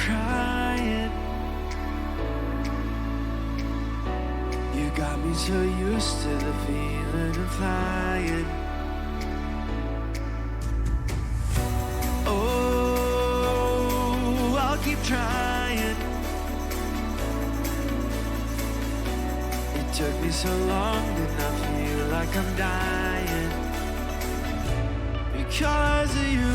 crying. You got me so used to the feeling of flying. Oh, I'll keep trying. It took me so long to not feel like I'm dying because of you.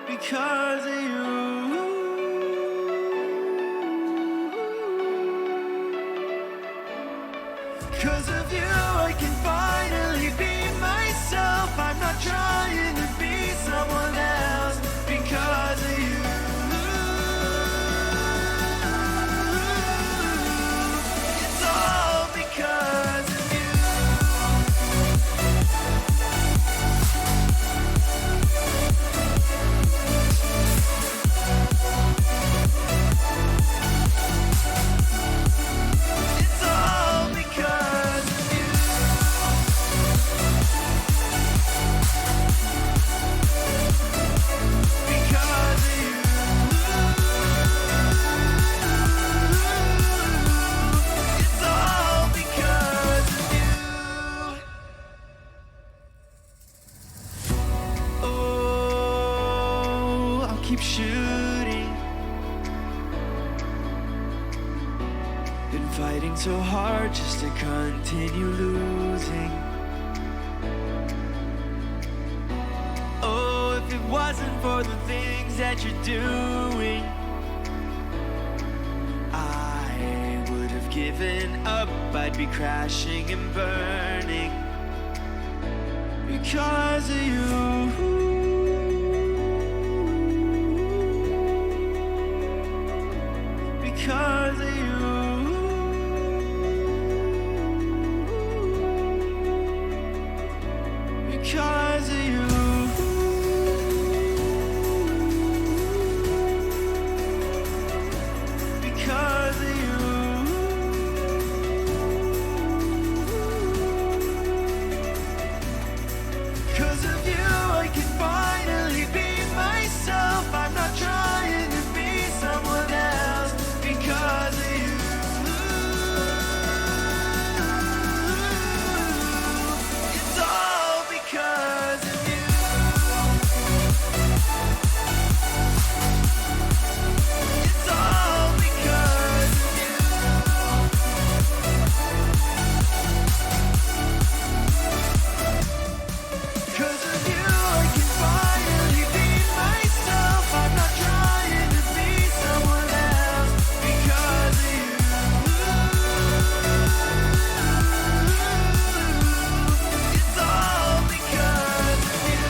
Because of you. 'Cause of you, I can finally be myself. I'm not trying to be someone else. Because of you. It's all because of you. It's all because of you. Because of you. It's all because of you. Oh, I'll keep shooting. Been fighting so hard just to continue losing. Oh, if it wasn't for the things that you're doing, I would have given up. I'd be crashing and burning because of you. Because of you. Because of you. Because of you. 'Cause of you, I can finally be myself. I'm not trying to be someone else. Because of you. It's all because of you. It's all because of you. 'Cause of you, I can finally be myself. I'm not trying to be someone else. Because of you. It's all because of you.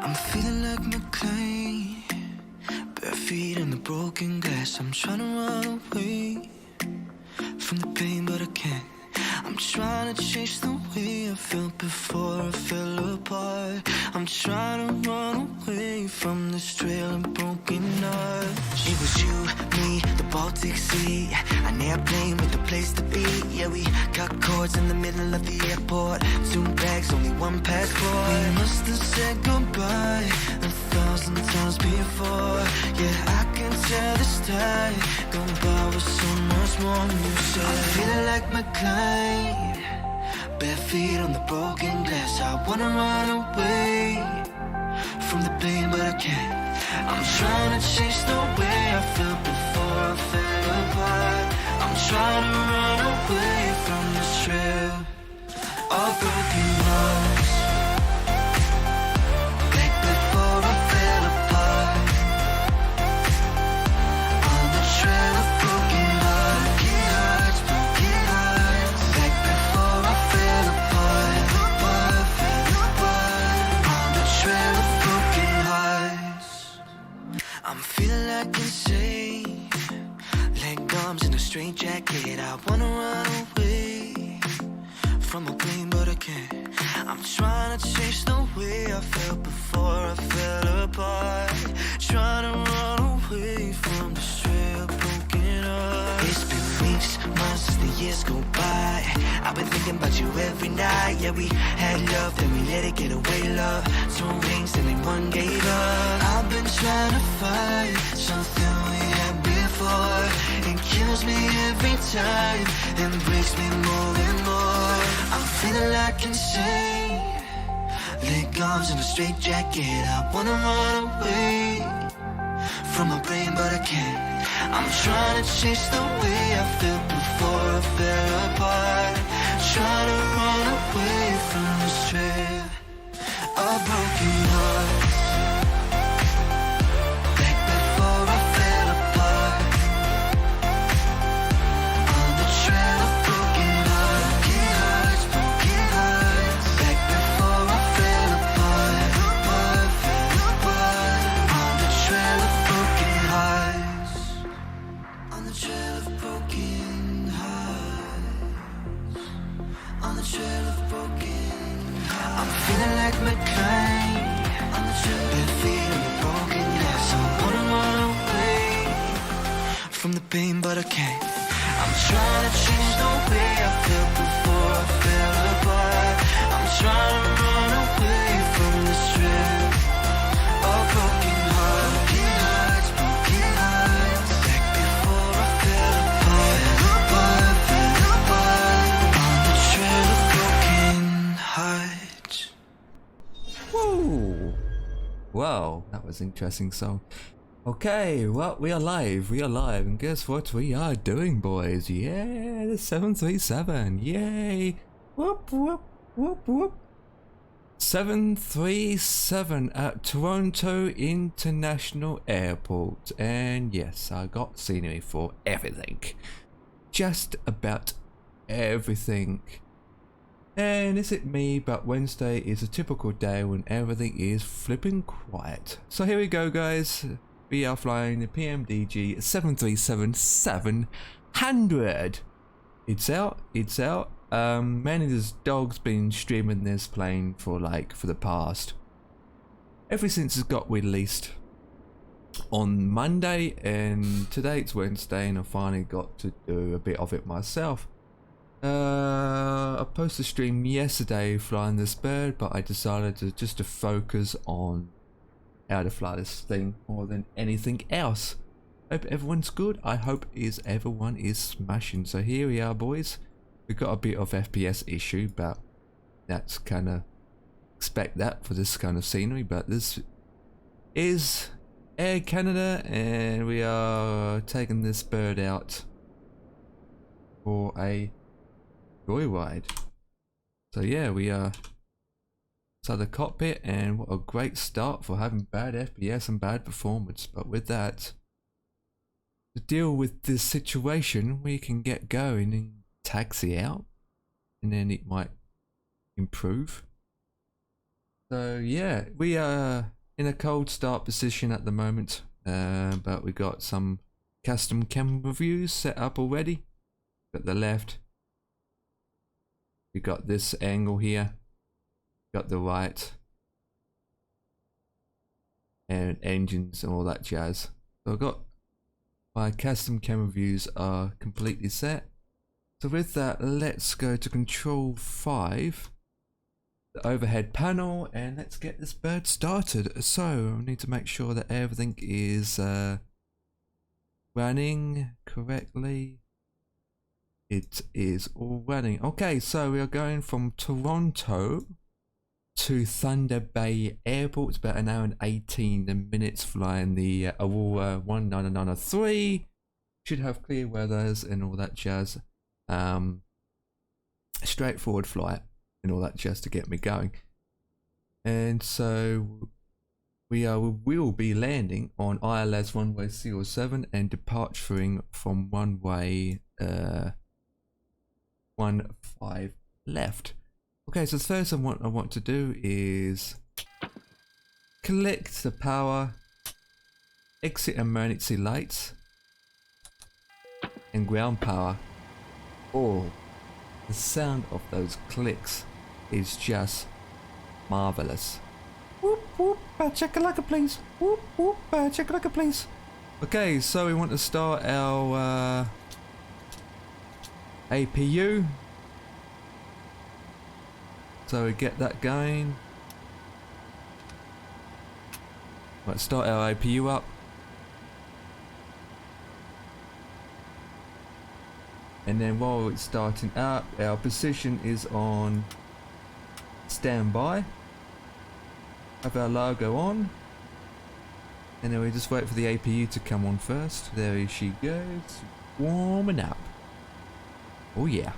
I'm feeling like McLean, bare feet in the broken glass. I'm trying to run away from the pain, but I can't. I'm trying to change the way I felt before I fell apart. I'm trying to run away from this trail of broken hearts. It was you, me, the Baltic Sea, an airplane with a place to be. Yeah, we got cords in the middle of the airport. 2 bags, only 1 passport. We must have said goodbye 1,000 times before. Yeah, I can tell this time goodbye was so much more than you said. I'm feeling like McLean, bare feet on the broken glass. I wanna run away from the pain, but I can't. I'm trying to change the way I felt before I fell apart. I'm trying to run away from this trail of broken hearts. Back before Trying to change the way I felt before I fell apart. Trying to run away from the trail of broken heart. It's been weeks, months as the years go by. I've been thinking about you every night. Yeah, we had love, then we let it get away, love. 2 rings and then 1 gave up. I've been trying to find something we had before. It kills me every time and breaks me more and more. I'm feeling like insane. Leg arms in a straight jacket. I wanna run away from my brain, but I can't. I'm trying to change the way I felt before I fell apart. Trying to run away from this trail of broken hearts. Back before I fell apart. On the trail of broken hearts. Broken hearts, broken hearts. Back before I fell apart. Fell apart. On the trail of broken hearts. On the trail of broken hearts. On the trail of broken hearts. I'm feeling like McClane. On the trail of feeling the broken glass. I wanna run away from the pain, but I can't. I'm trying to change the way I felt before I fell apart. I'm trying to run away from this trail of broken hearts. Broken hearts, broken hearts. Back before I fell apart. Fell apart. On the trail of broken hearts. Woo! Wow, that was an interesting song. Okay, well, we are live, and guess what we are doing, boys? Yeah, the 737, yay! Whoop, whoop, whoop, whoop. 737 at Toronto International Airport, and yes, I got scenery for everything. Just about everything. And is it me, but Wednesday is a typical day when everything is flipping quiet. So here we go, guys. We are flying the PMDG 737-700. It's out. Manager's dog's been streaming this plane for the past, ever since it got released on Monday, and today it's Wednesday, and I finally got to do a bit of it myself. I posted a stream yesterday flying this bird, but I decided to focus on how to fly this thing more than anything else. Hope everyone's good. I hope everyone is smashing. So here we are, boys. We've got a bit of FPS issue, but that's kind of expect that for this kind of scenery. But this is Air Canada, and we are taking this bird out for a joyride. So yeah, we are inside the cockpit, and what a great start for having bad FPS and bad performance. But with that, to deal with this situation, we can get going and taxi out, and then it might improve. So yeah, we are in a cold start position at the moment, but we got some custom camera views set up already. Got the left, we got this angle here, got the right, and engines and all that jazz. So I've got my custom camera views are completely set. So with that, let's go to control 5, the overhead panel, and let's get this bird started. So I need to make sure that everything is running correctly. It is all running. Okay, so we are going from Toronto to Thunder Bay Airport. It's about an hour and 18 minutes flying the Aurora 19903. Should have clear weathers and all that jazz. Straightforward flight and all that jazz to get me going. And so we will be landing on ILS runway 07 and departing from runway 15 left. Okay, so the first thing I want to do is collect the power, exit emergency lights, and ground power. Oh, the sound of those clicks is just Marvelous. Whoop whoop, chicka-lacka please. Whoop whoop, chicka-lacka please. Okay, so we want to start our APU. So we get that going. Let's start our APU up. And then while it's starting up, our position is on standby. Have our logo on. And then we just wait for the APU to come on first. There she goes. Warming up. Oh yeah.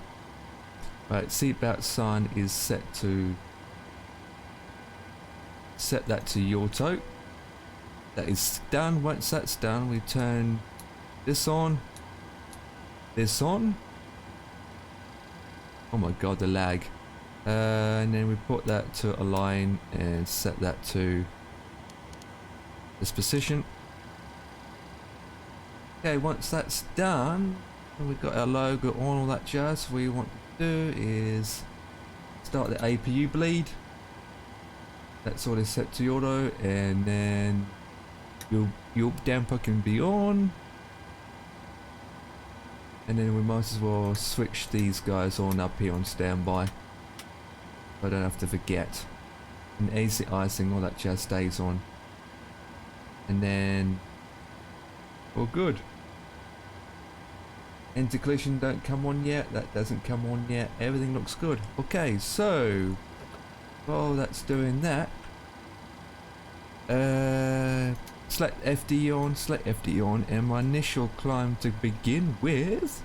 Right, seatbelt sign is set that to auto. That is done. Once that's done, we turn this on. This on. Oh my god, the lag. And then we put that to align and set that to this position. Okay, once that's done, and we've got our logo on, all that jazz, we want to do is start the APU bleed. That's all is set to auto, and then your damper can be on. And then we might as well switch these guys on up here on standby. I don't have to forget. And AC icing, all that jazz stays on. And then all good. Anti-collision don't come on yet. That doesn't come on yet. Everything looks good. Okay, so while that's doing that, select FD on, and my initial climb to begin with.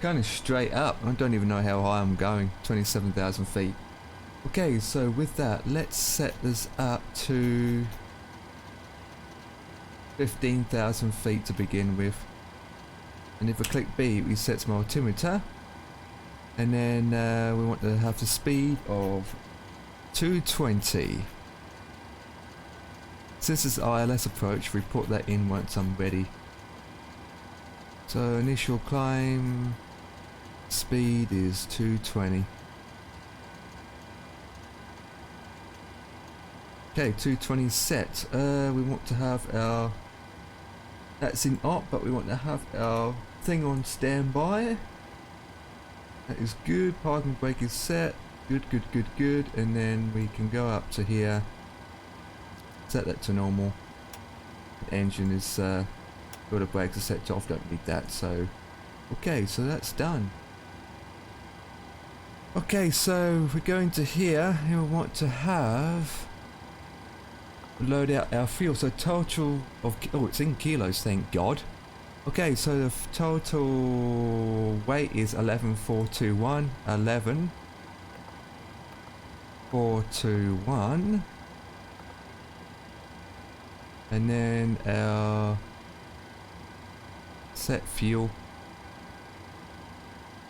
Kind of straight up. I don't even know how high I'm going. 27,000 feet. Okay, so with that, let's set this up to 15,000 feet to begin with. And if I click B, it sets my altimeter. And then we want to have the speed of 220. Since it's ILS approach, we put that in once I'm ready. So initial climb speed is 220. Okay, 220 set. We want to have our, that's in op, but we want to have our thing on standby. That is good. Parking brake is set. Good. And then we can go up to here. Set that to normal. The engine is got a brakes are set off. Don't need that. So, okay, so that's done. Okay, so if we go into here, we want to have load out our fuel. So total of, oh, it's in kilos, thank God. Okay, so the total weight is 11,421. 11,421. And then our set fuel.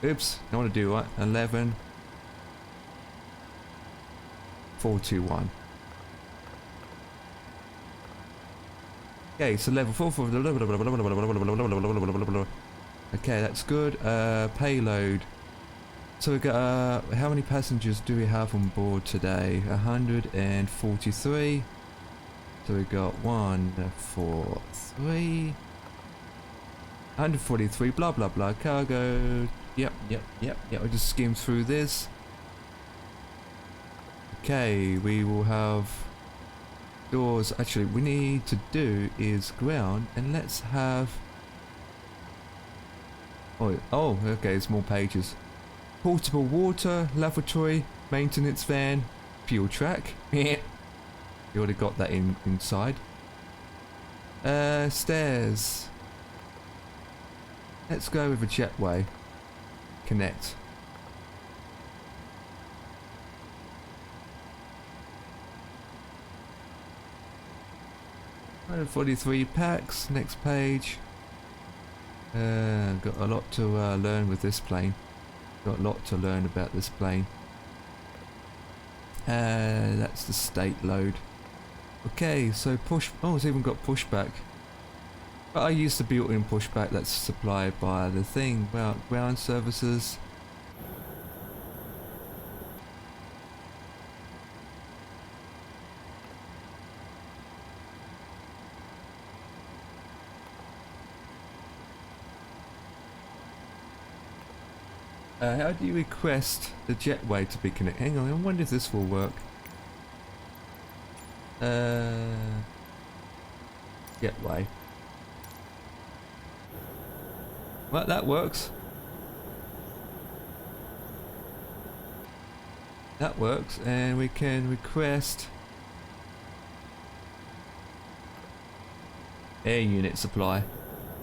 Oops, I want to do what? 11,421. Okay, so level 4 for okay, that's good. Payload. So we got how many passengers do we have on board today? 143. So we got 143. 143. Blah blah blah. Cargo. Yep. I'll just skim through this. Okay, we will have doors. Actually, we need to do is ground, and let's have. Oh, okay, it's more pages. Portable water, lavatory, maintenance van, fuel track. You already got that inside. Stairs. Let's go with a jetway. Connect. 143 packs. Next page. Got a lot to learn with this plane. Got a lot to learn about this plane. That's the state load. Okay, so push. Oh, it's even got pushback. But I use the built-in pushback that's supplied by the thing. Well, ground services. How do you request the jetway to be connected? Hang on, I wonder if this will work. Jetway. Well, that works. That works, and we can request air unit supply.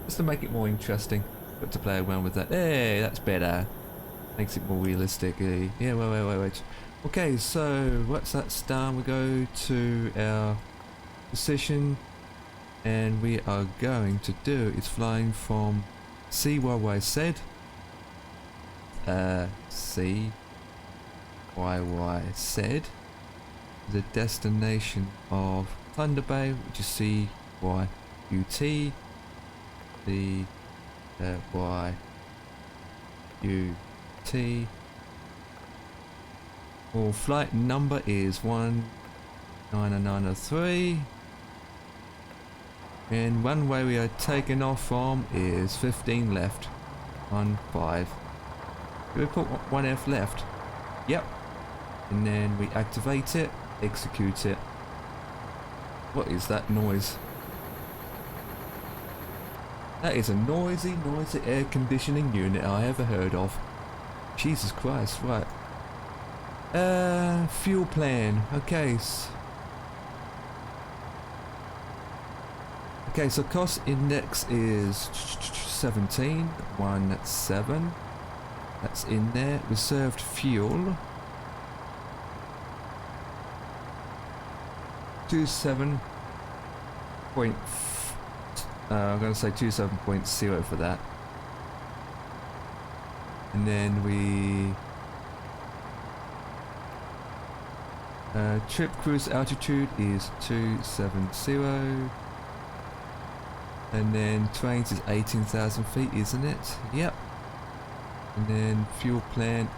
Just to make it more interesting. Got to play around with that. Hey, that's better. Makes it more realistic. Yeah, wait. Okay, so once that's done, we go to our position, and we are going to do is flying from CYYZ, CYYZ, the destination of Thunder Bay, which is CYUT, CYUT. Well, flight number is 19903, and runway we are taking off from is 15 left. 15. Do we put 1F left? Yep. And then we activate it, execute it. What is that noise? That is a noisy air conditioning unit I ever heard of. Jesus Christ, right. Fuel plan. Okay. Okay, so cost index is 17. That's in there. Reserved fuel. 27. I'm going to say 27.0 for that. And then we... trip cruise altitude is 270. And then trains is 18,000 feet, isn't it? Yep. And then fuel plant.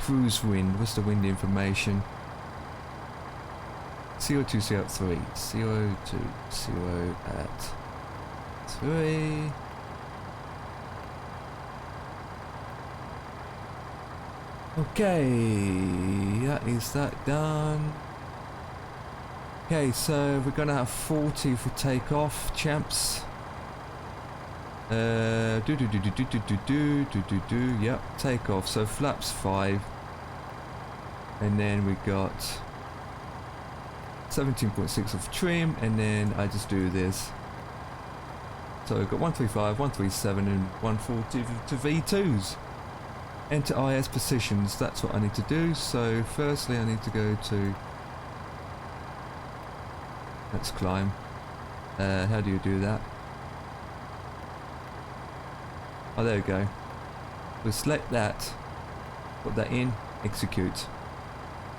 Cruise wind. What's the wind information? CO2, CO3. CO2, CO at 3. Okay, that is that done. Okay, so we're gonna have 40 for takeoff, champs. Yep, takeoff. So flaps 5, and then we got 17.6 of trim, and then I just do this. So we've got 135, 137, and 140 to V2s. Enter IS positions, that's what I need to do. So firstly I need to go to, let's climb. How do you do that? Oh, there we go. We'll select that, put that in, execute.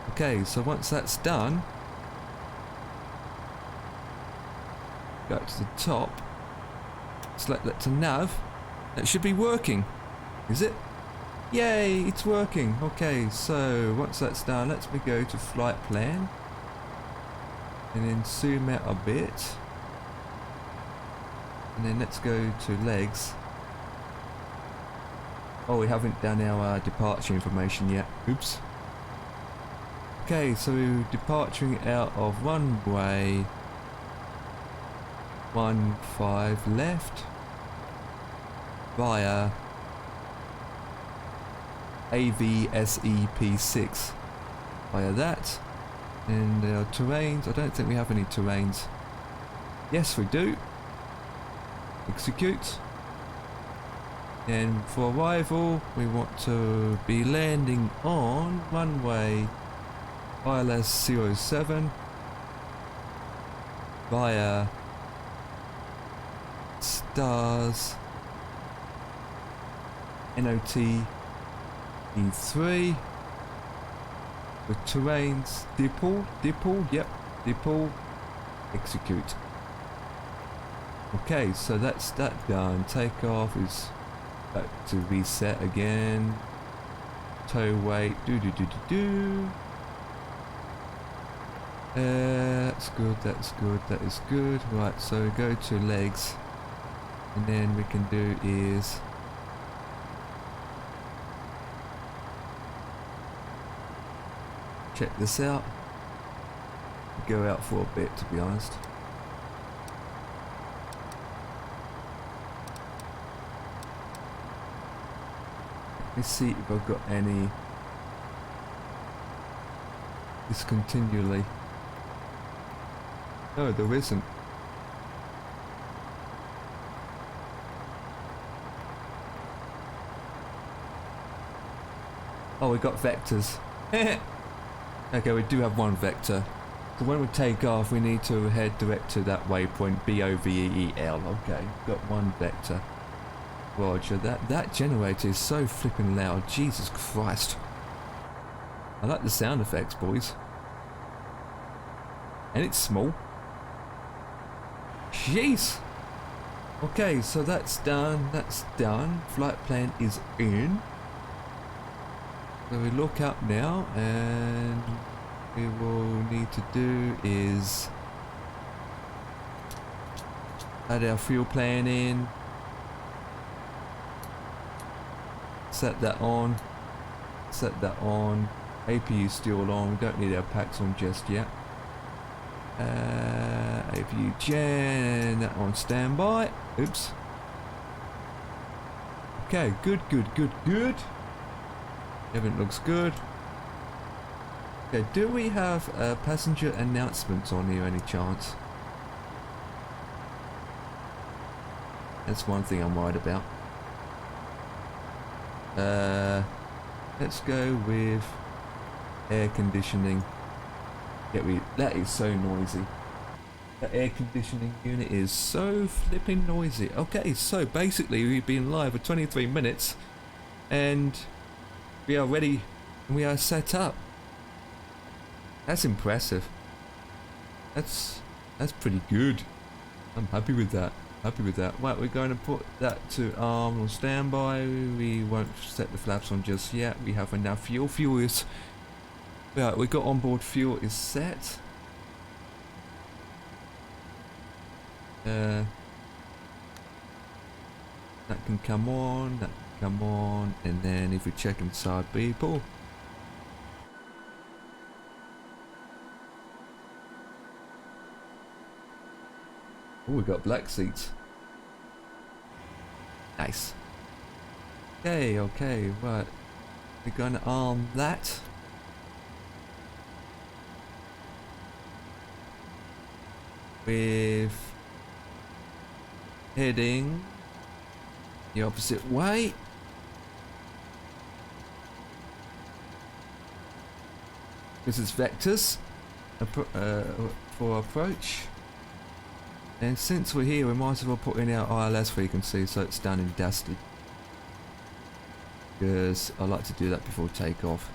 Okay, so once that's done, go to the top, select that to nav. That should be working, is it? Yay, it's working. Okay, so once that's done, let me go to flight plan and then zoom out a bit, and then let's go to legs. Oh, we haven't done our departure information yet. Oops. Okay, so we're departing out of runway 15 left via AVSEP6 via that. And our terrains, I don't think we have any terrains. Yes, we do. Execute. And for arrival, we want to be landing on runway ILS 07. via stars NOT E3 with terrains dipple, yep, dipple, execute. Okay, so that's that done. Takeoff is back to reset again. Tow weight, that's good, that is good. Right, so go to legs, and then we can do is check this out. Go out for a bit, to be honest. Let's see if I've got any discontinually. No, there isn't. Oh, we got vectors. Okay, we do have one vector. So when we take off, we need to head direct to that waypoint, BOVEEL. Okay, got one vector. Roger, that generator is so flipping loud. Jesus Christ. I like the sound effects, boys. And it's small. Jeez. Okay, so that's done. That's done. Flight plan is in. So we look up now, and we will need to do is add our fuel plan in. Set that on. Set that on. APU still on. We don't need our packs on just yet. APU gen, that on standby. Oops. Okay, good. Everything looks good. Okay, do we have passenger announcements on here any chance? That's one thing I'm worried about. Let's go with air conditioning. Yeah, that is so noisy. The air conditioning unit is so flipping noisy. Okay, so basically we've been live for 23 minutes and we are ready and we are set up. That's impressive. That's pretty good. I'm happy with that. Right, we're going to put that to arm on standby. We won't set the flaps on just yet. We have enough fuel. Fuel is... Right, we got onboard fuel is set. That can come on, and then if we check inside people. Oh, we got black seats. Nice. Okay, right. We're going to arm that. With heading the opposite way. This is vectors for approach. And since we're here, we might as well put in our ILS frequency so it's done and dusted. Because I like to do that before takeoff.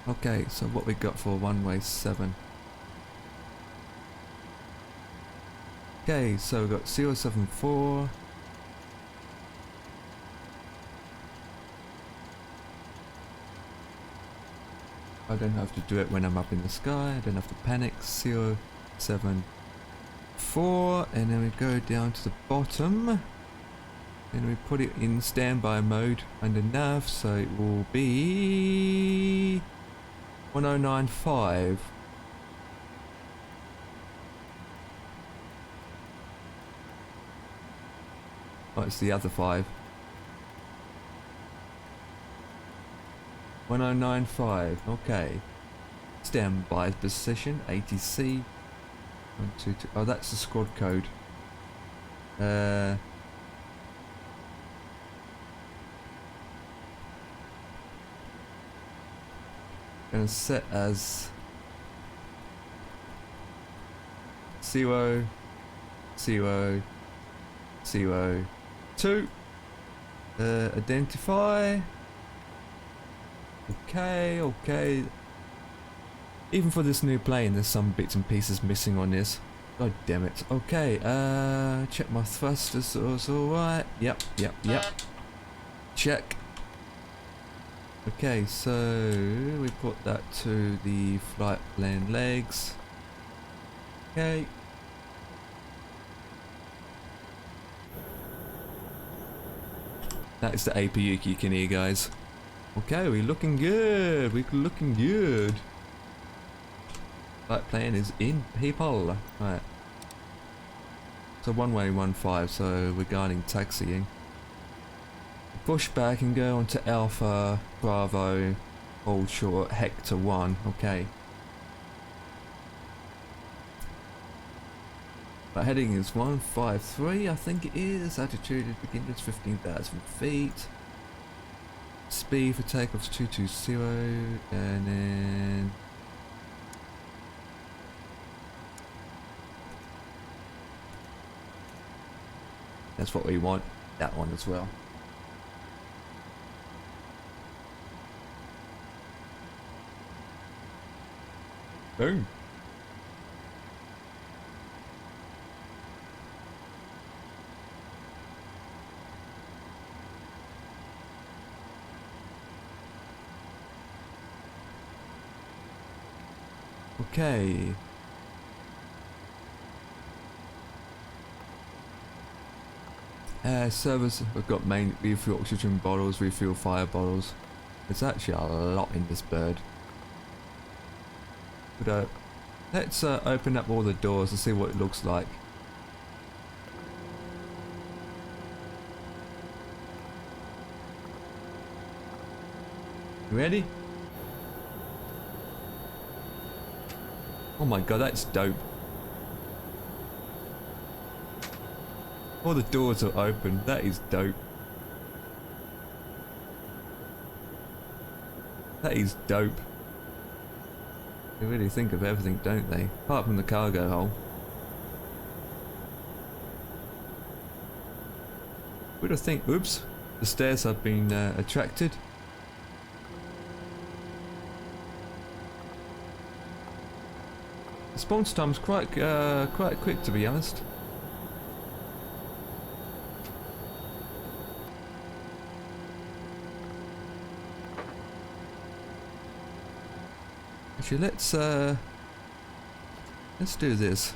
Okay, so what we got for one-way 7? Okay, so we've got 074. I don't have to do it when I'm up in the sky. I don't have to panic. 074, and then we go down to the bottom and we put it in standby mode under nav, so it will be 1095. Oh, it's the other 5. 1095, okay. Standby position, ATC. 122. Oh, that's the squad code. Gonna set as 0, 0, 0, 2. Identify. Okay, okay. Even for this new plane, there's some bits and pieces missing on this. God damn it. Okay, check my thrusters. It's alright. Yep, yep, yep. Check. Okay, so we put that to the flight plan legs. Okay. That is the APU you can hear, guys. Okay, we're looking good. We're looking good. Flight plan is in, people. Right. So 1-way 15, so regarding taxiing. Push back and go on to Alpha, Bravo, hold short, Hector 1. Okay. Our heading is 153, I think it is. Altitude is beginning at 15,000 feet. Speed for takeoff is 220, and then that's what we want. That one as well. Boom. Okay. Servers, we've got main refuel oxygen bottles, refuel fire bottles. There's actually a lot in this bird. But let's open up all the doors and see what it looks like. You ready? Oh my god, that's dope. All the doors are open. That is dope. That is dope. They really think of everything, don't they? Apart from the cargo hole. Would I think, oops, the stairs have been attracted. Response time's quite quick, to be honest. Actually, let's do this.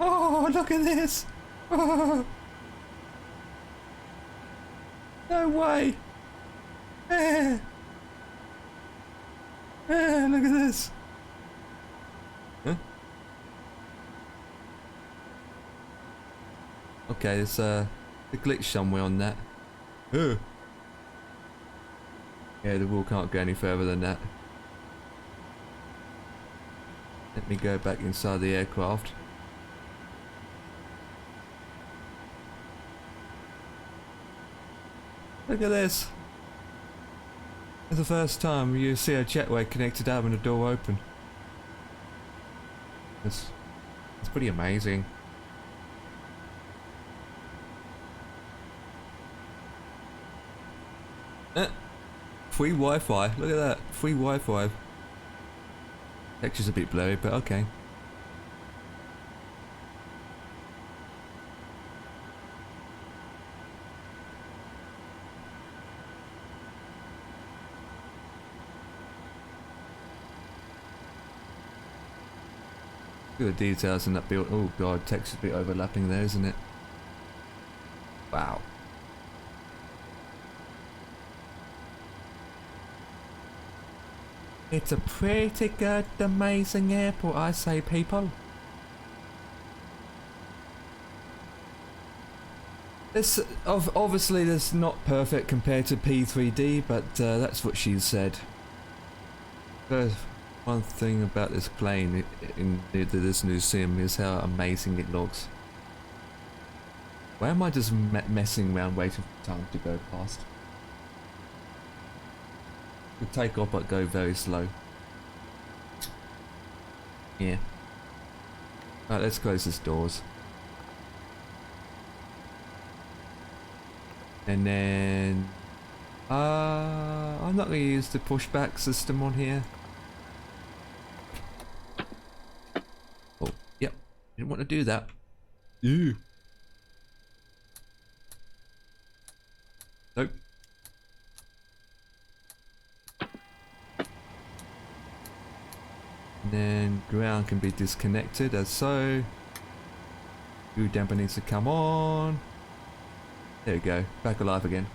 Oh, look at this! Oh. No way! Look at this! Huh? Okay, there's a glitch somewhere on that. Yeah, the wheel can't go any further than that. Let me go back inside the aircraft. Look at this. It's the first time you see a jetway connected up and the door open. It's pretty amazing. Free Wi-Fi. Look at that. Free Wi-Fi. Texture's a bit blurry, but okay. Look at the details in that build. Oh god, texture's a bit overlapping there, isn't it? Wow. It's a pretty good, amazing airport, I say, people. This, obviously, this not perfect compared to P3D, but that's what she said. There's one thing about this plane in this new sim is how amazing it looks. Why am I just messing around waiting for time to go past? We take off but go very slow. Yeah. Alright, let's close this doors. And then... I'm not going to use the pushback system on here. Oh, yep. Didn't want to do that. Ew. Nope. And then ground can be disconnected as so. Fuel damper needs to come on. There we go, back alive again.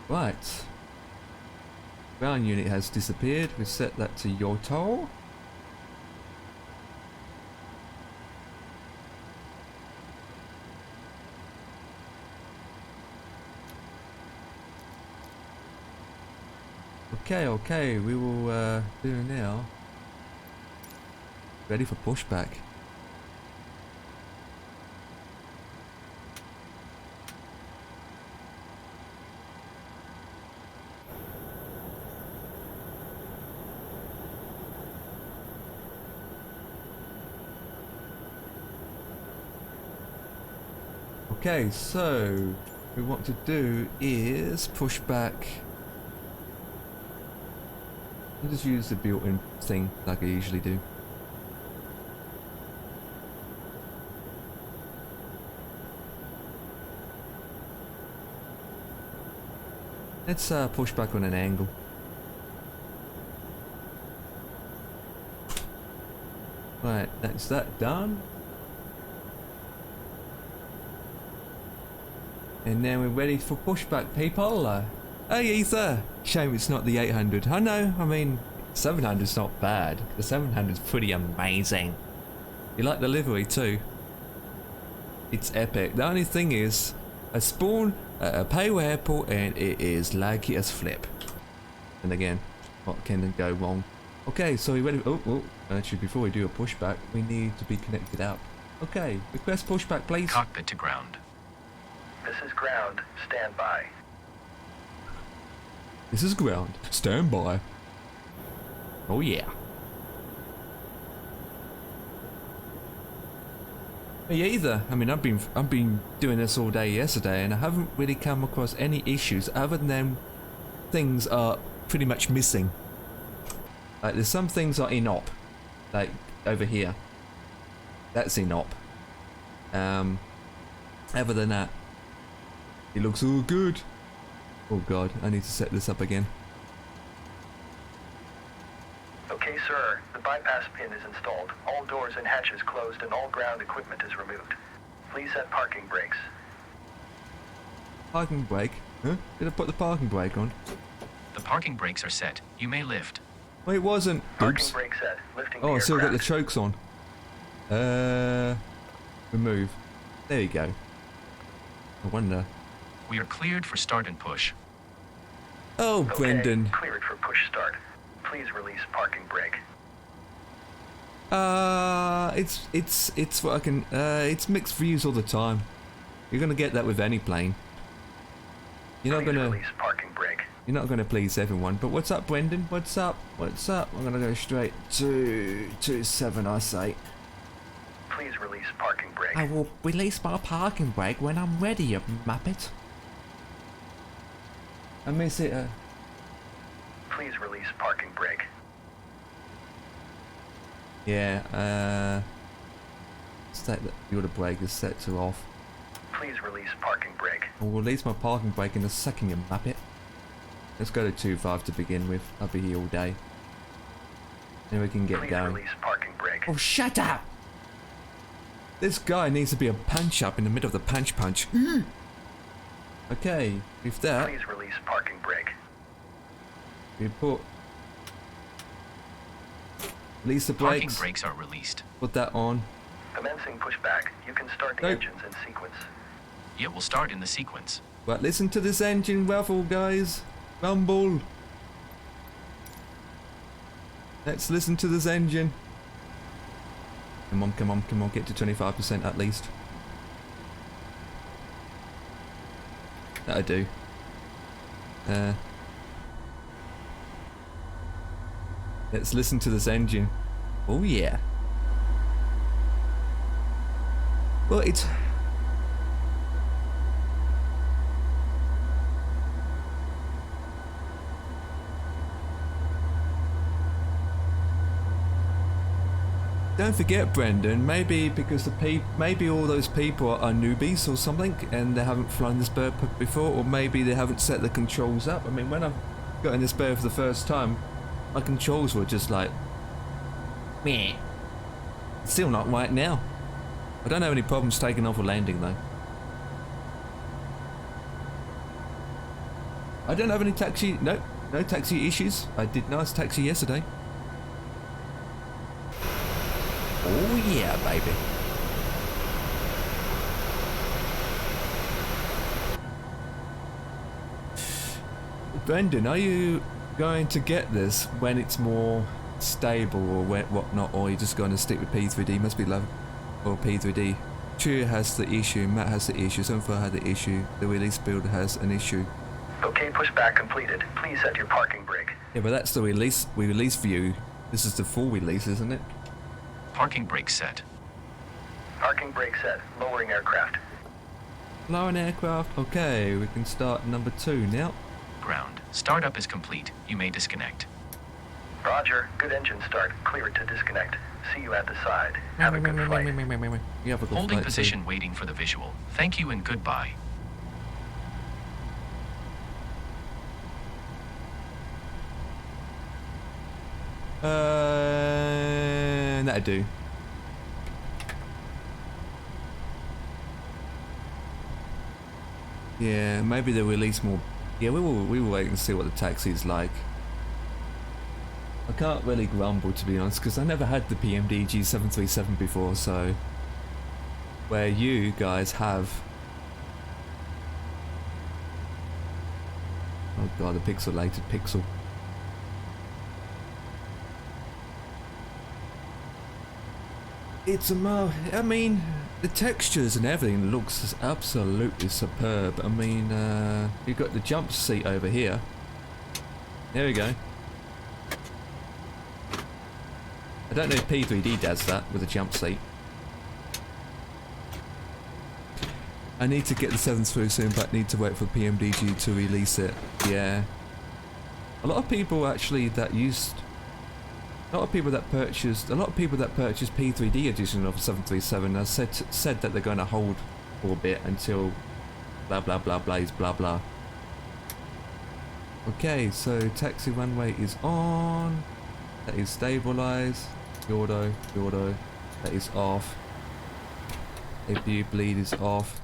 Right. Ground unit has disappeared. We set that to Yoto. Okay, we will do now. Ready for pushback. Okay, so what we want to do is push back. I'll just use the built-in thing like I usually do. Let's push back on an angle. Right, that's that done. And now we're ready for pushback, people. Hey, Ether. Shame it's not the 800. I know, I mean, 700's not bad. The 700's pretty amazing. You like the livery too? It's epic. The only thing is, I spawn at a Payo airport and it is laggy as flip. And again, what can go wrong? Okay, so we ready? Oh, actually, before we do a pushback, we need to be connected out. Okay, request pushback, please. Cockpit to ground. This is ground. Stand by. This is ground. Stand by. Oh yeah. Me either. I mean, I've been doing this all day yesterday, and I haven't really come across any issues other than things are pretty much missing. Like there's some things are inop, like over here. That's inop. Other than that, it looks all good. Oh god, I need to set this up again. Okay, sir. The bypass pin is installed. All doors and hatches closed and all ground equipment is removed. Please set parking brakes. Parking brake? Huh? Did I put the parking brake on? The parking brakes are set. You may lift. Well, it wasn't. Parking Oops. brake set. Lifting Oh, I the still got the aircraft. chokes on. Remove. There you go. I wonder. We are cleared for start and push. Oh, Okay, Brendan. cleared for push start. Please release parking brake. It's what I can. It's mixed views all the time. You're gonna get that with any plane. You're not Please gonna. release parking brake. You're not gonna please everyone. But what's up, Brendan? What's up? What's up? I'm gonna go straight to 7, I say. Please release parking brake. I will release my parking brake when I'm ready, you muppet. I miss it. Please release parking brake. Yeah. Set the other brake is set to off. Please release parking brake. I will release my parking brake in a second, you muppet. Let's go to 2.5 to begin with. I'll be here all day. Then we can get Please going. release parking brake. Oh, shut up! This guy needs to be a punch up in the middle of the punch. Okay, with that, Please release parking brake. we put... Release the Parking brakes. brakes are released. Put that on. Commencing pushback. You can start the Nope. engines in sequence. It will start in the sequence. Right, listen to this engine ruffle, guys. Rumble. Let's listen to this engine. Come on, come on, come on, get to 25% at least. That'll do. Let's listen to this engine. Oh yeah. Well, it's... Don't forget, Brendan, maybe because maybe all those people are newbies or something and they haven't flown this bird before, or maybe they haven't set the controls up. I mean, when I got in this bird for the first time, my controls were just like, meh. Still not right now. I don't have any problems taking off or landing though. I don't have any taxi, no taxi issues. I did nice taxi yesterday. Oh yeah, baby. Brendan, are you going to get this when it's more stable or whatnot, or are you just going to stick with P3D? Must be love or P3D. Cheer has the issue, Matt has the issue, 74 had the issue, the release build has an issue. Okay, pushback completed. Please set your parking brake. Yeah, but that's the release view. This is the full release, isn't it? Parking brake set. Parking brake set. Lowering aircraft. Lowering aircraft. Okay, we can start number 2 now. Ground. Startup is complete. You may disconnect. Roger. Good engine start. Clear to disconnect. See you at the side. Have a good flight. You have a good Holding flight, position, waiting for the visual. Thank you and goodbye. That'll do. Yeah, maybe they'll release more. Yeah, we will wait and see what the taxi's like. I can't really grumble, to be honest, because I never had the PMDG 737 before, so where you guys have. Oh god, the pixelated pixel. It's I mean, the textures and everything looks absolutely superb. I mean, you've got the jump seat over here. There we go. I don't know if P3D does that with a jump seat. I need to get the 7 through soon, but need to wait for PMDG to release it. Yeah. A lot of people actually that used... A lot of people that purchased P3D edition of 737 have said that they're going to hold for a bit until blah blah blah blaze blah blah. Okay, so taxi runway is on. That is stabilized. Yordo. That is off. APU bleed is off.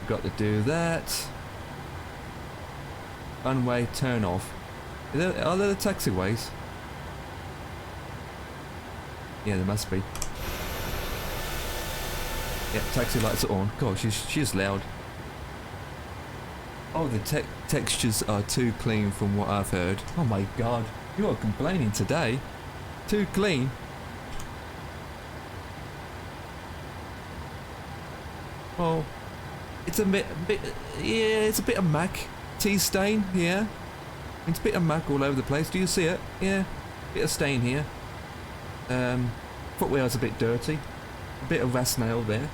Got to do that. Runway turn off. Are there the taxiways? Yeah, there must be. Yeah, taxi lights are on. God, she's loud. Oh, the textures are too clean from what I've heard. Oh my god, you are complaining today. Too clean. Well, it's a bit, yeah, it's a bit of Mac. Tea stain, yeah. It's a bit of muck all over the place. Do you see it? Yeah. Bit of stain here. Footwear's a bit dirty. A bit of rust nail there.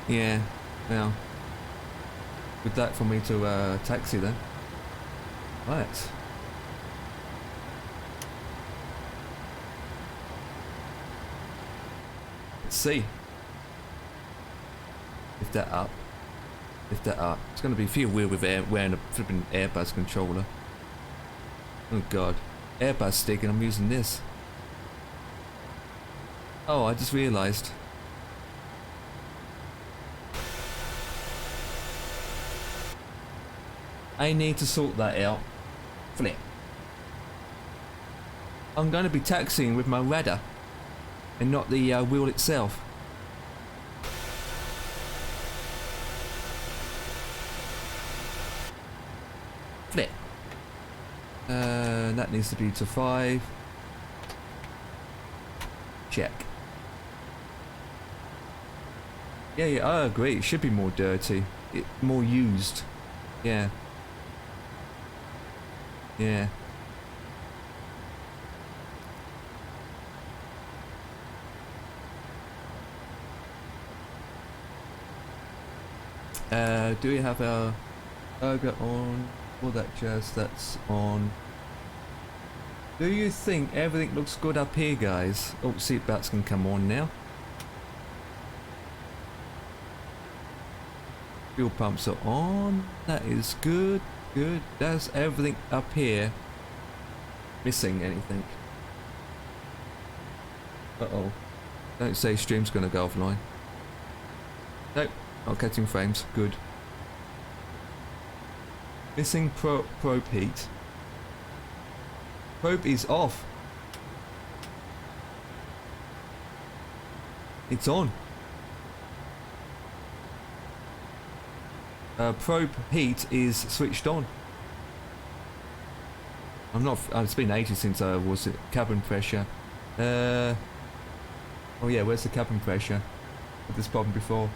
Yeah. Well. With that for me to taxi then. Right. See. Lift that up. Lift that up. It's going to be feel weird with wearing a flipping Airbus controller. Oh god. Airbus stick and I'm using this. Oh, I just realised. I need to sort that out. Flip. I'm going to be taxiing with my radar. and not the wheel itself. Flip. That needs to be to 5. Check. Yeah, I agree. It should be more dirty. More used. Yeah. Yeah. Do we have our burger on? All that jazz, that's on. Do you think everything looks good up here, guys? Oh, seatbelts can come on now. Fuel pumps are on. That is good. Good. That's everything up here. Missing anything? Uh-oh. Don't say stream's gonna go offline. Nope. Not catching frames. Good. Missing probe heat. Probe is off. It's on. Probe heat is switched on. I'm not. It's been ages since I was at cabin pressure. Oh yeah, where's the cabin pressure? Had this problem before.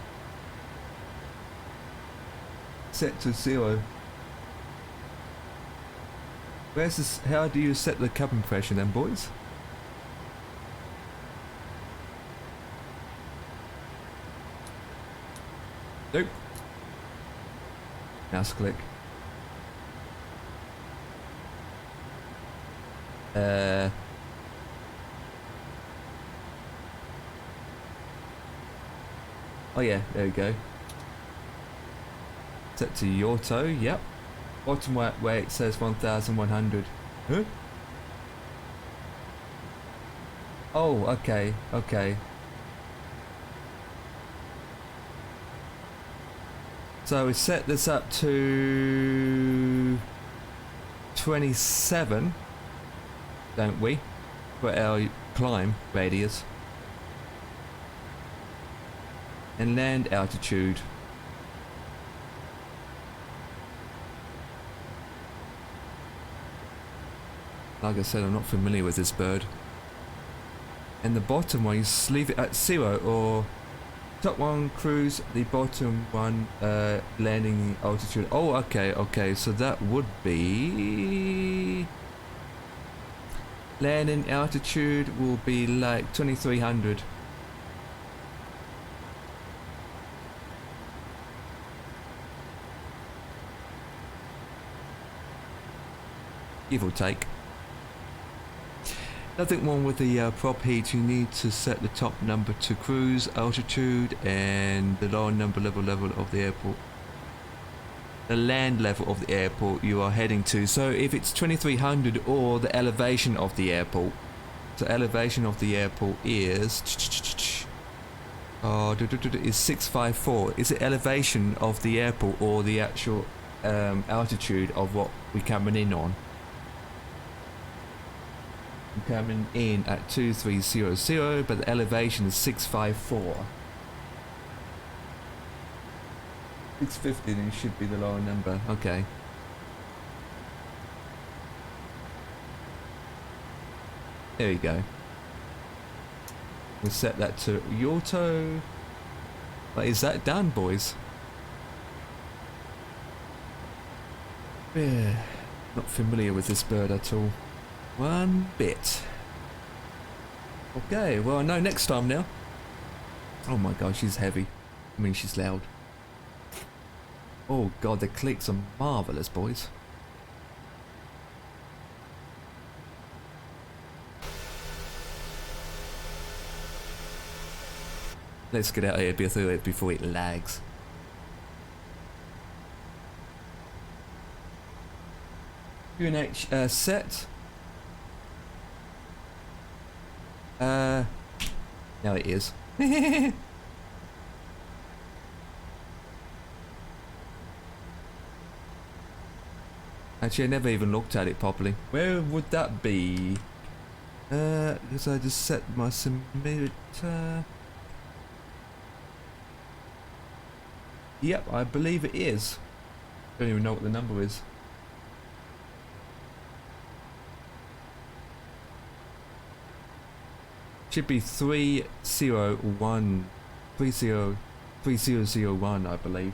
Set to 0. Where's this? How do you set the cabin pressure then, boys? Nope. Mouse click. Oh yeah, there we go. Set to auto, yep. Bottom where it says 1100. Huh? Oh, okay, okay. So we set this up to 27, don't we? For our climb radius. And land altitude. Like I said, I'm not familiar with this bird. And the bottom one, you just leave it at 0, or top one cruise, the bottom one landing altitude. Oh, okay, okay, so that would be... landing altitude will be like 2300. Give or take. Nothing wrong with the prop heat. You need to set the top number to cruise altitude and the lower number level of the airport. The land level of the airport you are heading to. So if it's 2300 or the elevation of the airport. So elevation of the airport is... is 654. Is it elevation of the airport or the actual altitude of what we're coming in on? Coming in at 2300, but the elevation is 654. 650 then should be the lower number. Okay. There we go. We'll set that to auto. But is that done, boys? Yeah, not familiar with this bird at all. One bit. Okay, well I know next time now. Oh my god, she's heavy. I mean, she's loud. Oh god, the clicks are marvellous, boys. Let's get out of here before it lags. UNH set. Now it is. Actually, I never even looked at it properly. Where would that be? that because I just set my submit. Yep, I believe it is. Don't even know what the number is. Should be 301, 3001, I believe.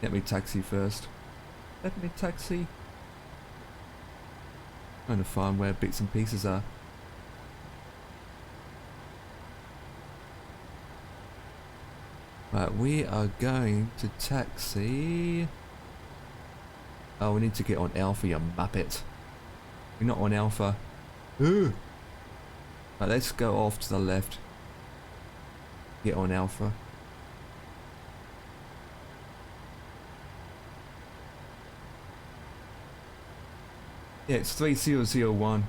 Let me taxi first. Let me taxi. Trying to find where bits and pieces are. Right, we are going to taxi. Oh, we need to get on Alpha, you muppet. We're not on Alpha. Right, let's go off to the left. Get on Alpha. Yeah, it's 3001.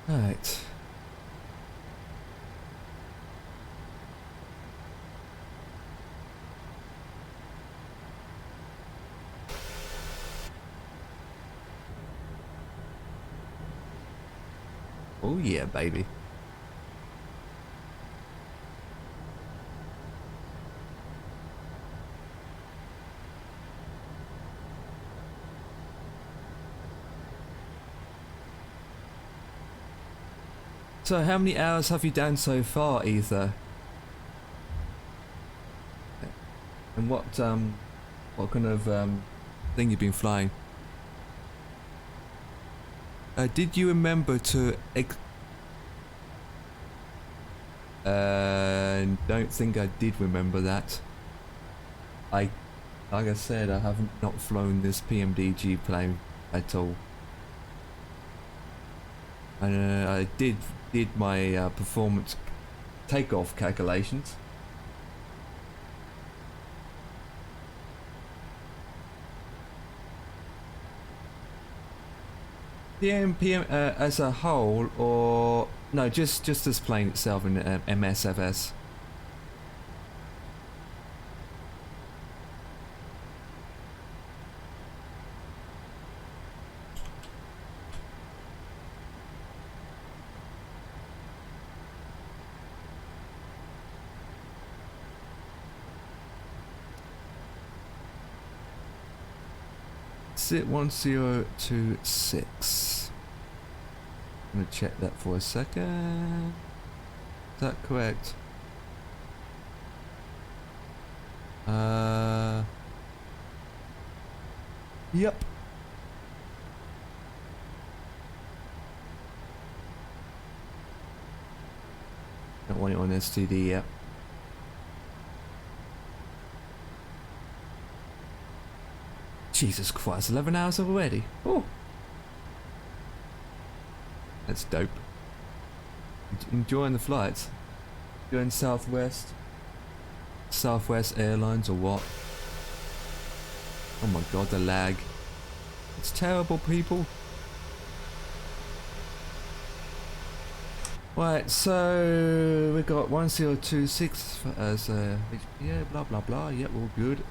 Right. Oh yeah, baby. So how many hours have you done so far, Ether? And what kind of thing you've been flying? Did you remember to don't think I did remember that. Like I said, I haven't not flown this PMDG plane at all. And I did my performance takeoff calculations. PM as a whole, or no, just this plane itself in MSFS. Sit 1026. I'm gonna check that for a second. Is that correct? Yep. Don't want it on STD yet. Jesus Christ, 11 hours already. Oh, that's dope. Enjoying the flights. Doing Southwest Airlines or what? Oh my god, the lag. It's terrible, people. Right, so we got 1026 as yeah, blah blah blah. Yep, all good.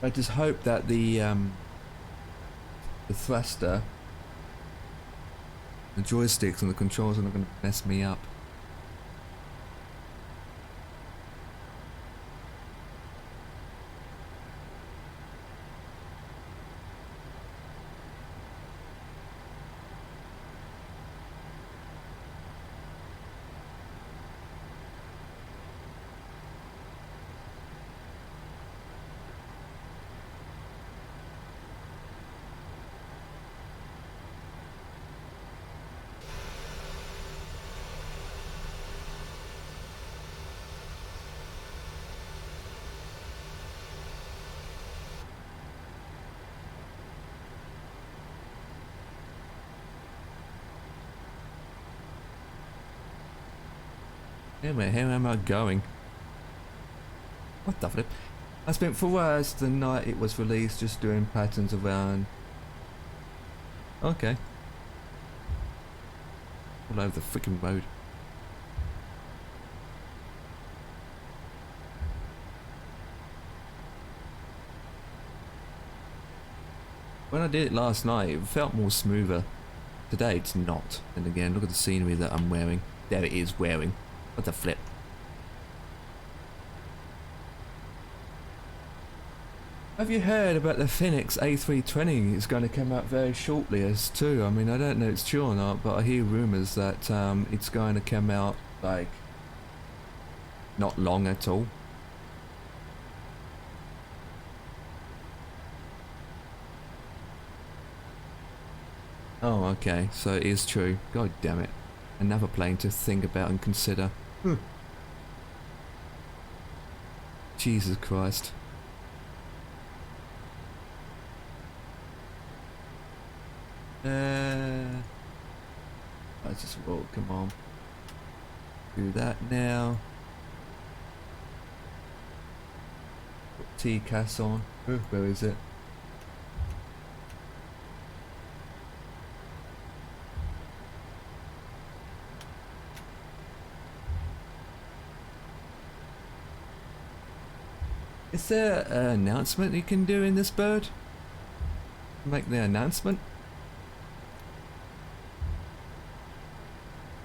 I just hope that the thruster, the joysticks and the controls are not going to mess me up. Where am I going? What the flip? I spent 4 hours the night it was released just doing patterns around. Okay. All over the freaking road. When I did it last night, it felt more smoother. Today it's not. And again, look at the scenery that I'm wearing. There it is wearing. What the flip? Have you heard about the Phoenix A320? It's going to come out very shortly as too. I mean, I don't know if it's true or not, but I hear rumours that it's going to come out like not long at all. Oh, okay, so it is true. God damn it. Another plane to think about and consider. Jesus Christ. I just, oh, come on. Do that now. Put TCAS on. Where is it? Is there an announcement you can do in this bird? Make the announcement?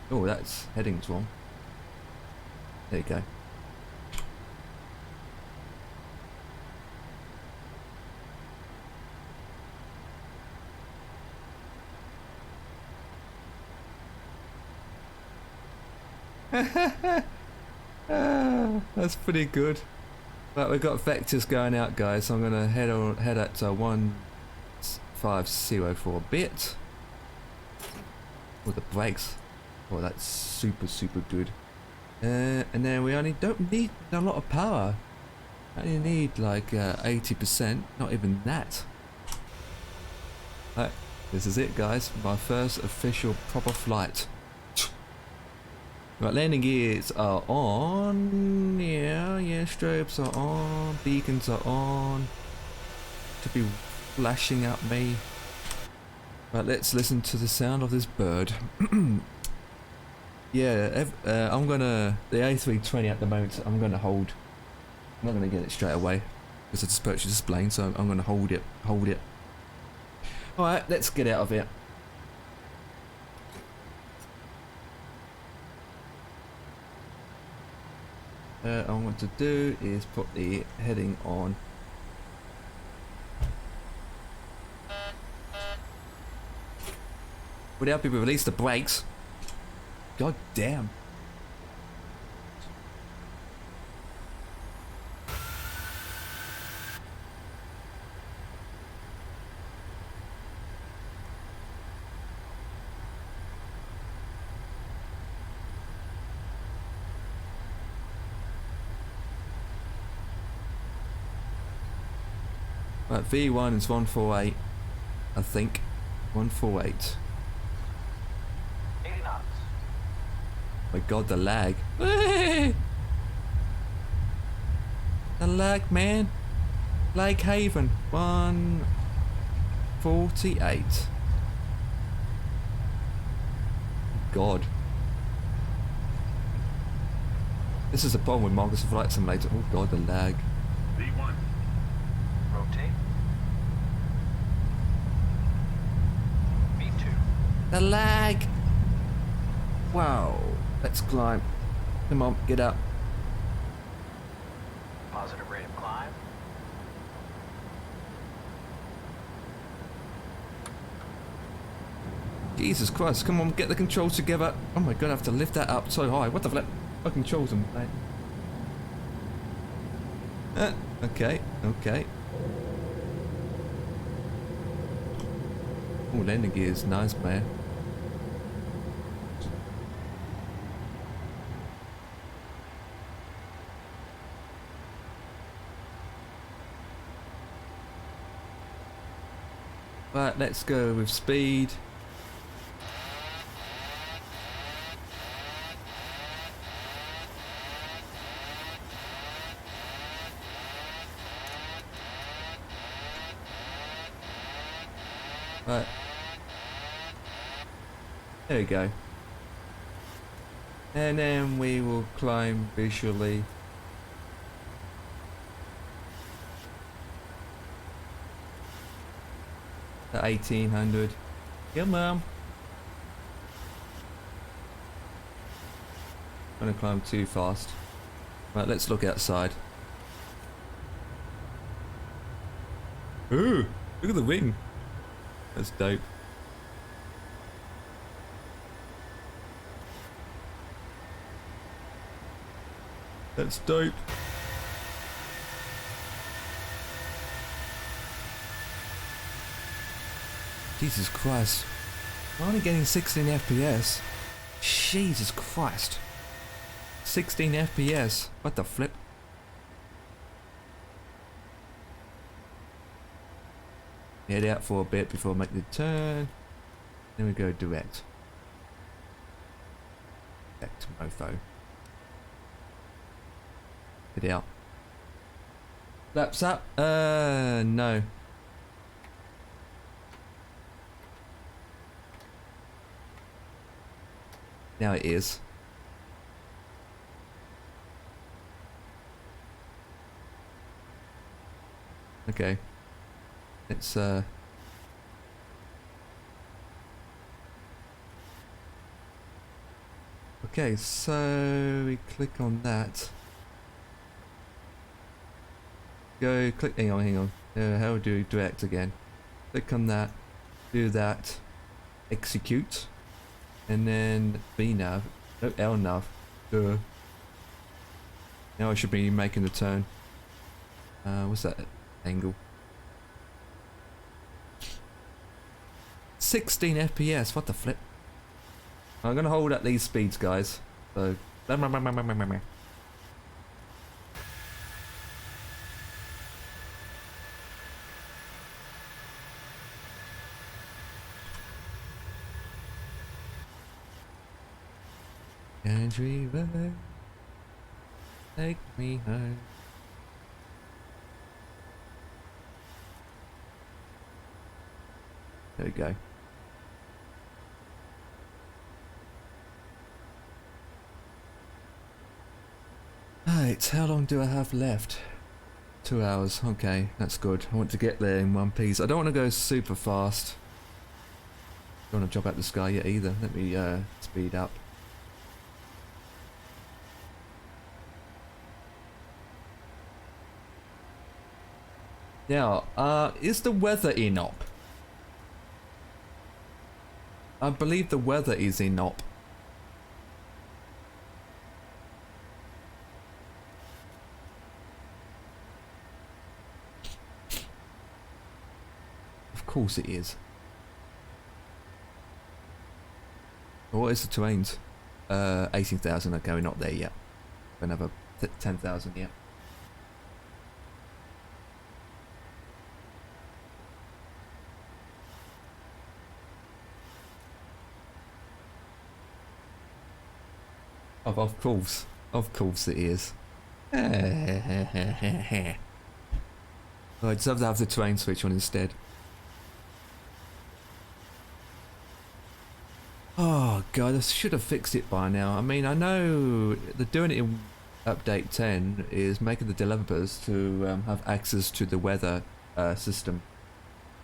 Oh, that's heading's wrong. There you go. That's pretty good. But we've got vectors going out, guys. So I'm gonna head at 1504 bit. With the brakes. Oh, that's super good. And then we only don't need a lot of power. Only need like 80%. Not even that. Right, this is it, guys. My first official proper flight. Right, landing gears are on. Yeah, strobes are on. Beacons are on. To be flashing at me. Right, let's listen to the sound of this bird. Yeah, I'm gonna, the A320 at the moment, I'm gonna hold. I'm not gonna get it straight away because I just purchased this plane, so I'm gonna hold it. Alright, let's get out of here. All I want to do is put the heading on. Would help if we release the brakes. God damn. Right, V1 is 148, I think. 148. 80 knots. My god, the lag. The lag, man. Lake Haven, 148. God. This is the problem with Microsoft Flight Simulator. Oh god, the lag. V1. Rotate. V2. The lag. Wow. Let's climb. Come on, get up. Positive rate of climb. Jesus Christ, come on, get the controls together. Oh my god, I have to lift that up so high. What the flip? I controls them, mate. Okay. Oh, landing gear is nice, man. Right, let's go with speed. . Right. There we go. And then we will climb visually. At 1800. Come on. I'm gonna climb too fast. Right, let's look outside. Ooh, look at the wing. That's dope. That's dope. Jesus Christ. I'm only getting 16 FPS. Jesus Christ. 16 FPS. What the flip? Head out for a bit before making the turn. Then we go direct. Back to Mofo. Head out. Laps up? No. Now it is. Okay. Let's okay, so we click on that. Go click, hang on. How do we direct again? Click on that, do that, execute, and then VNav, no LNav. Now I should be making the turn. What's that angle? 16 FPS, what the flip? I'm gonna hold at these speeds, guys. So, country road, take me home. There we go. Right, how long do I have left? 2 hours, okay, that's good. I want to get there in one piece. I don't want to go super fast. Don't want to jump out the sky yet either. Let me speed up. Now, is the weather in op? I believe the weather is in op. Of course it is. What is the terrains? 18,000, okay, we're not there yet. Another 10,000 yet. Of course it is. I'd just have to have the terrain switch on instead. Oh god, I should have fixed it by now. I mean, I know they're doing it in update 10 is making the developers to have access to the weather system,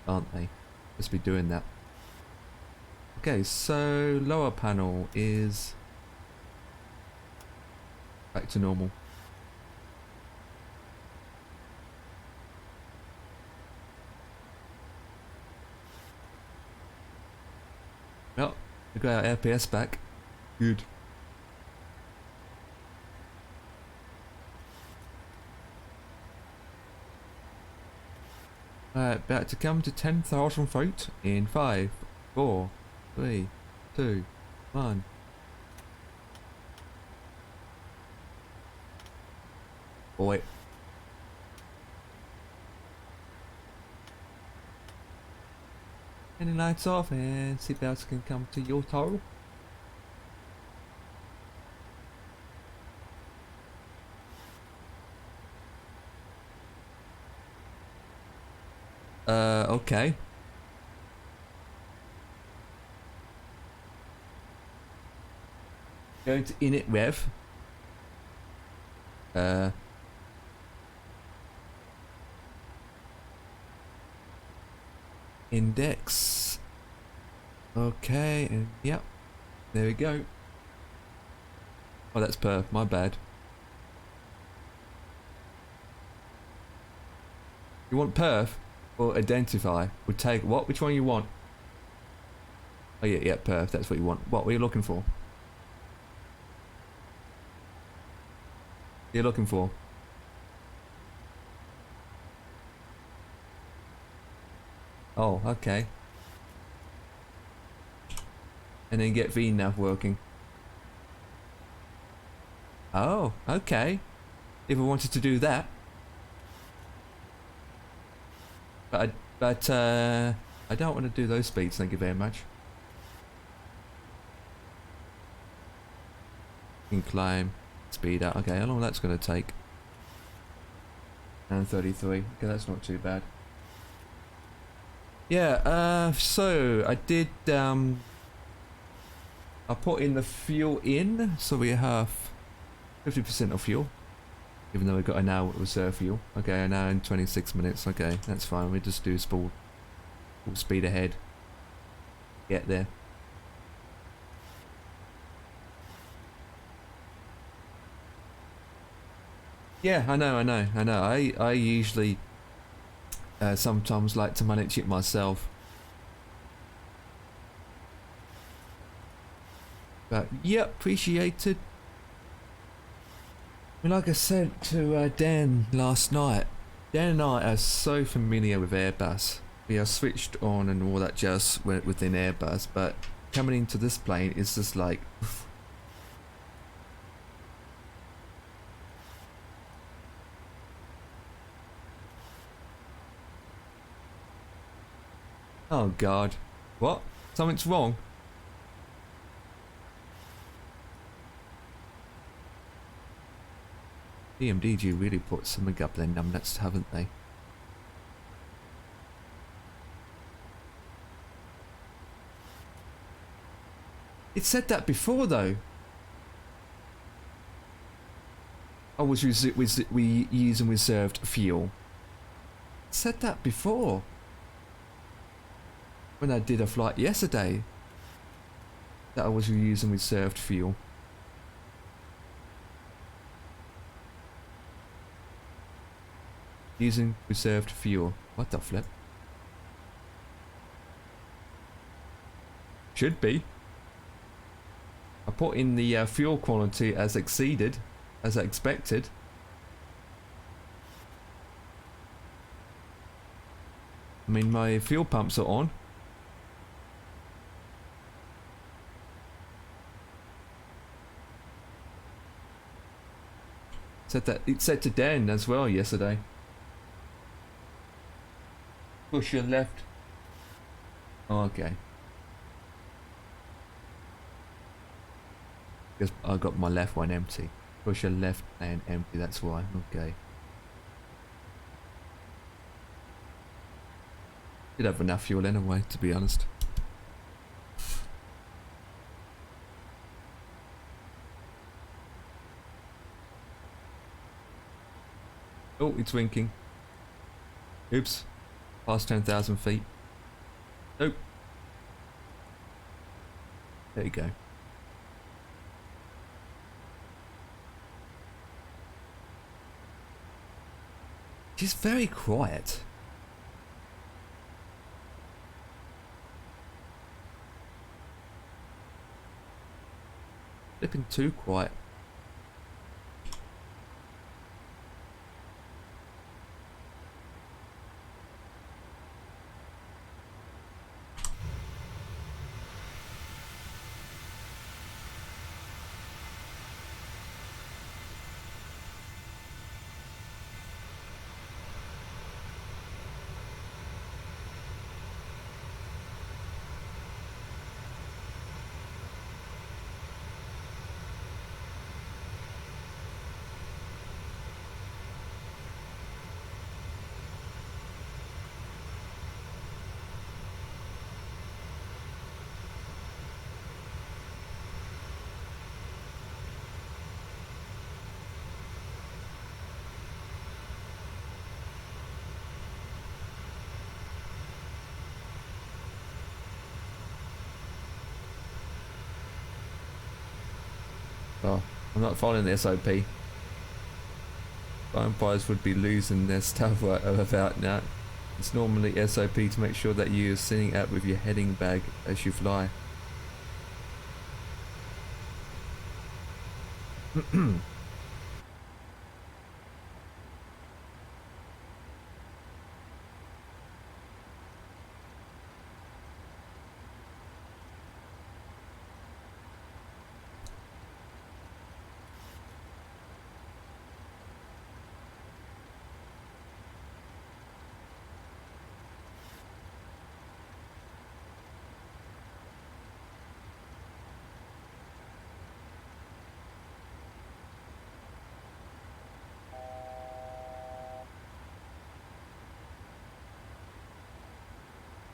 aren't they? Must be doing that. Okay, so lower panel is back to normal. Well, we got our FPS back. Good. About to come to 10,000 feet in 5, 4, 3, 2, 1. Boy. Any lights off and seatbelts can come to your toe. Okay. Going to init rev. Index. Okay, and yep. There we go. Oh, that's perf, my bad. You want perf or identify? We'll take what? Which one you want? Oh yeah, yeah, perf, that's what you want. What are you looking for? You're looking for? Oh, okay. And then get VNav working. Oh, okay. If I wanted to do that. But I don't want to do those speeds, thank you very much. You can climb, speed up. Okay, how long that's going to take? And 33. Okay, that's not too bad. Yeah, so I did, I put in the fuel in, so we have 50% of fuel. Even though we've got an hour reserve fuel. Okay, an hour and 26 minutes. Okay, that's fine. We just do full speed ahead. Get there. Yeah, I know. I usually sometimes like to manage it myself. But yeah, appreciated. I mean, like I said to Dan last night, Dan and I are so familiar with Airbus. We are switched on and all that jazz within Airbus, but coming into this plane is just like... Oh god. What? Something's wrong? PMDG really put something up their numbnuts, haven't they? It said that before though. I was we using reserved fuel. It said that before. When I did a flight yesterday. That I was using reserved fuel. Using reserved fuel. What the flip? Should be. I put in the fuel quality as exceeded, as I expected. I mean, my fuel pumps are on. It said to Dan as well yesterday. Push your left. Oh, okay. Because I got my left one empty. Push your left and empty, that's why. Okay. Did have enough fuel anyway, to be honest. Oh, it's winking. Oops. Past 10,000 feet. Nope. There you go. She's very quiet. Flipping too quiet. Oh, I'm not following the SOP. Vampires would be losing their stuff right about now. It's normally SOP to make sure that you're sitting out with your heading bag as you fly.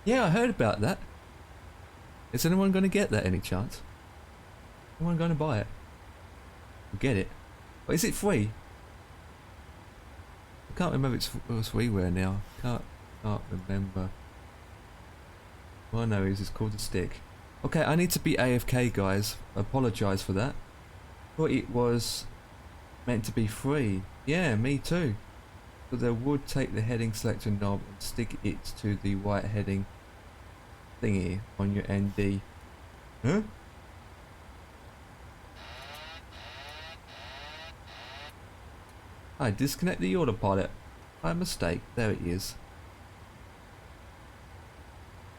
Yeah, I heard about that. Is anyone going to get that any chance? Anyone going to buy it? Or get it? But is it free? I can't remember if it's freeware now. Can't remember. All I know is it's called a stick. Okay, I need to be AFK, guys. I apologise for that. Thought it was meant to be free. Yeah, me too. So they would take the heading selector knob and stick it to the white heading thingy on your ND. Huh? I disconnect the autopilot by mistake. There it is.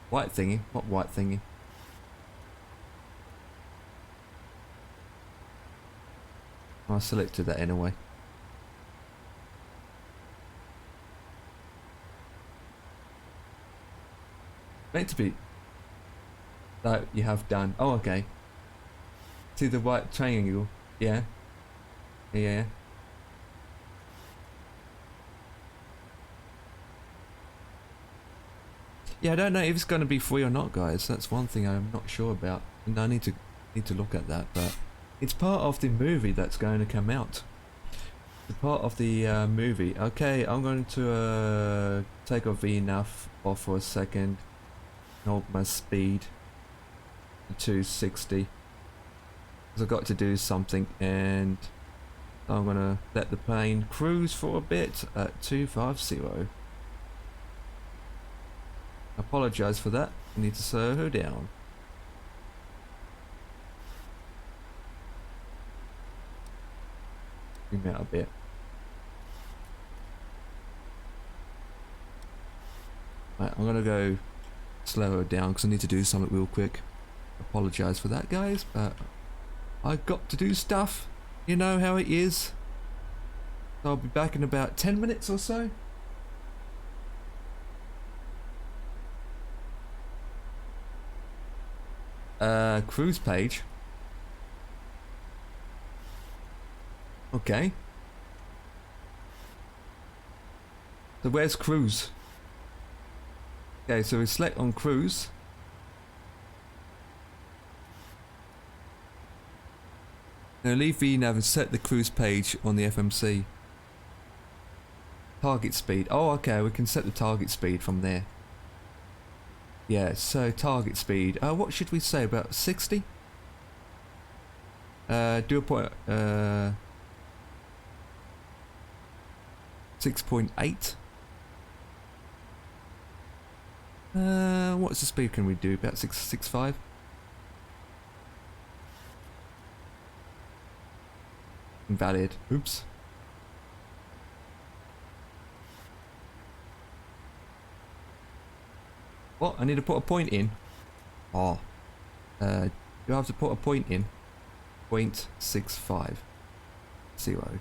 White thingy, what white thingy? I selected that anyway. Meant to be. That you have done. Oh, okay. See the white triangle? Yeah. Yeah. Yeah, I don't know if it's going to be free or not, guys. That's one thing I'm not sure about, and I need to look at that. But it's part of the movie that's going to come out. It's part of the movie. Okay, I'm going to take off enough off for a second. Hold my speed to 260 because I've got to do something, and I'm gonna let the plane cruise for a bit at 250. Apologise for that. I need to slow her down. Zoom out a bit. Right, I'm gonna go slow her down because I need to do something real quick. Apologise for that, guys, but I've got to do stuff. You know how it is. So I'll be back in about 10 minutes or so. Cruise page. Okay. So where's cruise? Okay, so we select on cruise. Now leave VNav and set the cruise page on the FMC. Target speed. Oh, okay, we can set the target speed from there. Yeah, so target speed. What should we say? About 60? Do a point. 6.8. What's the speed can we do? About 6.65? Invalid. Oops. What? I need to put a point in. Oh. Do I have to put a point in? 0.65. 0.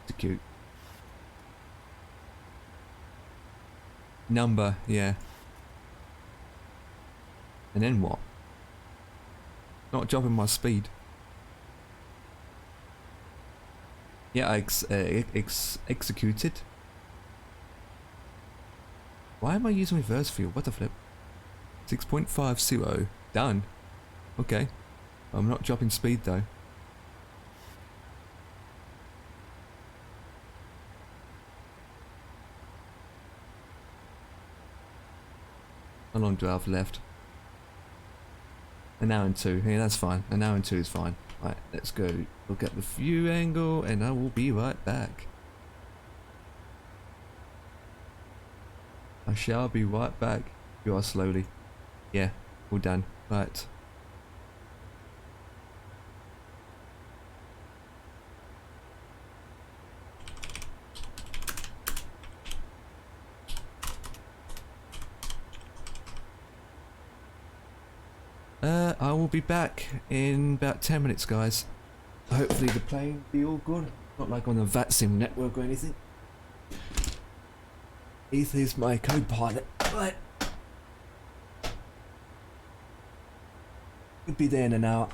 Execute. Number, yeah. And then what? Not dropping my speed. Yeah, I executed. Why am I using reverse fuel? What the flip? 6.50. Done. Okay. I'm not dropping speed though. How long do I have left? An hour and two. Yeah, that's fine. An hour and two is fine. Right, let's go look at the view angle and I will be right back. I shall be right back. You are slowly. Yeah, all done. Right. I will be back in about 10 minutes, guys. Hopefully the plane be all good. Not like on the VATSIM network or anything. Ethan is my co-pilot. Right. Could be there in an hour.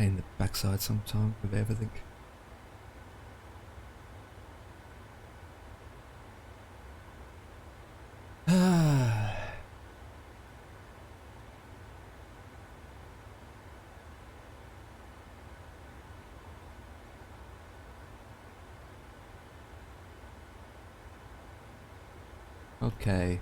pain in the backside sometimes with everything. Okay.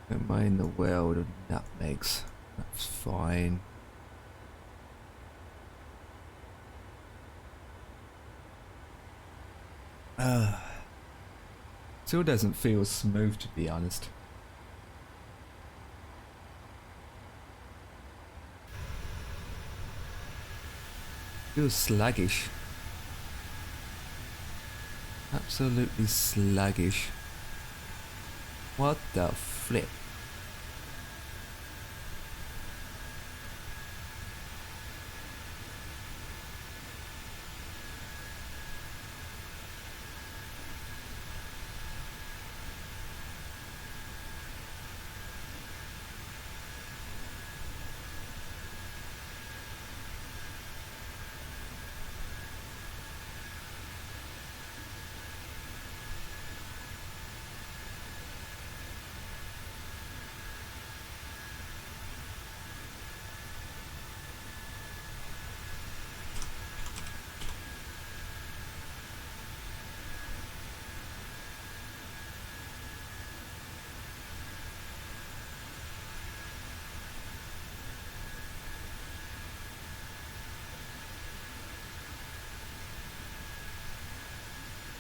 Don't mind the world of nutmegs. That's fine. Still doesn't feel smooth, to be honest. Feels sluggish. Absolutely sluggish. What the flip?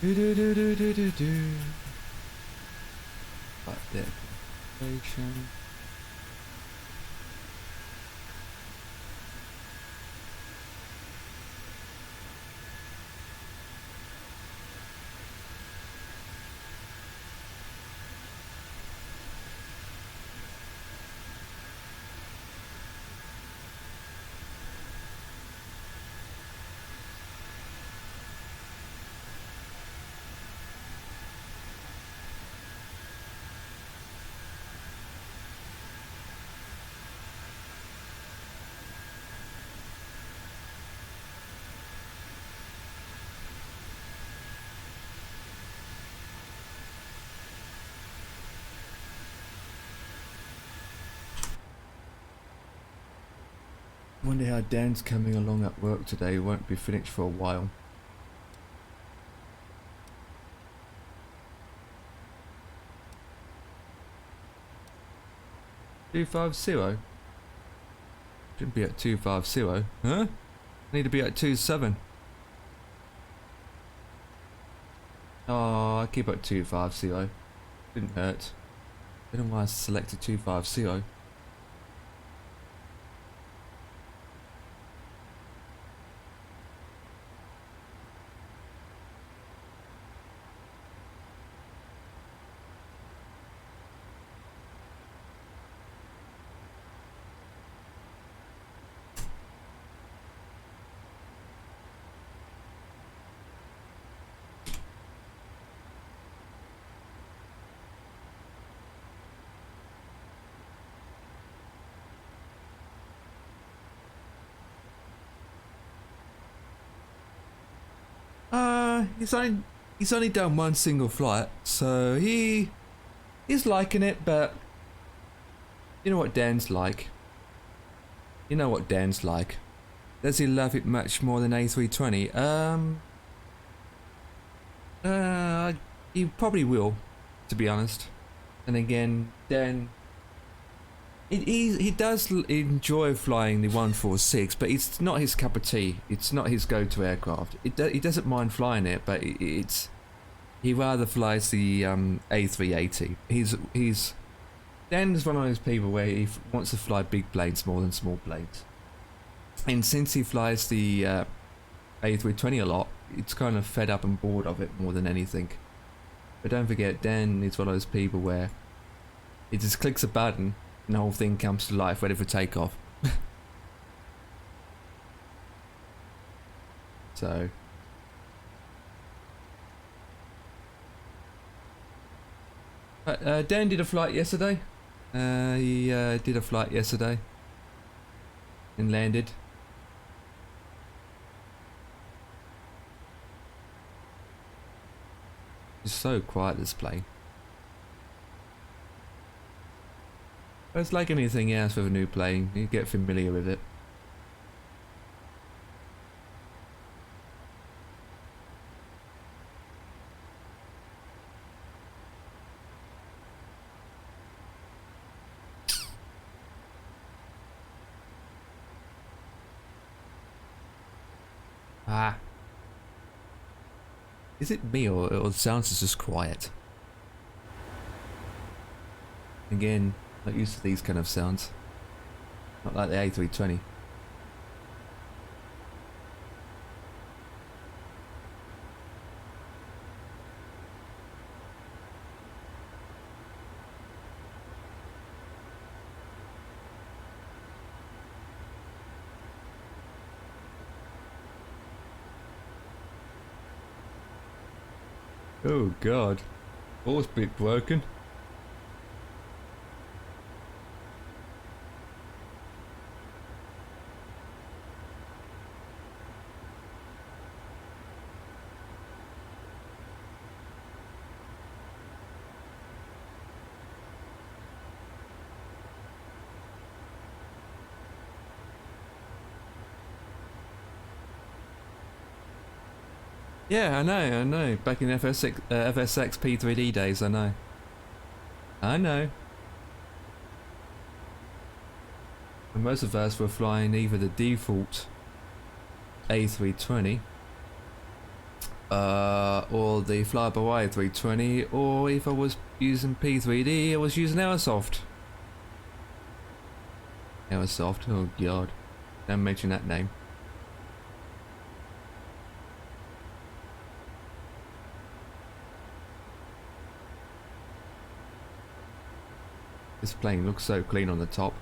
Do do do do do do do. But declaration. Wonder how Dan's coming along at work today. Won't be finished for a while. $250? Shouldn't be at 250, huh? Need to be at 27. Oh, I keep at 250. Didn't hurt. Don't know why I selected 250. He's only done one single flight, so he's liking it, but you know what Dan's like. You know what Dan's like. Does he love it much more than A320? He probably will, to be honest. And again, Dan, he does enjoy flying the 146, but it's not his cup of tea. It's not his go-to aircraft. He doesn't mind flying it, but he rather flies the A380. Dan's one of those people where he wants to fly big planes more than small planes. And since he flies the A320 a lot, it's kind of fed up and bored of it more than anything. But don't forget, Dan is one of those people where he just clicks a button and the whole thing comes to life, ready for takeoff. So Dan did a flight yesterday. He did a flight yesterday and landed. It's so quiet, this plane. But it's like anything else with a new plane, you get familiar with it. Ah. Is it me or the sounds is just quiet? Again, not used to these kind of sounds. Not like the A320. Oh god. Ball's a bit broken. Yeah, I know. Back in FSX P3D days, I know. And most of us were flying either the default A320 or the flyby A320, or if I was using P3D, I was using Airsoft. Airsoft, oh god. Don't mention that name. This plane looks so clean on the top.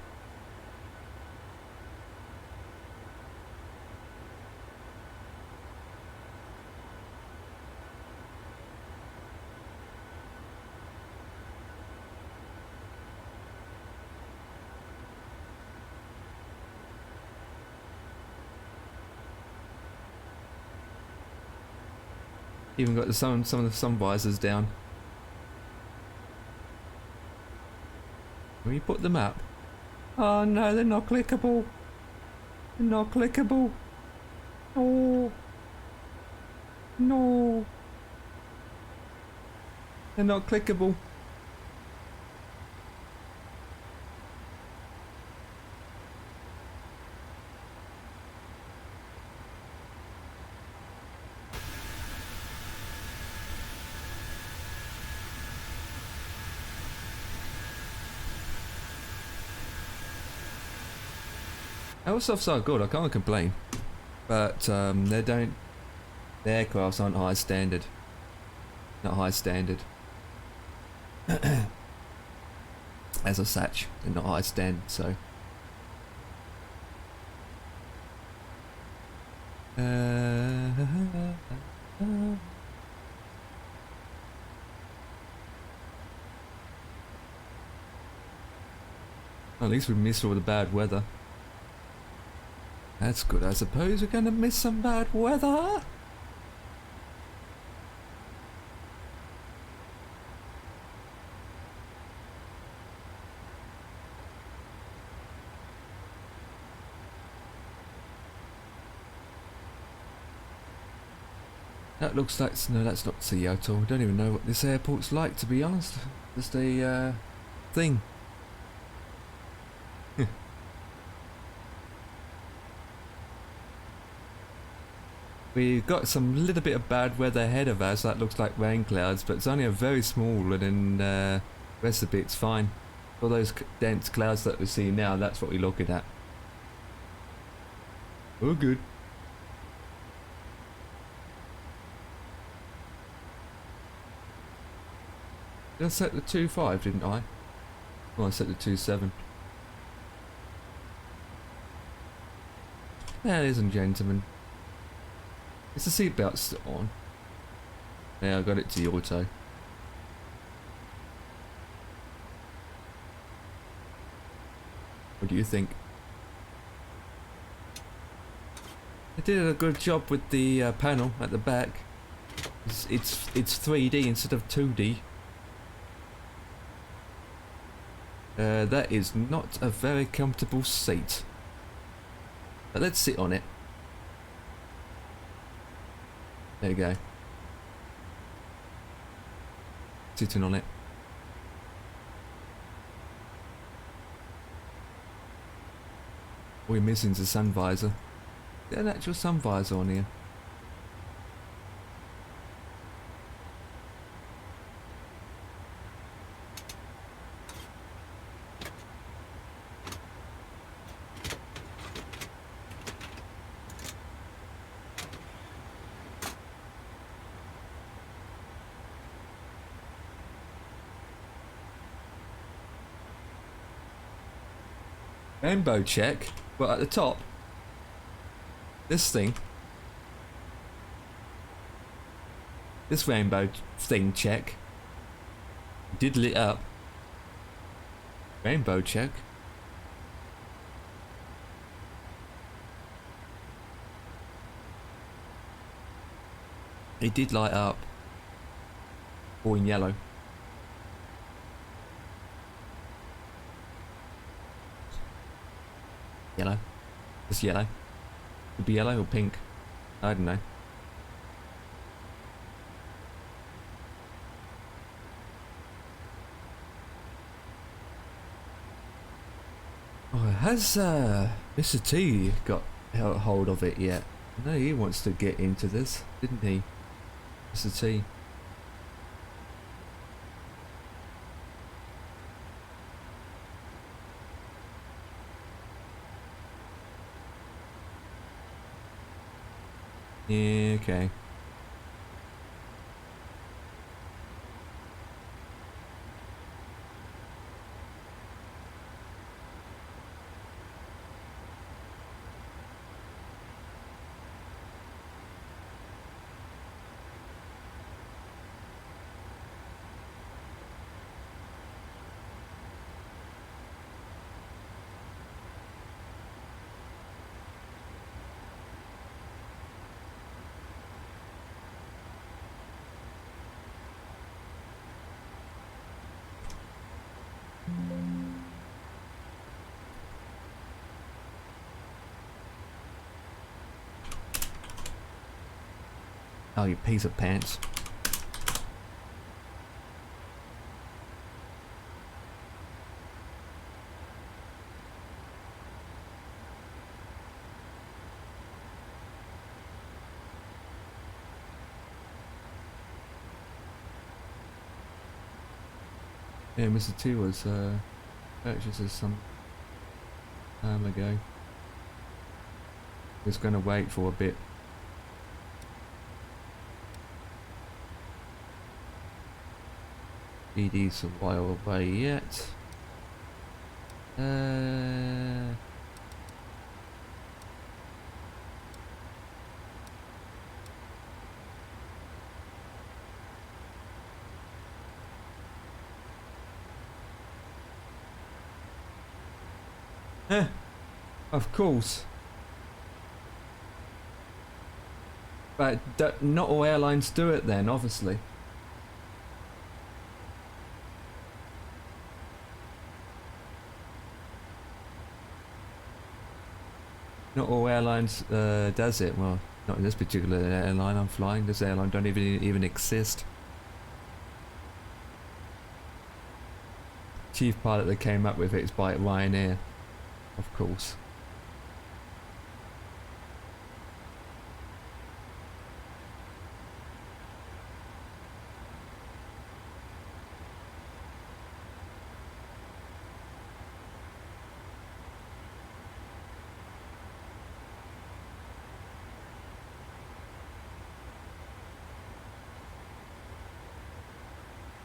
Even got some of the sun visors down. When you put them up. Oh no, they're not clickable. They're not clickable. Oh. No. They're not clickable. Airsoft's are good, I can't complain. But the aircrafts aren't high standard. Not high standard. As a such, they're not high standard, so. At least we missed all the bad weather. That's good. I suppose we're gonna miss some bad weather. That looks like, no, that's not Seattle. I don't even know what this airport's like, to be honest. Just a thing. We've got some little bit of bad weather ahead of us. That looks like rain clouds, but it's only a very small, and then the rest of it's fine. All those dense clouds that we're seeing now, that's what we're looking at. Oh, good. Did I set the 2.5, didn't I? Oh, I set the 2.7. Ladies and gentlemen. Is the seatbelt still on? Yeah, I got it to auto. What do you think? They did a good job with the panel at the back. It's 3D instead of 2D. That is not a very comfortable seat. But let's sit on it. There you go. Sitting on it. All you're missing is a sun visor. There's an actual sun visor on here. Rainbow check. Well, at the top. This thing. This rainbow thing check. Did lit up. Rainbow check. It did light up. All in yellow. Yellow. Just yellow. Could be yellow or pink. I don't know. Oh, has Mr. T got hold of it yet? I know he wants to get into this, didn't he? Mr. T. Yeah, okay. Oh, you piece of pants. Yeah, Mr. T was purchases some time ago. Was gonna wait for a bit. BD's a while away yet. Of course. But not all airlines do it then, obviously. Not all airlines does it. Well, not in this particular airline I'm flying. This airline don't even exist. Chief pilot that came up with it is by Ryanair, of course.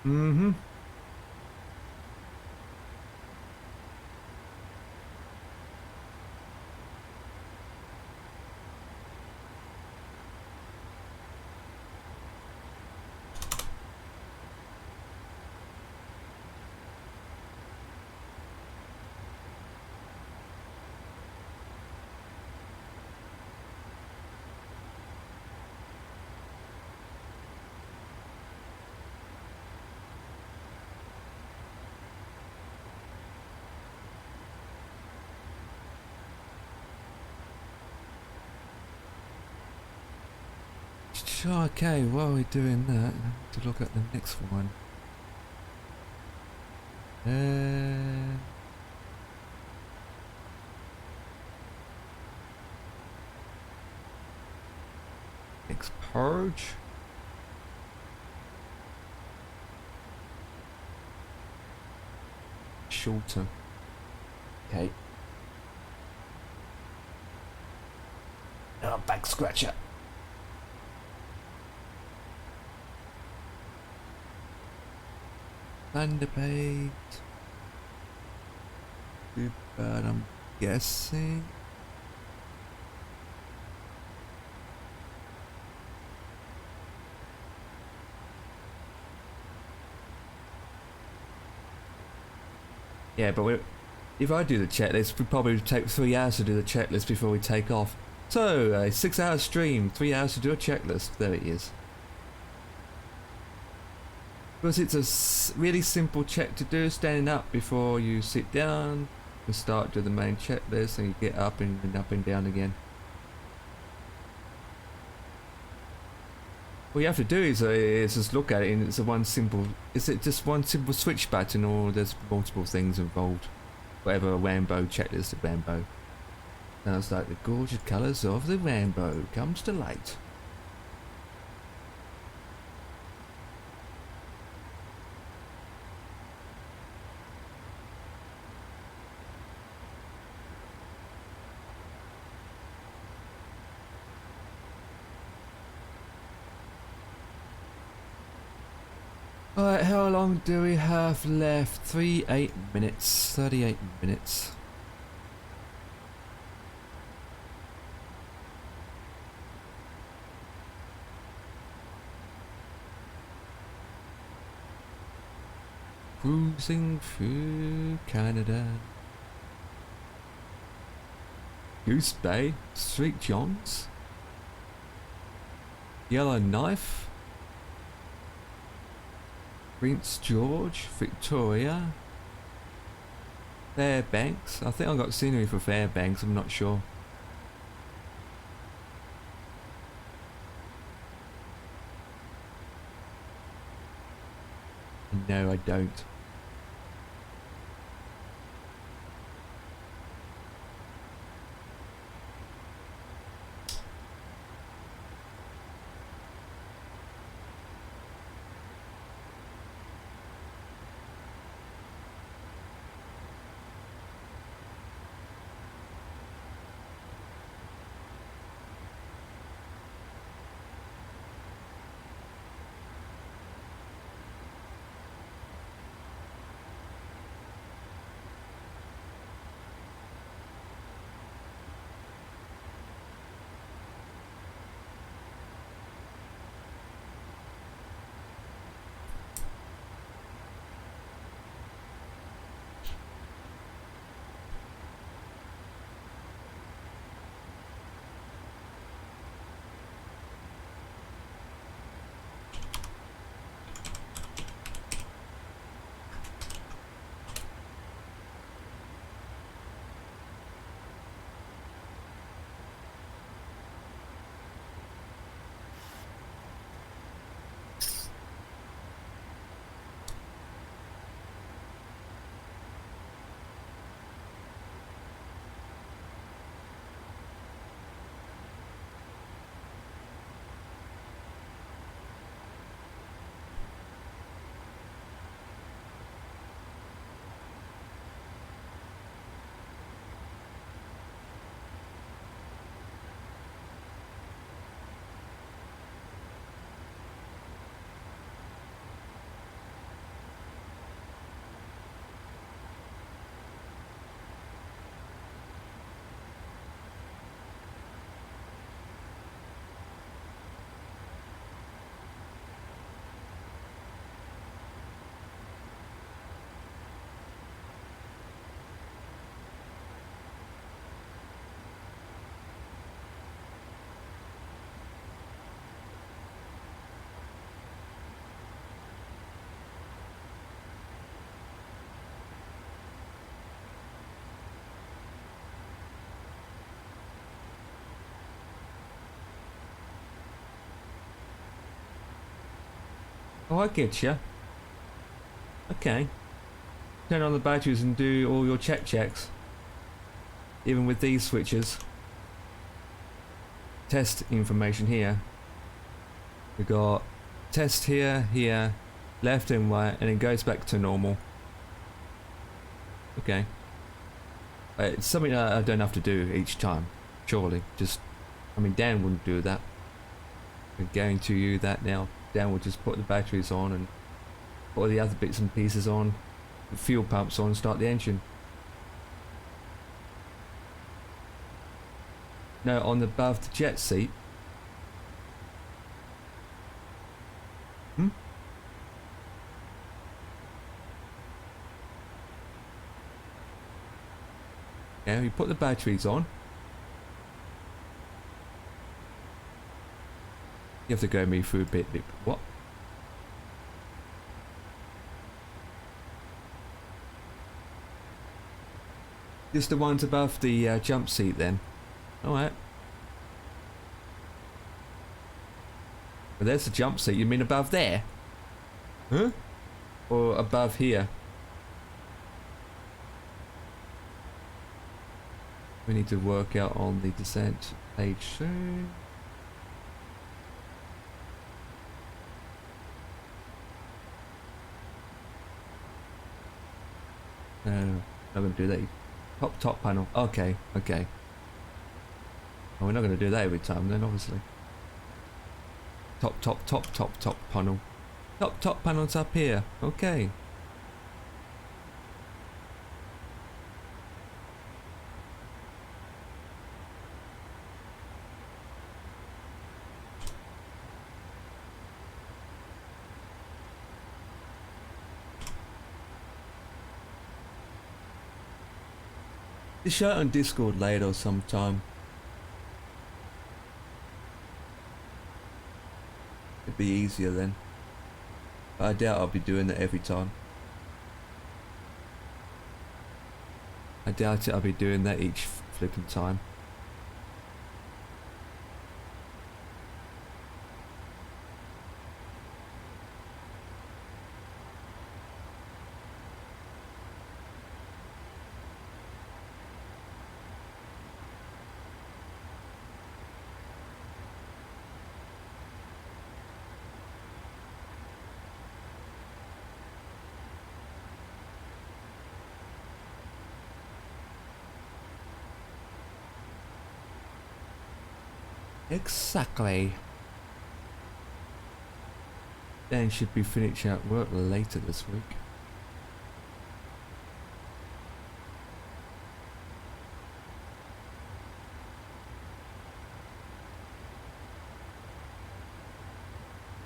Mm-hmm. Okay, while we're doing that, to look at the next one. Next purge. Shorter. Okay. Oh, back scratcher. Thunderbait. Too bad, I'm guessing. Yeah, but if I do the checklist, we probably take 3 hours to do the checklist before we take off. So, a 6-hour stream, 3 hours to do a checklist. There it is. Because it's a really simple check to do, standing up before you sit down, you start to the main checklist, and you get up and up and down again. What you have to do is just look at it, and it's is it just one simple switch button, or there's multiple things involved? Whatever a rainbow checklist, a rainbow. Sounds like the gorgeous colours of the rainbow comes to light. Alright, how long do we have left? 38 minutes. 38 minutes. Cruising through Canada. Goose Bay, St. John's, Yellowknife, Prince George, Victoria, Fairbanks. I think I got scenery for Fairbanks, I'm not sure. No, I don't. Oh, I get you. Okay. Turn on the batteries and do all your checks. Even with these switches. Test information here. We got test here, here, left and right, and it goes back to normal. Okay. It's something that I don't have to do each time, surely. Just, I mean, Dan wouldn't do that. I'm guarantee you that now. Dan would just put the batteries on and put all the other bits and pieces on, the fuel pumps on, and start the engine. No, on the above the jet seat. Yeah, you put the batteries on. You have to go me through a bit. What? Just the ones above the jump seat then. Alright. Well, there's the jump seat. You mean above there? Huh? Or above here? We need to work out on the descent page soon. No, I'm not going to do that. Top panel. Okay, okay. Oh, we're not going to do that every time then, obviously. Top panel. Top panel's up here. Okay. Show it on Discord later sometime. It'd be easier then. But I doubt I'll be doing that every time. I doubt it I'll be doing that each flipping time. Exactly. Dan should be finishing up work later this week.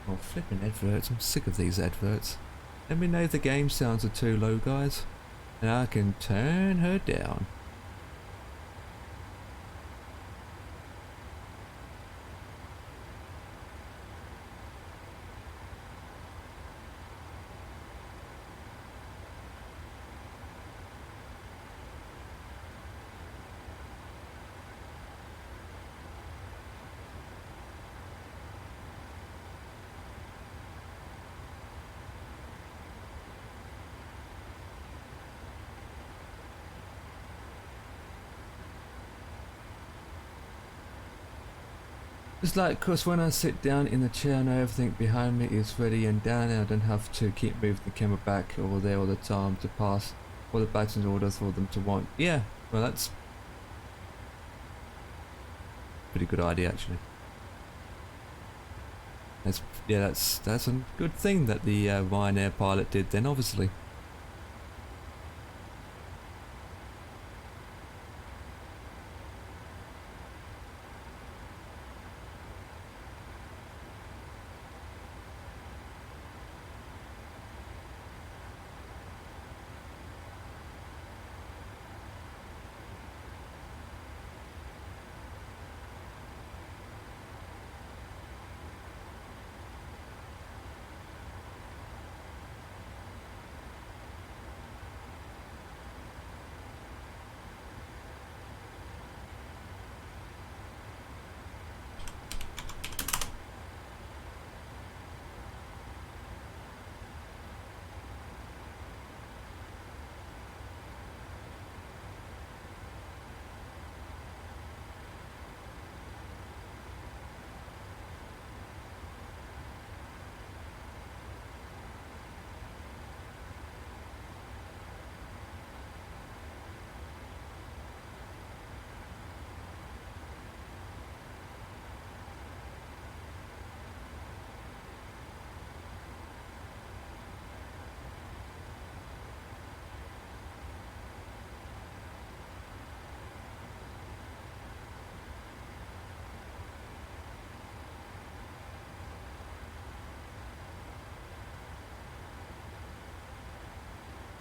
Oh, flipping adverts. I'm sick of these adverts. Let me know if the game sounds are too low, guys, and I can turn her down. It's like, cause when I sit down in the chair, I know everything behind me is ready and down, and I don't have to keep moving the camera back or there all the time to pass all the buttons in order for them to want. Yeah, well that's a pretty good idea actually. That's a good thing that the Ryanair pilot did then, obviously.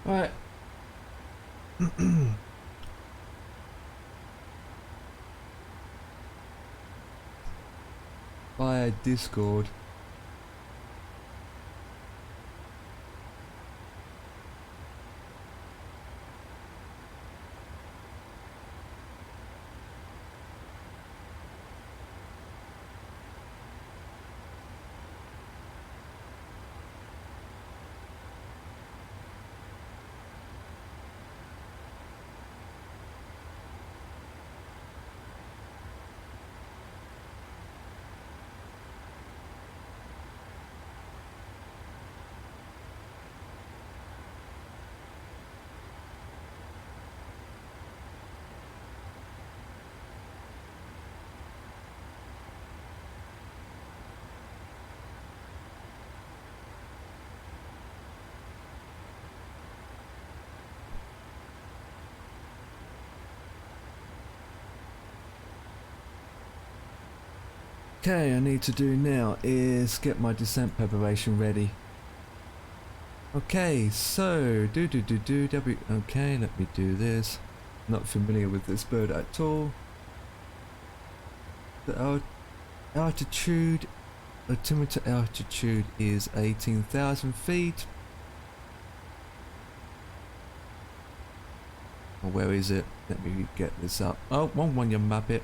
Right. Via Discord. Okay, I need to do now is get my descent preparation ready. Okay, so okay, let me do this. Not familiar with this bird at all. The altitude, altimeter altitude is 18,000 feet. Oh, where is it? Let me get this up. Oh, wrong one, you muppet.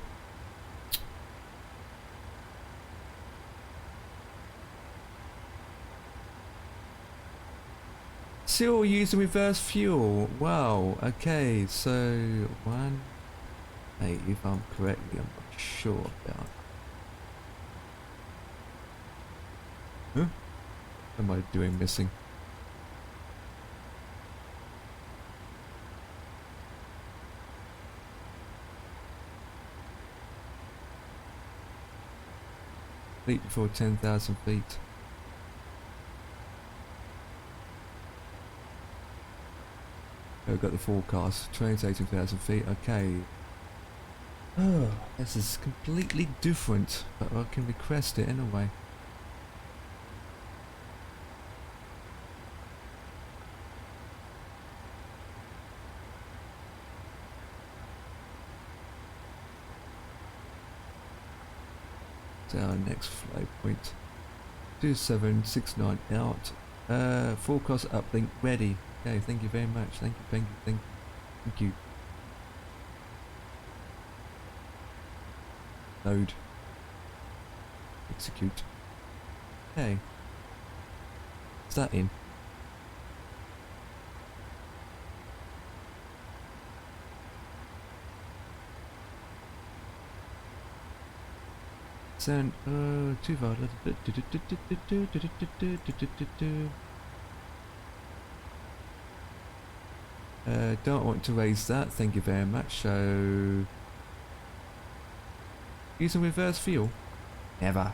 Still using reverse fuel. Wow. Okay, so 1-8, if I'm correctly, I'm not sure about. Huh? What am I doing missing? Fleet before 10,000 feet. I've got the forecast. Trains 18,000 feet. Okay. Oh, this is completely different, but I can request it anyway. So our next flight point. 2769 out. Forecast uplink ready. Okay, thank you very much. Thank you. Load. Execute. Okay. Is that in? Send too far. Don't want to raise that, thank you very much. So using reverse fuel? Never.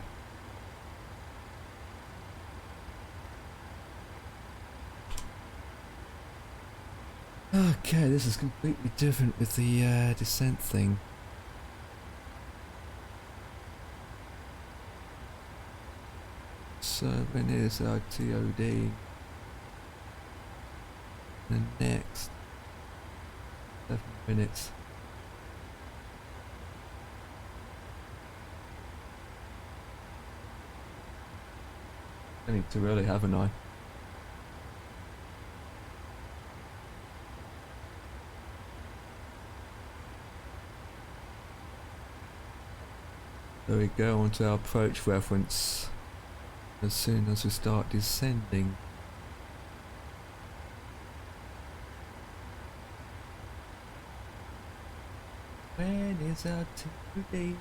Okay, this is completely different with the descent thing. So when is our TOD? The next 7 minutes. I need too early, haven't I? There we go, onto our approach reference. As soon as we start descending. When is our TOD?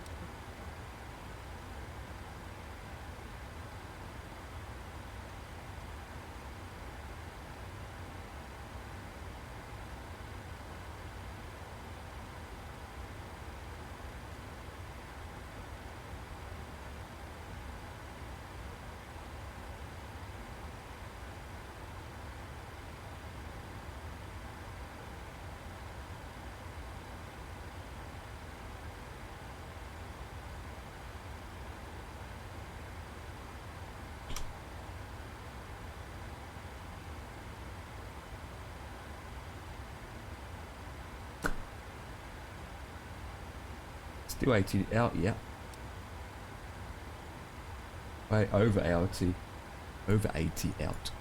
Still 80 out, yeah. Wait, over 80. Over 80 out.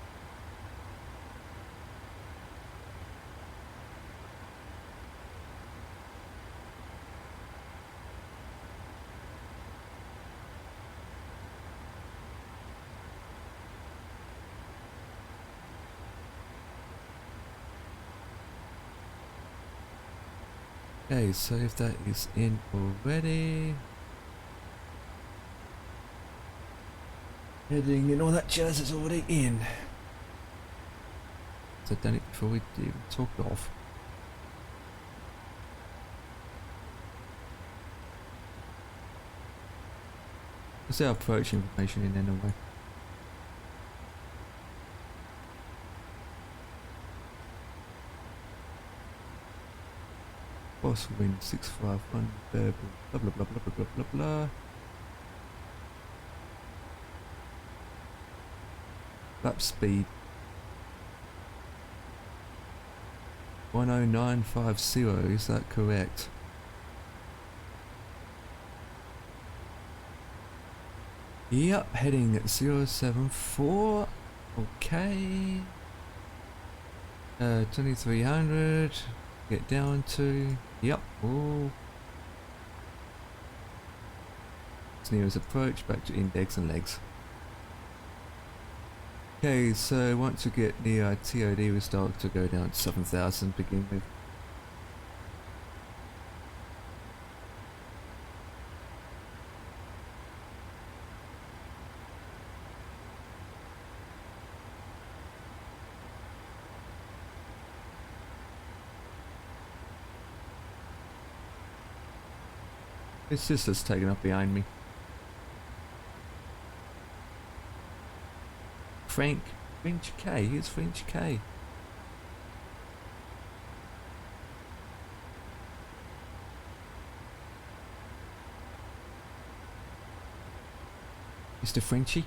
Okay, so if that is in already. Heading and all that jazz is already in. So I've done it before we even talked off. What's our approach information in anyway? Boss wind 651 blah blah blah blah blah blah blah blah. Lap speed 10950, is that correct? Yep, heading at 074. Okay. 2300. Get down to. Yep. Oh. It's nearest approach. Back to index and legs. Okay, so once we get near TOD, we start to go down to 7,000 to begin with. His sister's taken up behind me. French K, who's French K? Mr. Frenchie?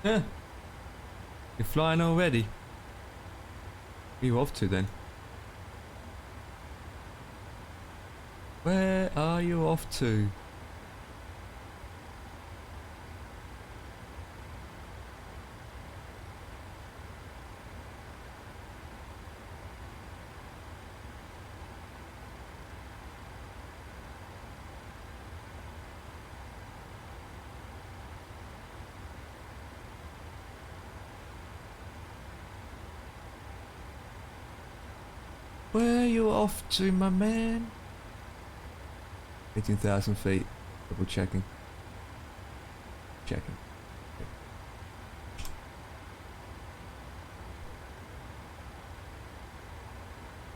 Yeah. You're flying already? Where are you off to then? Where are you off to? Where are you off to, my man? 18,000 feet. Double checking. Checking.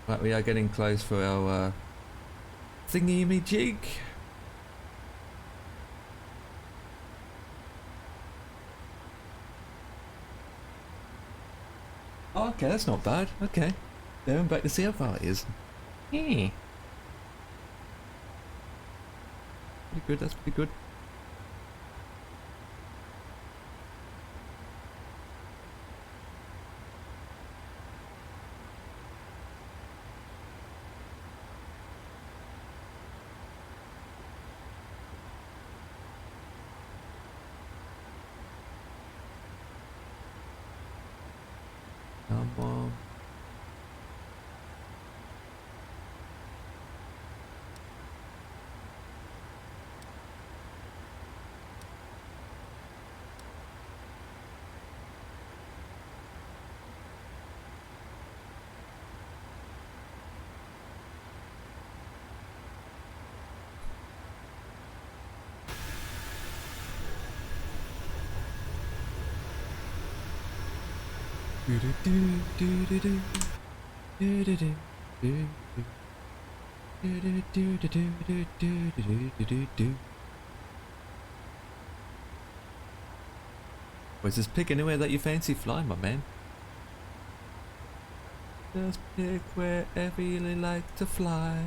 Right, we are getting close for our thingy-me-jig. Oh, okay, that's not bad. Okay. Going back to see how far it is. Yeah. Pretty good, that's pretty good. Come on. Where's this pick anywhere that you fancy flying, my man? Just pick wherever you like to fly.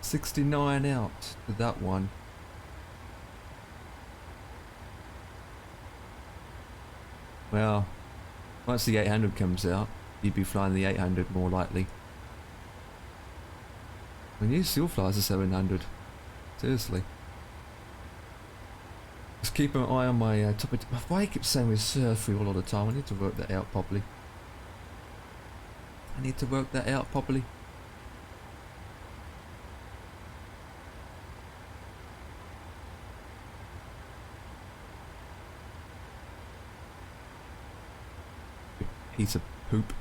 $69 out to that one. Well, once the 800 comes out, you'd be flying the 800 more likely. When you still flies the 700. Seriously. Just keep an eye on my top of... Why I keep saying with surf fuel all the time? I need to work that out properly. Piece of poop.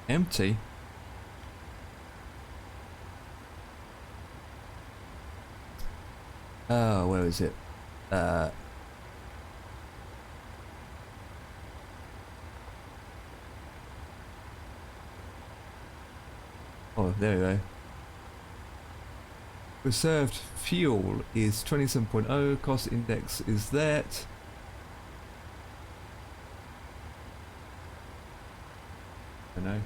Empty. Oh, where is it? Oh, there we go. Reserved fuel is 27.0, cost index is that. I know.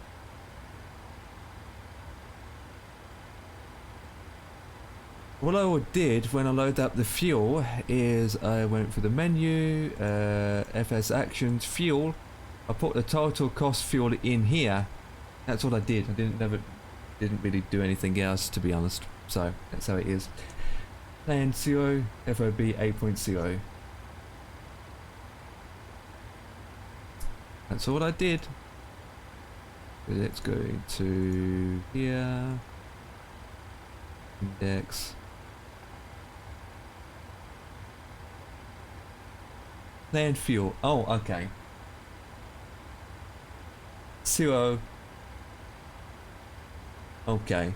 What I did when I loaded up the fuel is I went for the menu, FS actions, fuel. I put the total cost fuel in here. That's all I did. I didn't really do anything else, to be honest. So that's how it is. Plan 0, FOB 8.0. That's all I did. Let's go into here. Index. Land fuel. Oh, okay. 0. Okay.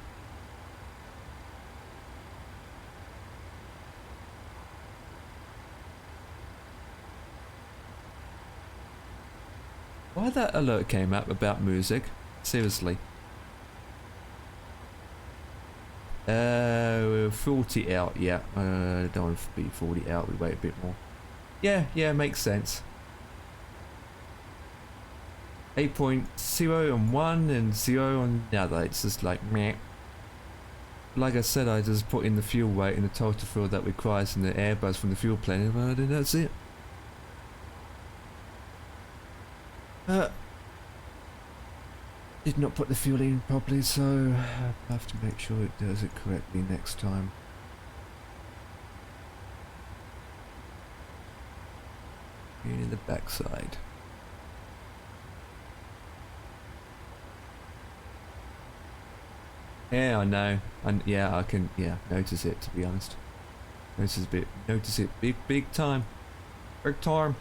Why that alert came up about music? Seriously. 40 out, yeah. Don't want to be 40 out, we wait a bit more. Yeah, makes sense. 8.0 on one and 0 on the other. It's just like meh. Like I said, I just put in the fuel weight and the total fuel that requires in the airbus from the fuel plan, and that's it. Did not put the fuel in properly, so I have to make sure it does it correctly next time. In the backside. Yeah, I know. Yeah, I can. Yeah, notice it. To be honest, notice it. Big time. Big time.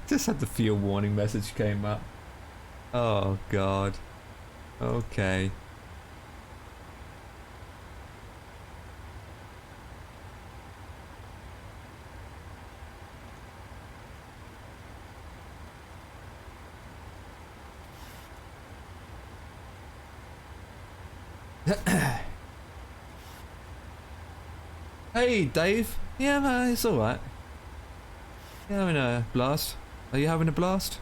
Just had the fuel warning message came up. Oh god. Okay. Hey Dave. Yeah man, it's alright. You having a blast? Are you having a blast?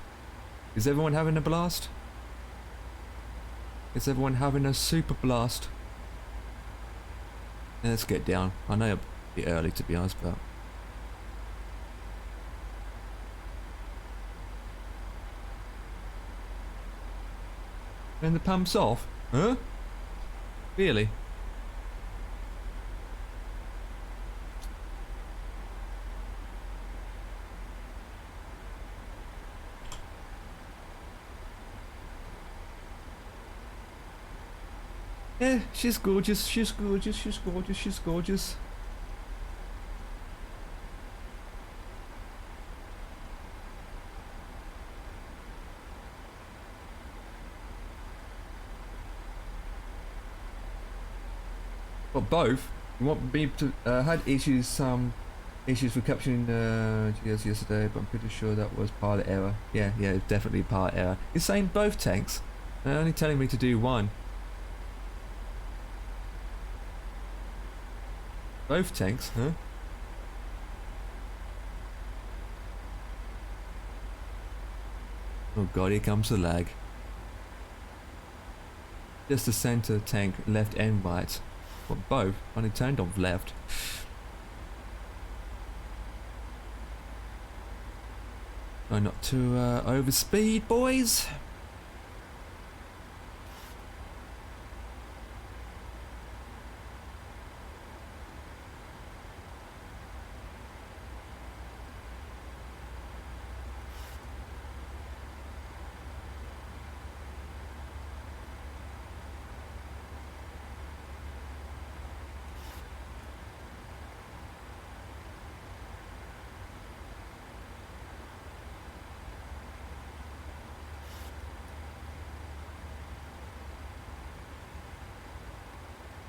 Is everyone having a blast? Is everyone having a super blast? Yeah, let's get down. I know it's a bit early to be honest, but... And the pump's off? Huh? Really? Yeah, she's gorgeous, she's gorgeous, she's gorgeous, she's gorgeous. Well, both. You want me to had issues issues with capturing GS yesterday, but I'm pretty sure that was pilot error. Yeah, definitely pilot error. It's saying both tanks. They're only telling me to do one. Both tanks, huh? Oh god, here comes the lag. Just the center tank, left and right. What, both? Only turned off left. Try not to overspeed, boys.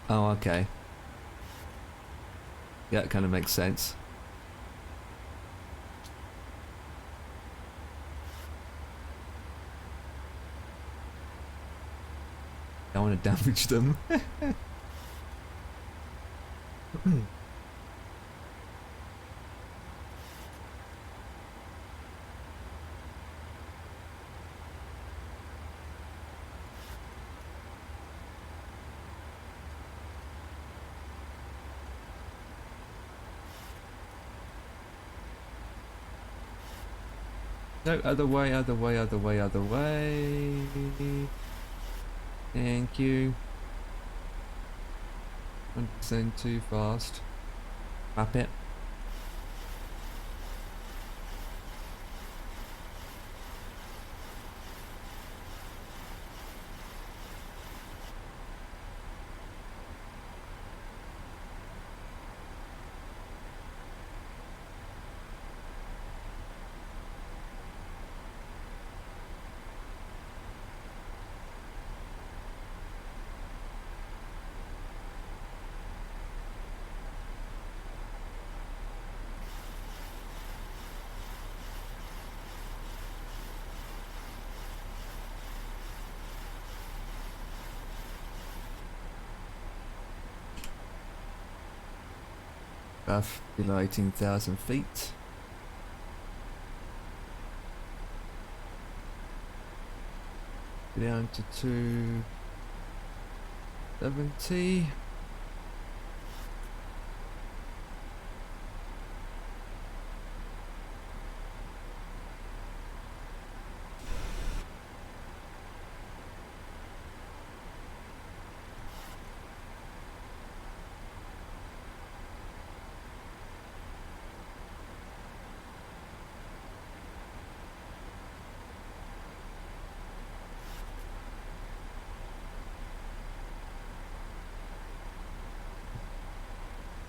Oh, okay. Yeah, it kind of makes sense. I want to damage them. No, other way, other way, other way, other way. Thank you. 100% too fast. Map it. Below 18,000 feet. Go down to 270.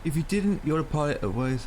If you didn't, you're a pilot at ways.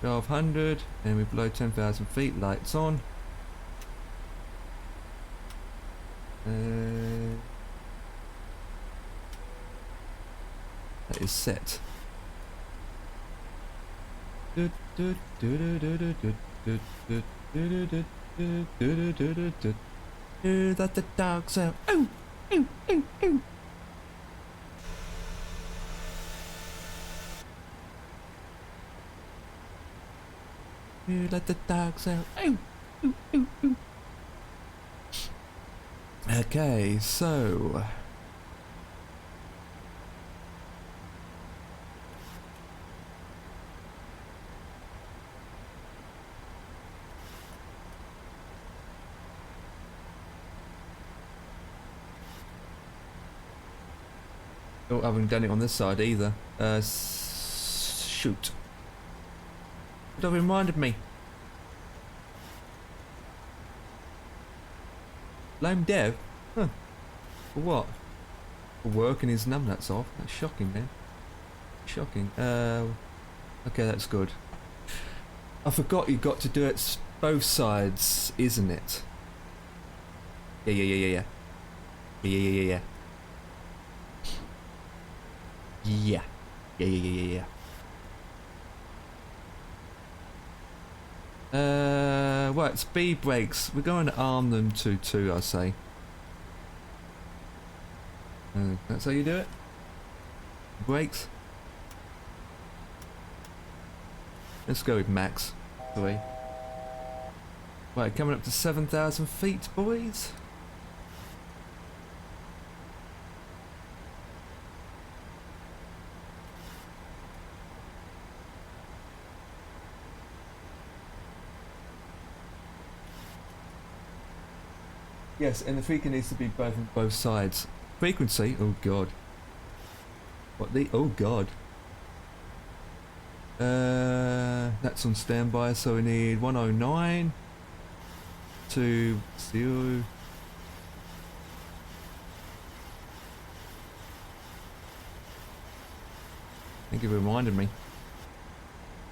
1200, and we're below 10,000 feet, lights on. That is set. Let the dogs out. Ooh, ooh, ooh, ooh. Let the dogs out. Ooh, ooh, ooh, ooh. Okay, so oh, I haven't done it on this side either. Shoot. That reminded me. Blame Dev? Huh. For what? For working his numbnuts off? That's shocking, man. Shocking. Okay, that's good. I forgot you got to do it both sides, isn't it? Yeah. Yeah. Right, speed brakes. We're going to arm them to 2, I say. That's how you do it? Brakes? Let's go with max 3. Right, coming up to 7,000 feet, boys. Yes, and the frequency needs to be both on both sides. Frequency? Oh god. What the? Oh god. That's on standby, so we need 109 to 0. Thank you for reminding me.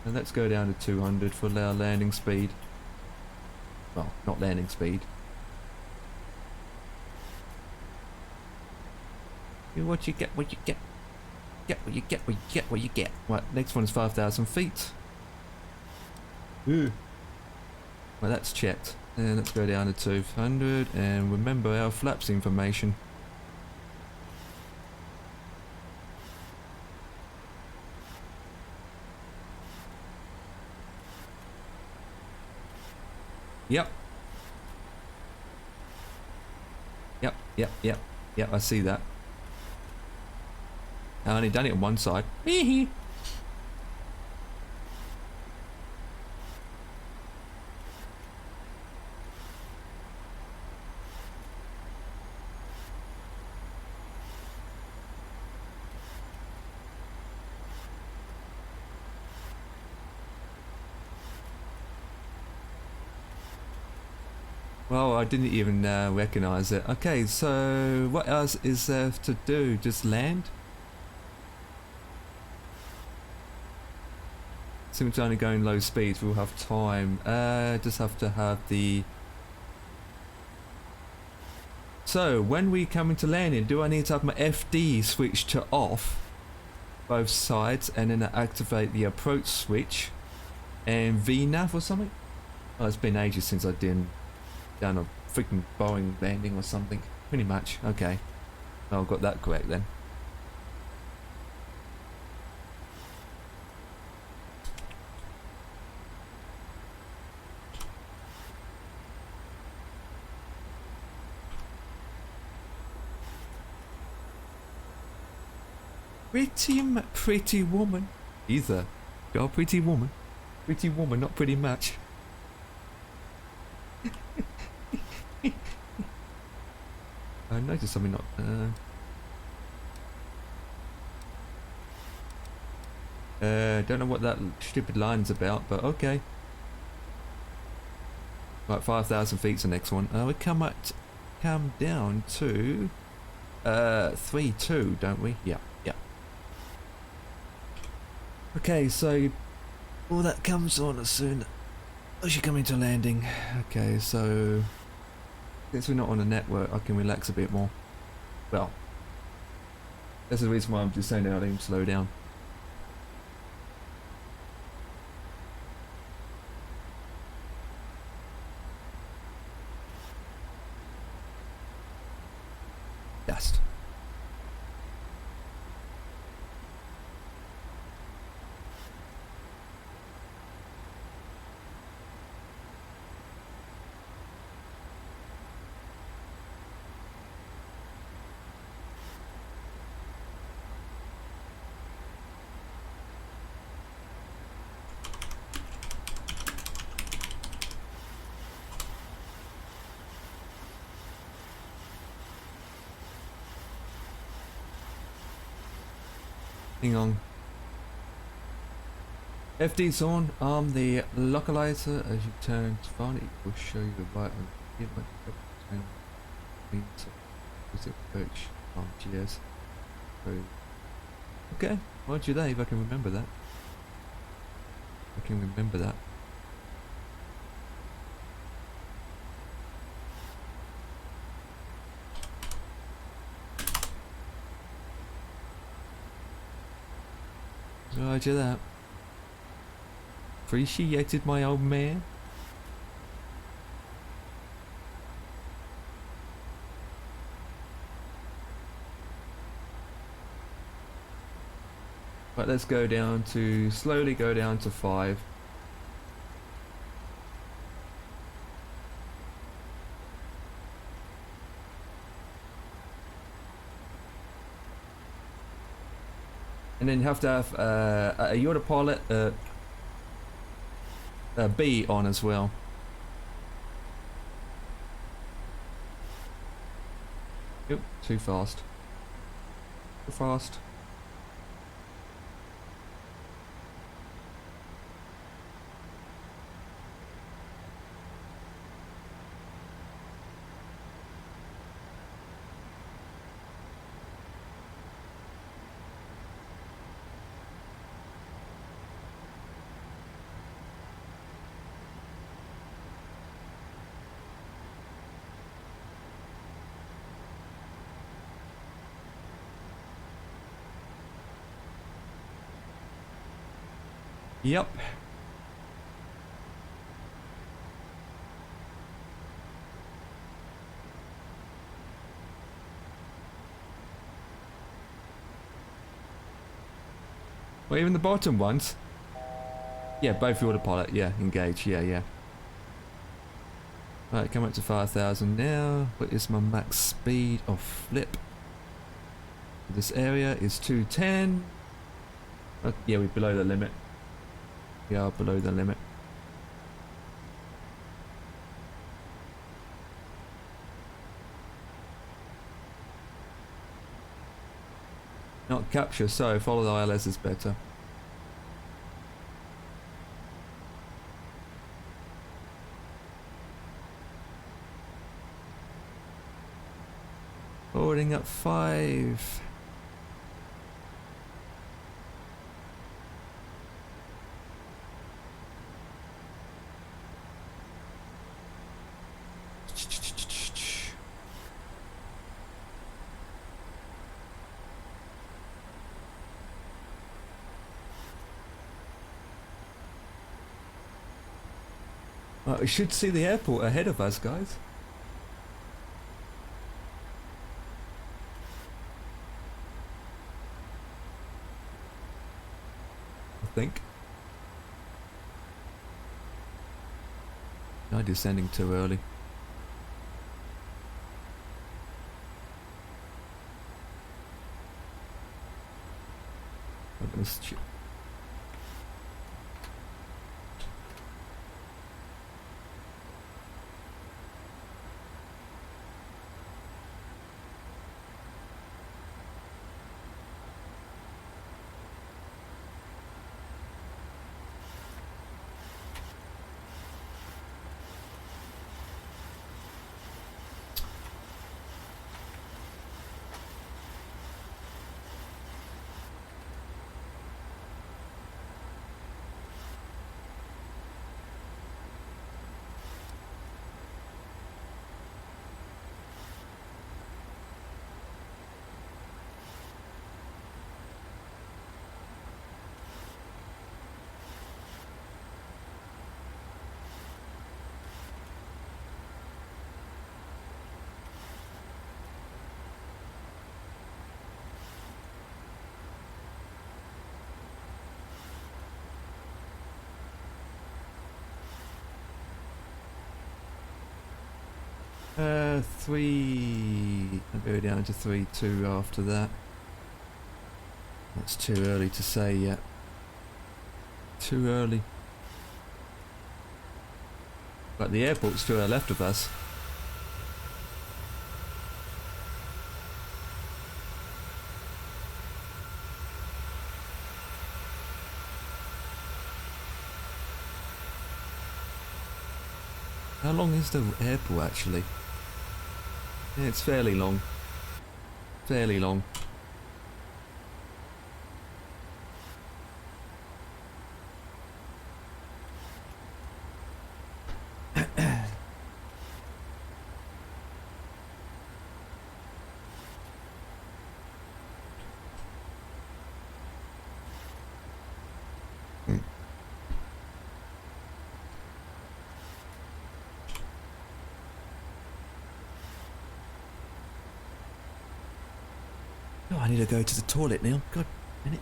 And let's go down to 200 for our landing speed. Well, not landing speed. What you get, what you get. Get what you get, what you get, what you get. Right, next one is 5,000 feet. Ooh. Well, that's checked. And let's go down to 200 and remember our flaps information. Yep. Yep, I see that. I only done it on one side. Well, I didn't even recognize it. Okay, so what else is there to do? Just land? Since we're only going low speeds, we'll have time. Just have to have the... So, when we come into landing, do I need to have my FD switched to off? Both sides, and then activate the approach switch? And VNAV or something? Oh, it's been ages since I did down a freaking Boeing landing or something. Pretty much. Okay. Oh, I got that correct then. Pretty woman. Either. Go pretty woman. Pretty woman, not pretty much. I noticed something not... don't know what that stupid line's about, but okay. Right, 5,000 feet's the next one. We come down to 3-2, don't we? Yeah. Okay, so all that comes on as soon as you come into landing. Okay, so since we're not on a network, I can relax a bit more. Well, that's the reason why I'm just saying that I need to slow down. Dust. Hang on. FD's on. Arm the localizer as you turn to find it. Will show you the right on the visit coach on GS. Okay, Roger that if I can remember that. I can remember that. Roger that. Appreciated, my old man. Right, let's go down to, slowly go down to 5. And then you have to have a autopilot B on as well. Yep, too fast. Too fast. Yep. Well, even the bottom ones. Yeah, both autopilot. Yeah, engage. Yeah, yeah. Right, come up to 5,000 now. What is my max speed of flip? This area is 210. Yeah, we're below the limit. We are below the limit. Not capture, so follow the ILS is better. Forwarding up 5. We should see the airport ahead of us, guys. I think. No, descending too early. Let's 3. I'll go down to 3-2 after that. That's too early to say yet. Too early. But the airport's to our left of us. How long is the airport actually? Yeah, it's fairly long. Fairly long. Oh, I need to go to the toilet now. God, minute.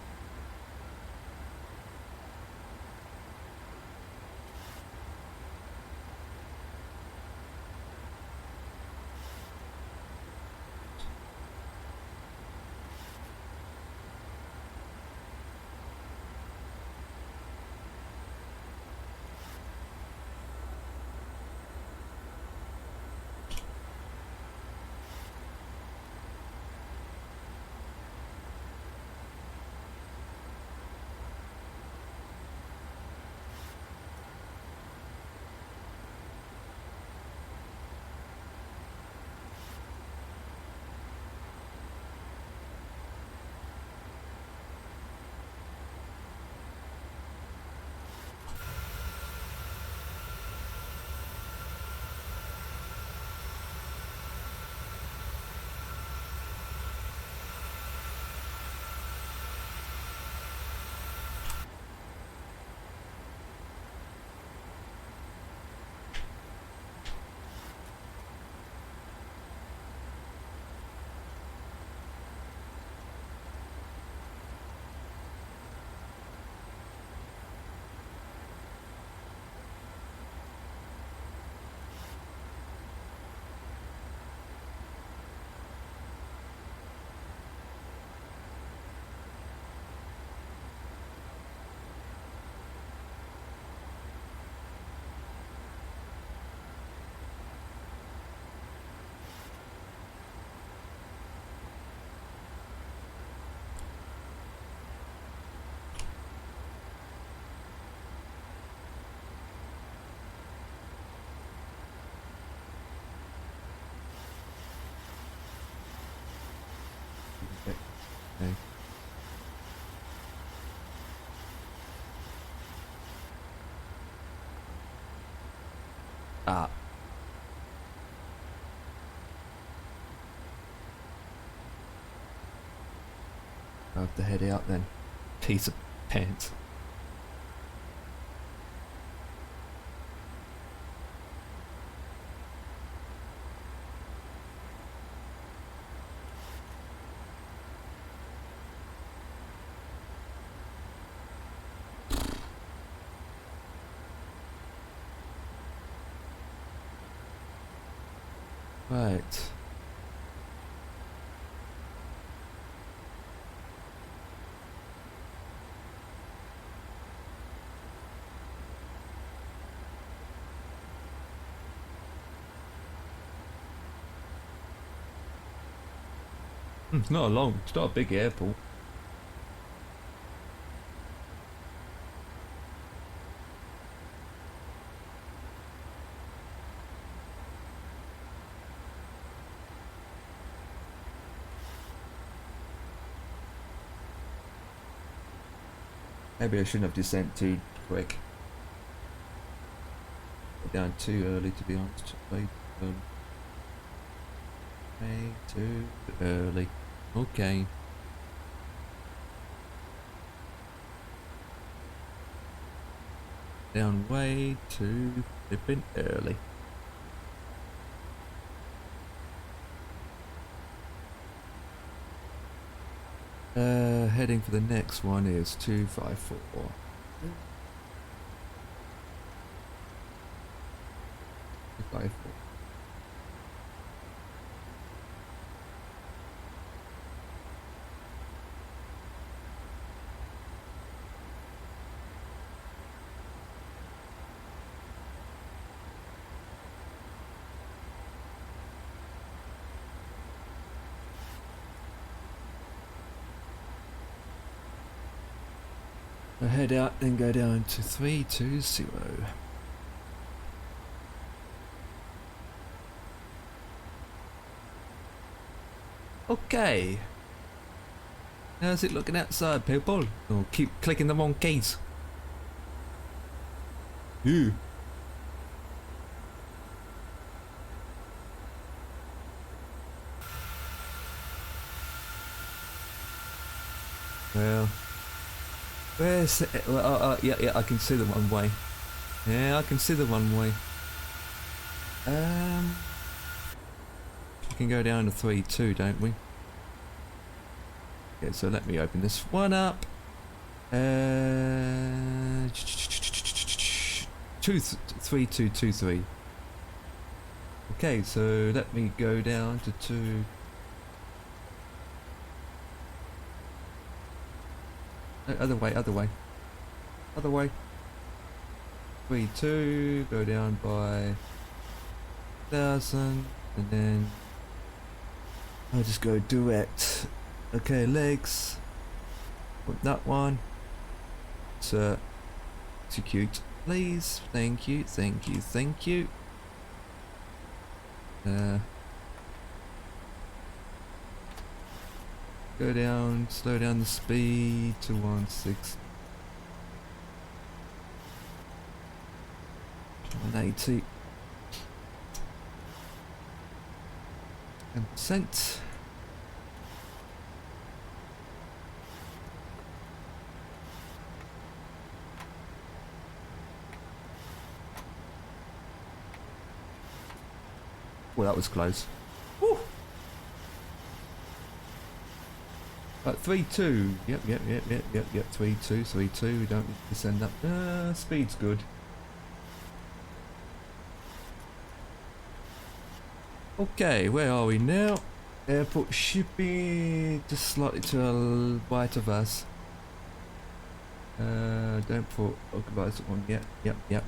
Okay. Ah. I have to head out then. Piece of pants. Right. It's not it's not a big airport. Maybe I shouldn't have descent too quick. Go down too early, to be honest. Way too early. Okay. Down way too flippin' early. Heading for the next one is 254. 254. I head out, then go down to 320. Okay. How's it looking outside, people? Oh, keep clicking the wrong keys. Ew. Well, where's it? Well, yeah, I can see the one way. Yeah, I can see the one way. We can go down to 3-2, don't we? Okay, so let me open this one up. 3223. Okay, so let me go down to 2. No, other way. Other way. 3-2, go down by 1,000, and then I'll just go direct. Okay, legs. Put that one. So execute, please. Thank you. Go down, slow down the speed to 160. 180. 10%. Well, that was close. Woo! But 3-2. Yep. 3-2. We don't need to send up. Speed's good. Okay, where are we now? Airport shipping, just slightly to the right of us. Don't put occupiers on yet. Yep.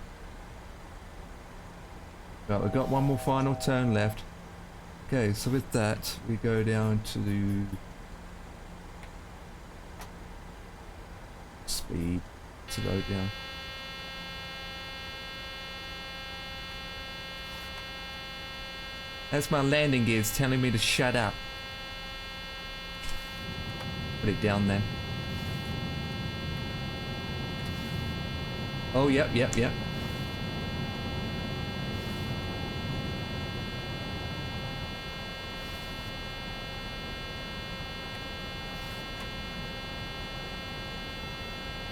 Right, we've got one more final turn left. Okay, so with that, we go down to the speed, slow down. That's my landing gears telling me to shut up. Put it down there. Oh, yep.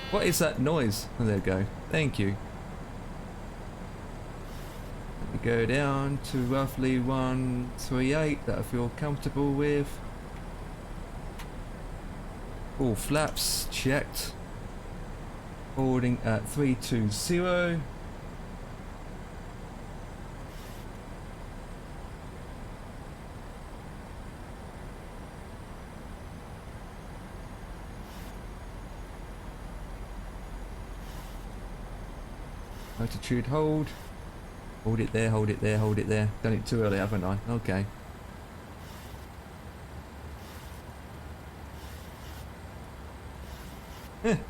What is that noise? Oh, there we go. Thank you. Let me go down to roughly 138 that I feel comfortable with. All flaps checked. Boarding at 320. Altitude hold. Hold it there. Done it too early, haven't I? Okay.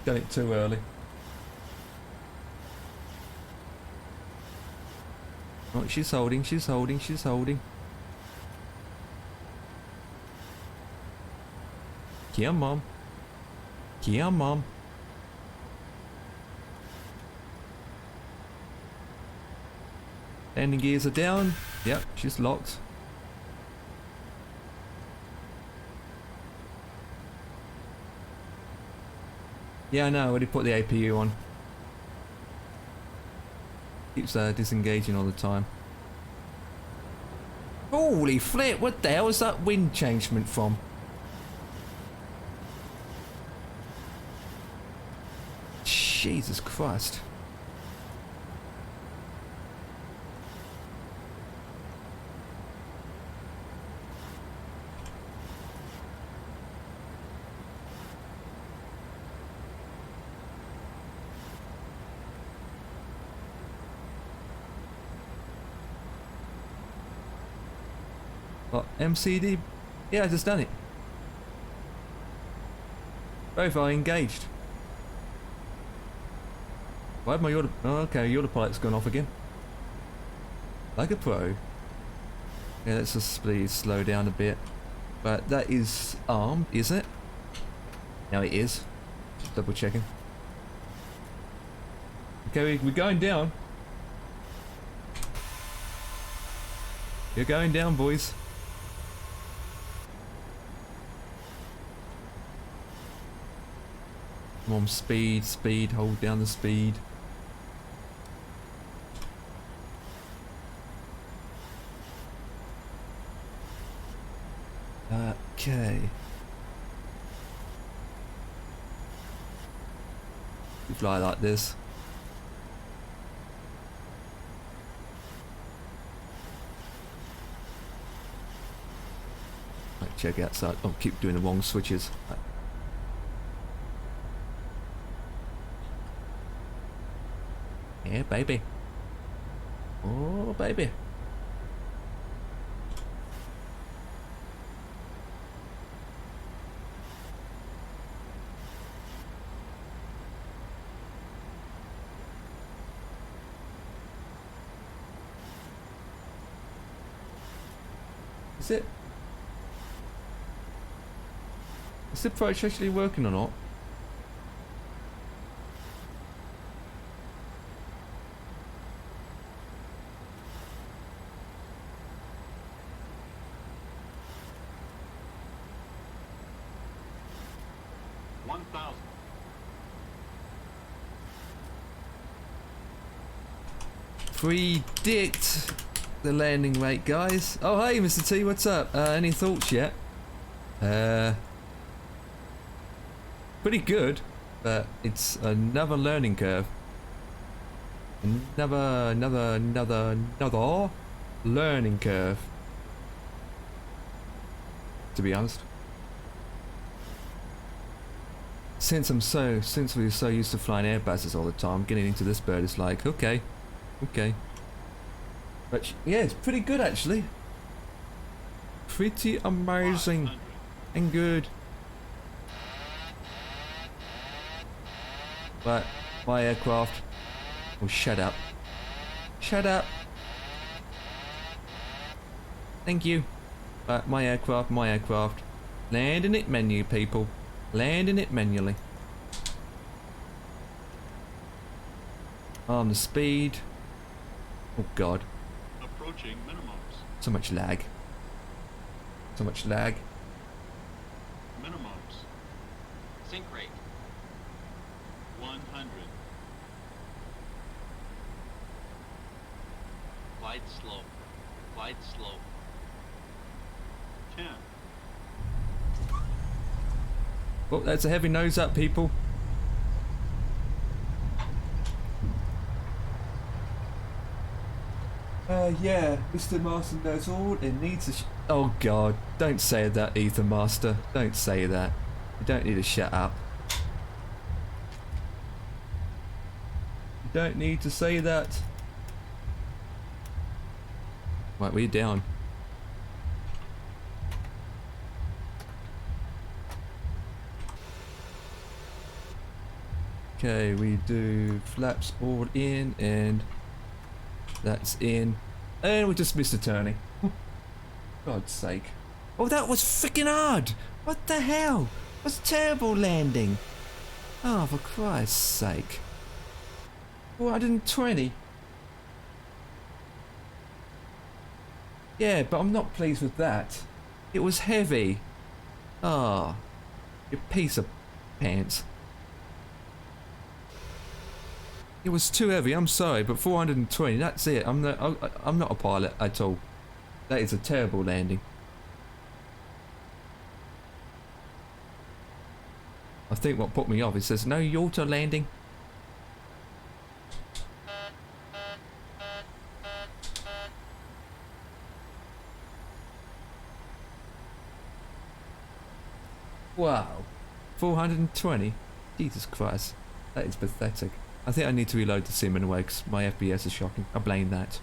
Done it too early. Oh, she's holding. Come on. Landing gears are down. Yep, she's locked. Yeah, I know, I already put the APU on. Keeps disengaging all the time. Holy flip, what the hell is that wind changement from? Jesus Christ. What, MCD? Yeah, I just done it. Both are engaged. Why have my auto... Oh, okay, autopilot's gone off again. Like a pro. Yeah, let's just please slow down a bit. But that is armed, isn't it? No, it is. Just double checking. Okay, we're going down. You're going down, boys. Come on, speed, speed, hold down the speed. Okay. You fly like this. Right, check outside. Oh, keep doing the wrong switches. Right. Yeah, baby. Oh, baby. Is it? Is the approach actually working or not? Predict the landing rate, guys. Oh, hey, Mr. T, what's up? Any thoughts yet? Pretty good, but it's another learning curve. Another learning curve. To be honest. Since we're so used to flying Airbuses all the time, getting into this bird is like, okay. But yeah, it's pretty good actually. Pretty amazing and good. But my aircraft. Oh, shut up. Shut up. Thank you. But my aircraft. Landing it menu, people. Landing it manually. On the speed. Oh god. Approaching minimums. So much lag. So much lag. Minimums. Sync rate. 100. Glide slow. Glide slow. 10. Oh, that's a heavy nose up, people. Yeah, Mr. Master knows all and needs a oh god, don't say that, Ethan Master. Don't say that. You don't need to shut up. You don't need to say that. Right, we're down. Okay, we do flaps all in and that's in. And we just missed a turning. God's sake. Oh, that was freaking hard! What the hell? That's terrible landing. Oh, for Christ's sake. 420? Yeah, but I'm not pleased with that. It was heavy. Ah, oh, you piece of pants. It was too heavy, I'm sorry, but 420, that's it. I'm not a pilot at all. That is a terrible landing. I think what put me off, it says no auto landing. Wow. 420? Jesus Christ. That is pathetic. I think I need to reload the sim in a way because my FPS is shocking. I blame that.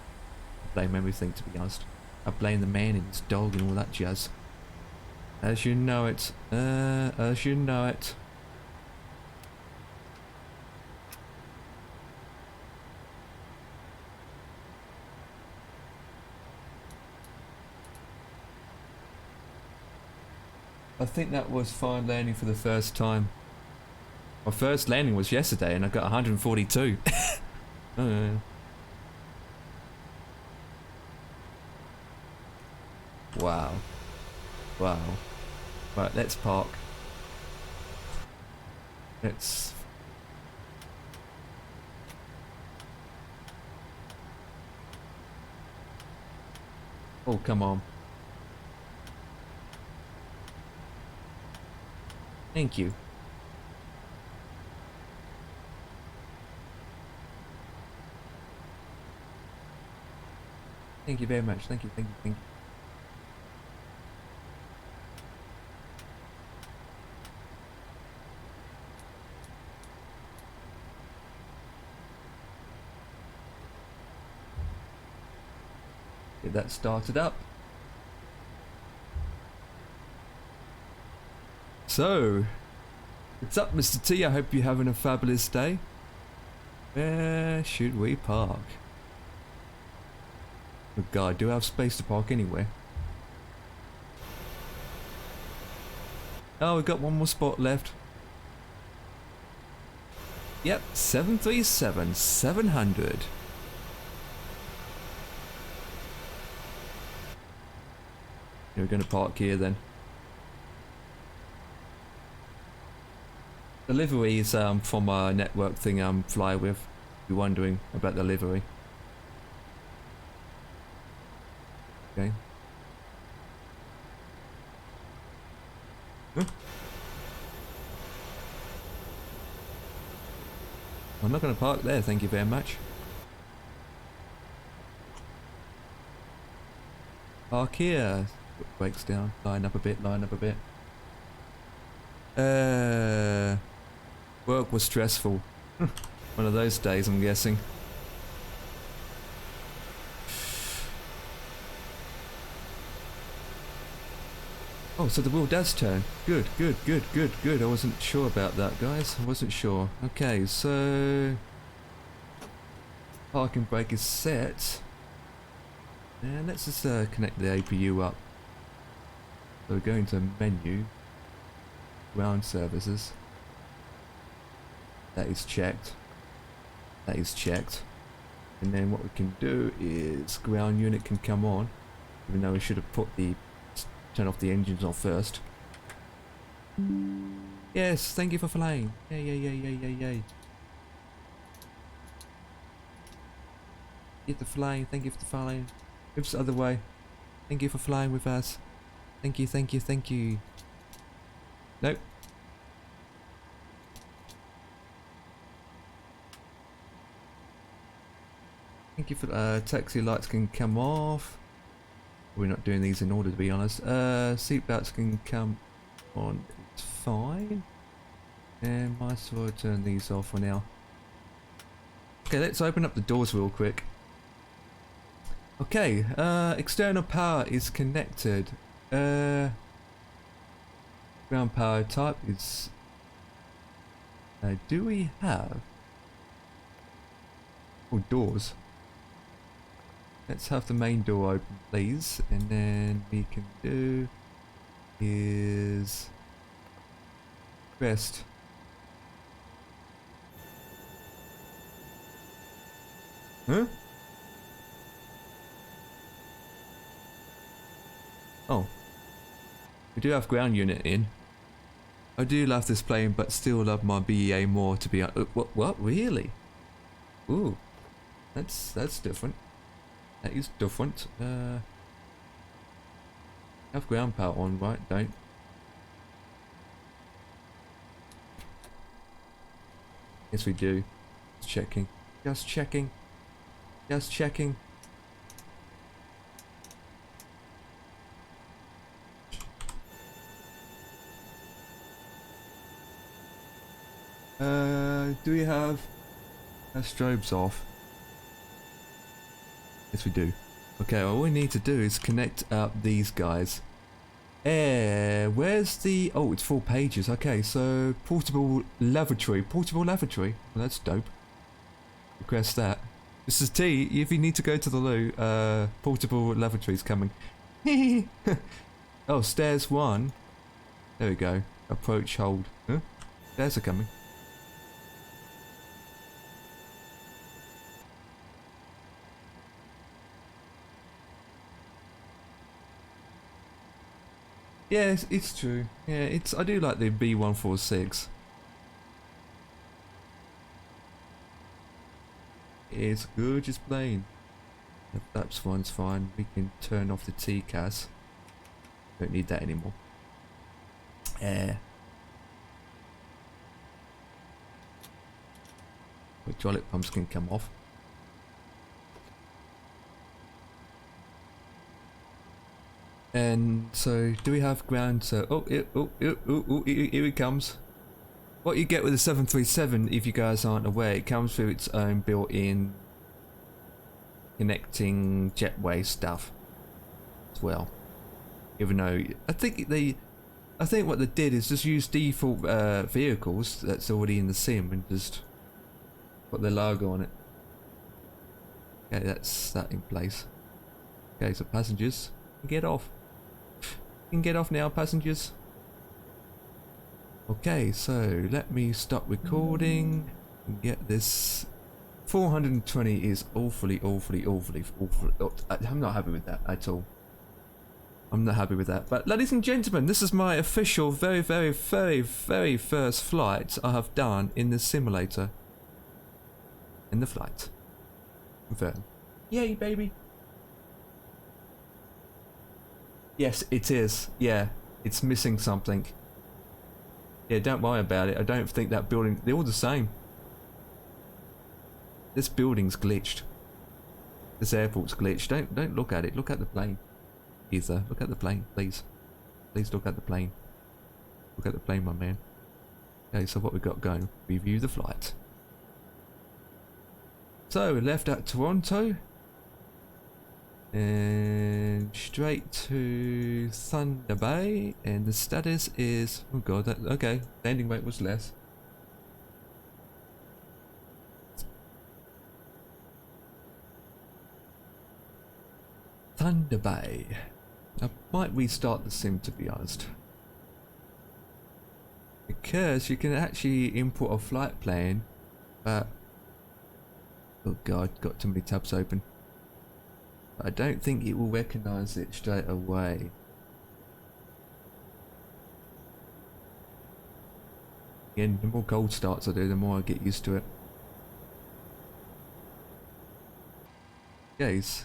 I blame everything, to be honest. I blame the man and his dog and all that jazz. As you know it. As you know it. I think that was fine landing for the first time. My first landing was yesterday and I got 142. Wow. Wow. Right, let's park. Let's... Oh, come on. Thank you. Thank you very much. Thank you, thank you, thank you. Get that started up. So, what's up, Mr. T? I hope you're having a fabulous day. Where should we park? Oh god, I do have space to park anywhere. Oh, we've got one more spot left. Yep, 737, 700. We're going to park here then. The livery is from a network thing I'm fly with. If you're wondering about the livery. Okay. Huh? I'm not going to park there, thank you very much. Park here. Put brakes down. Line up a bit, line up a bit. Work was stressful. One of those days, I'm guessing. Oh, so the wheel does turn. Good, good, good, good, good. I wasn't sure about that, guys. I wasn't sure. Okay, so... parking brake is set. And let's just connect the APU up. So we're going to menu. Ground services. That is checked. That is checked. And then what we can do is ground unit can come on. Even though we should have put the... turn off the engines on first. Yes, thank you for flying. Yay, yay, yay, yay, yay, yay. Get the flying, thank you for the flying. Oops, other way. Thank you for flying with us. Thank you, thank you, thank you. Nope. Thank you for taxi lights can come off. We're not doing these in order, to be honest. Seat belts can come on. It's fine. And might as well turn these off for now. Okay, let's open up the doors real quick. Okay, external power is connected. Ground power type is... do we have... oh, doors. Let's have the main door open, please. And then we can do... is... rest. Huh? Oh. We do have ground unit in. I do love this plane, but still love my BEA more, to be honest. What? Really? Ooh. That's different. That is different. Have ground power on, right? Don't. Yes, we do. Just checking. Just checking. Just checking. Do we have our strobes off? Yes, we do. Okay, all we need to do is connect up these guys. Where's the... oh, it's 4 pages. Okay, so portable lavatory. Portable lavatory. Well, that's dope. Request that. This is T. If you need to go to the loo, portable lavatory's coming. Oh, stairs 1. There we go. Approach hold. Huh? There's a coming. Yeah, it's true. Yeah, I do like the B146. It's a gorgeous plane. The flaps one's fine. We can turn off the TCAS. Don't need that anymore. Hydraulic pumps can come off. And so, do we have ground? So, here it comes. What you get with the 737, if you guys aren't aware, it comes with its own built-in connecting jetway stuff as well. Even though I think what they did is just use default vehicles that's already in the sim and just put their logo on it. Okay, that's that in place. Okay, so passengers, get off. You can get off now, passengers. Okay, so let me stop recording and get this. 420 is awfully. I'm not happy with that at all. I'm not happy with that. But ladies and gentlemen, this is my official very first flight I have done in the simulator. In the flight. Confirm. Yay, baby. Yes, it is. Yeah, it's missing something. Yeah, don't worry about it. I don't think that building... They're all the same. This building's glitched. This airport's glitched. Don't look at it. Look at the plane. Ether, look at the plane, please. Please look at the plane. Look at the plane, my man. Okay, so what we got going? Review the flight. So, we left at Toronto. And straight to Thunder Bay. And the status is... Oh god, okay. Landing weight was less. Thunder Bay. I might restart the sim, to be honest. Because you can actually import a flight plan, but... Oh god, got too many tabs open. I don't think it will recognise it straight away. Again, the more cold starts I do, the more I get used to it. Guys.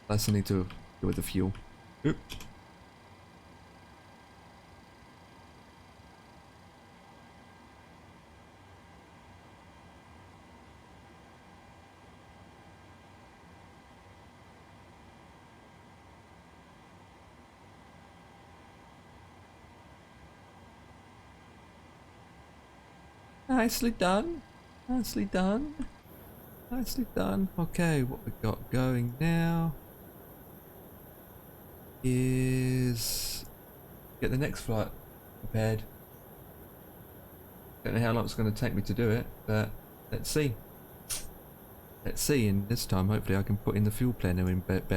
Plus I need to go with the fuel. Oop. Nicely done. Nicely done. Nicely done. Okay, what we got going now is get the next flight prepared. Don't know how long it's going to take me to do it, but let's see. Let's see, and this time hopefully I can put in the fuel planner in bit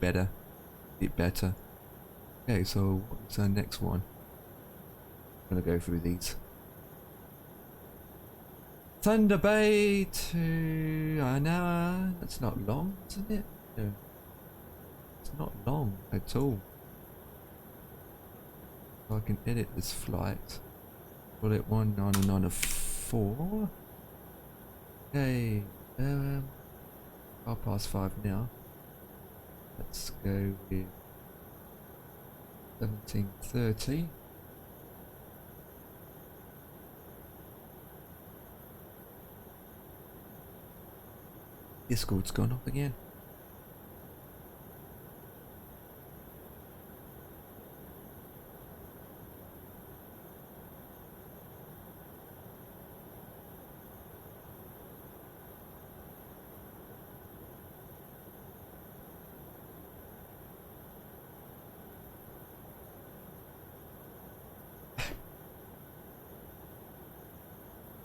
better. Okay, so what's our next one? I'm going to go through these. Thunder Bay to an hour. That's not long, isn't it? No. It's not long at all. So I can edit this flight. Bullet 1994. Okay. 5:30 now. Let's go with 17:30. Discord's gone up again.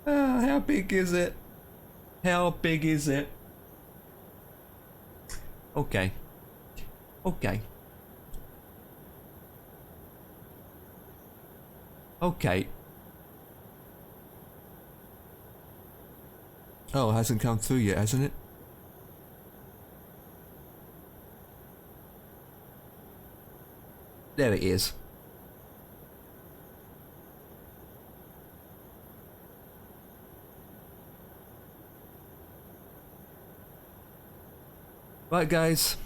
How big is it? How big is it? Okay. Okay. Okay. Oh, it hasn't come through yet, hasn't it? There it is. Right guys,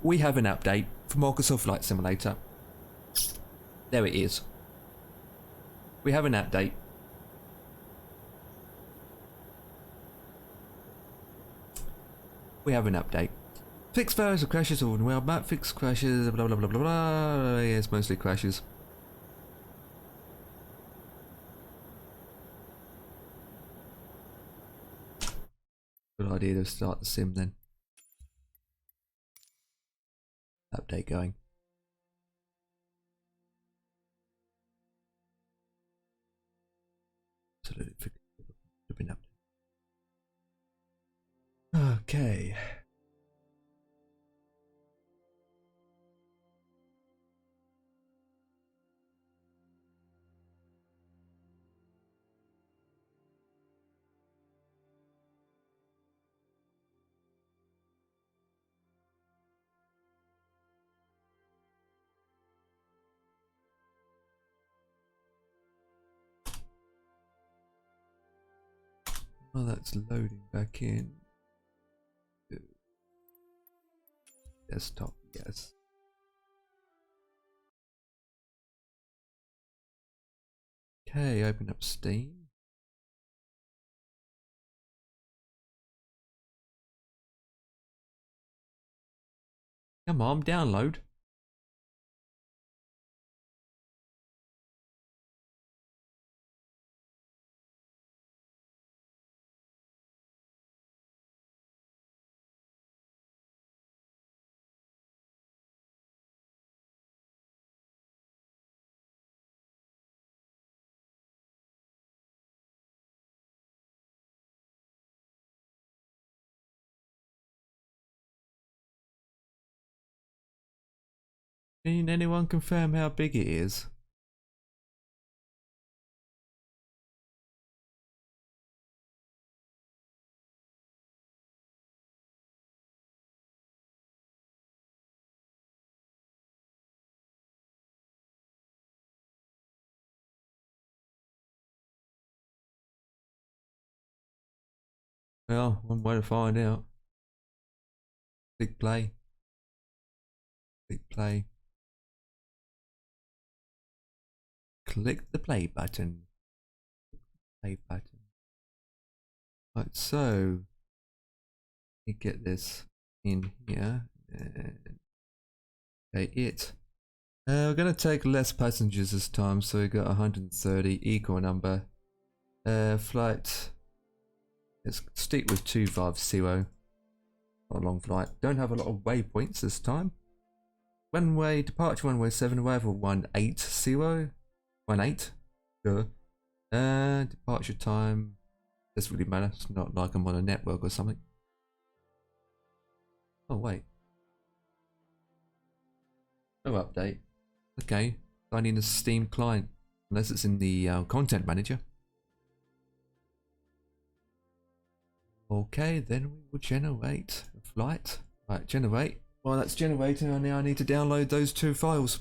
we have an update for Microsoft Flight Simulator. There it is. We have an update. We have an update. Fixed failures or crashes or well map, fixed crashes, blah blah blah blah blah. Yeah, it's mostly crashes. Good idea to start the sim then. Update going. Absolutely flipping up. Okay. Oh, that's loading back in. Desktop, yes. Okay, open up Steam. Come on, download. Can anyone confirm how big it is? Well, one way to find out. Click play. Click play. Click the play button. Play button. Right, so you get this in here. And okay, it. We're gonna take less passengers this time, so we got 130 equal number. Flight. Let's stick with 250. Not a long flight. Don't have a lot of waypoints this time. One way departure, one way 7, arrival 180. 18. Sure. Departure time doesn't really matter. It's not like I'm on a network or something. Oh wait. No update. Okay. I need a Steam client unless it's in the content manager. Okay, then we will generate a flight. Right, generate. While that's generating, I now need to download those 2 files.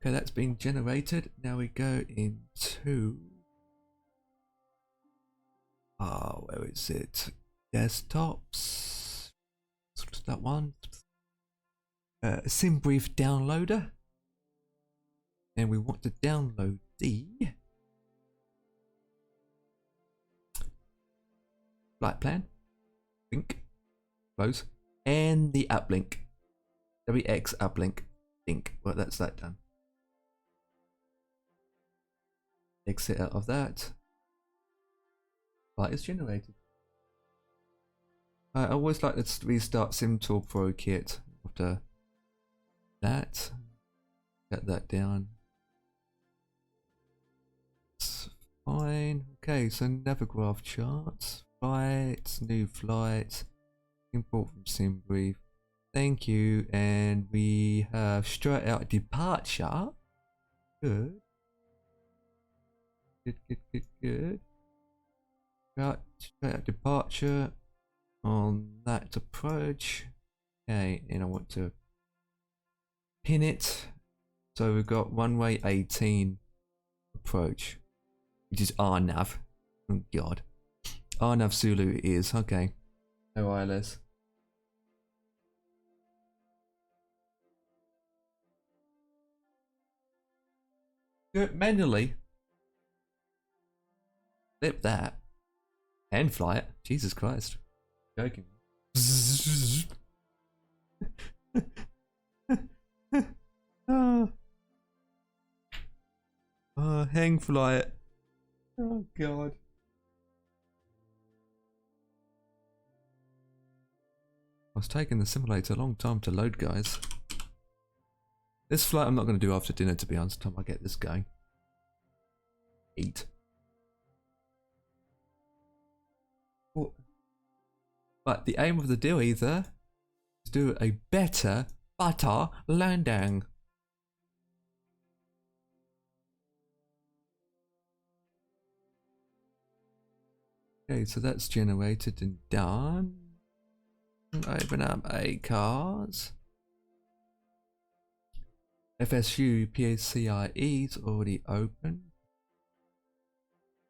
Okay, that's been generated. Now we go into... oh, where is it? Desktops. What's that one? SimBrief downloader. And we want to download the... flight plan. Link. Close. And the uplink. WX uplink. Link. Well, that's that done. Exit out of that. Flight is generated. I always like to restart SimTool Pro Kit after that. Get that down. It's fine. Okay, so Navigraph charts. Flights, new flights. Import from SimBrief. Thank you. And we have straight out departure. Good. Good. Right, straight out departure on that approach. Okay, and I want to pin it. So we've got runway 18 approach, which is RNAV. Oh god. RNAV Zulu it is. Okay. No wireless. Do it manually. Flip that. And fly it. Jesus Christ. Joking. Oh, hang fly it. Oh god. It's taking the simulator a long time to load, guys. This flight I'm not going to do after dinner, to be honest, until I get this going. Eat. Oh. But the aim of the deal either is do a better landing. Okay, so that's generated and done. Open up A cars. FSU PACIE is already open.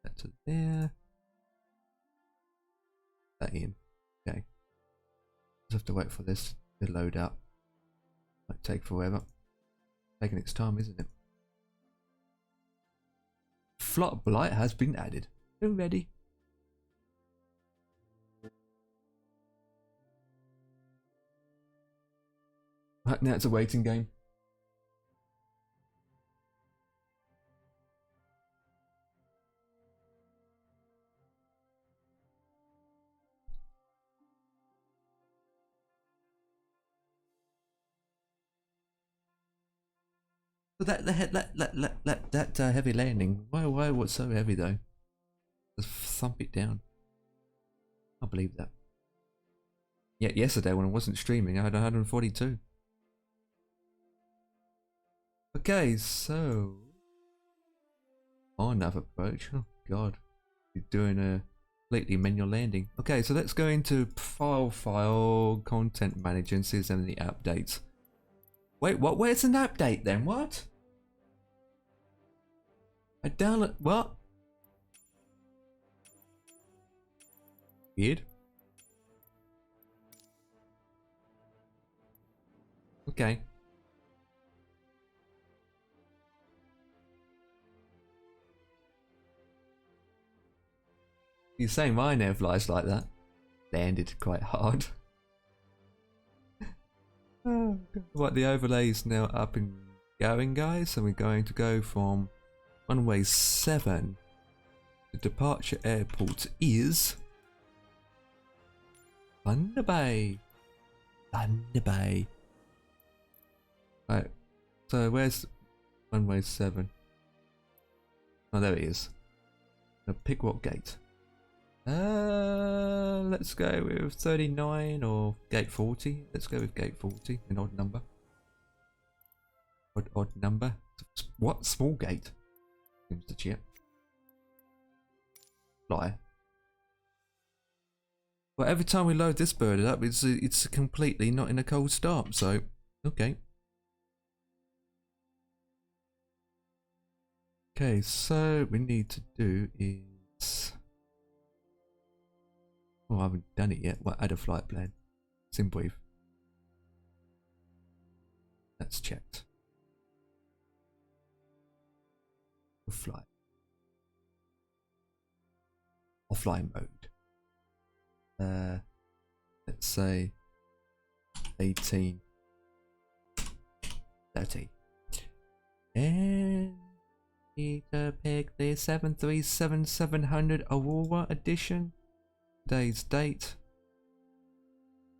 That to there. That in. Okay. Just have to wait for this to load up. Might take forever. Taking its time, isn't it? Flop light has been added. Are you ready? Right, now it's a waiting game. So that heavy landing. Why? What's so heavy though? Just thump it down. I believe that. Yet yesterday when I wasn't streaming, I had 142. Okay, so another approach. Oh god, you're doing a completely manual landing. Okay, so let's go into file, content manager, and see if there's any updates. Wait, what? Where's an update then? What? I download what? Weird. Okay. You're saying mine air flies like that? Landed quite hard. Oh, what, the overlay is now up and going, guys, so we're going to go from runway 7. The departure airport is Thunder Bay. Thunder Bay. Right, so where's runway 7? Oh, there it is. Now pick what gate. Let's go with 39 or gate 40. Let's go with gate 40, an odd number. Odd number. What? Small gate? Seems the chip. Fly. Well, every time we load this bird up, it's completely not in a cold start. So, okay. Okay, so what we need to do is. Oh, I haven't done it yet. Well, add a flight plan. Sim brief. That's checked. Flight. Offline mode. Let's say 18, 30. And need to pick the 737-700 Aurora edition. Today's date.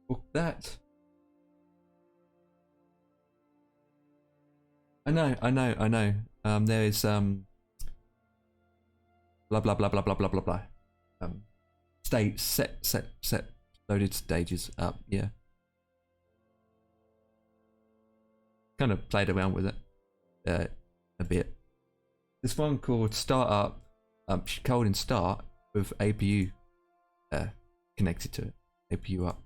Book that. I know. There is blah blah blah blah blah blah blah blah. Set loaded stages up. Yeah. kind of played around with it a bit. This one called Startup, cold and start with APU connected to it. APU up.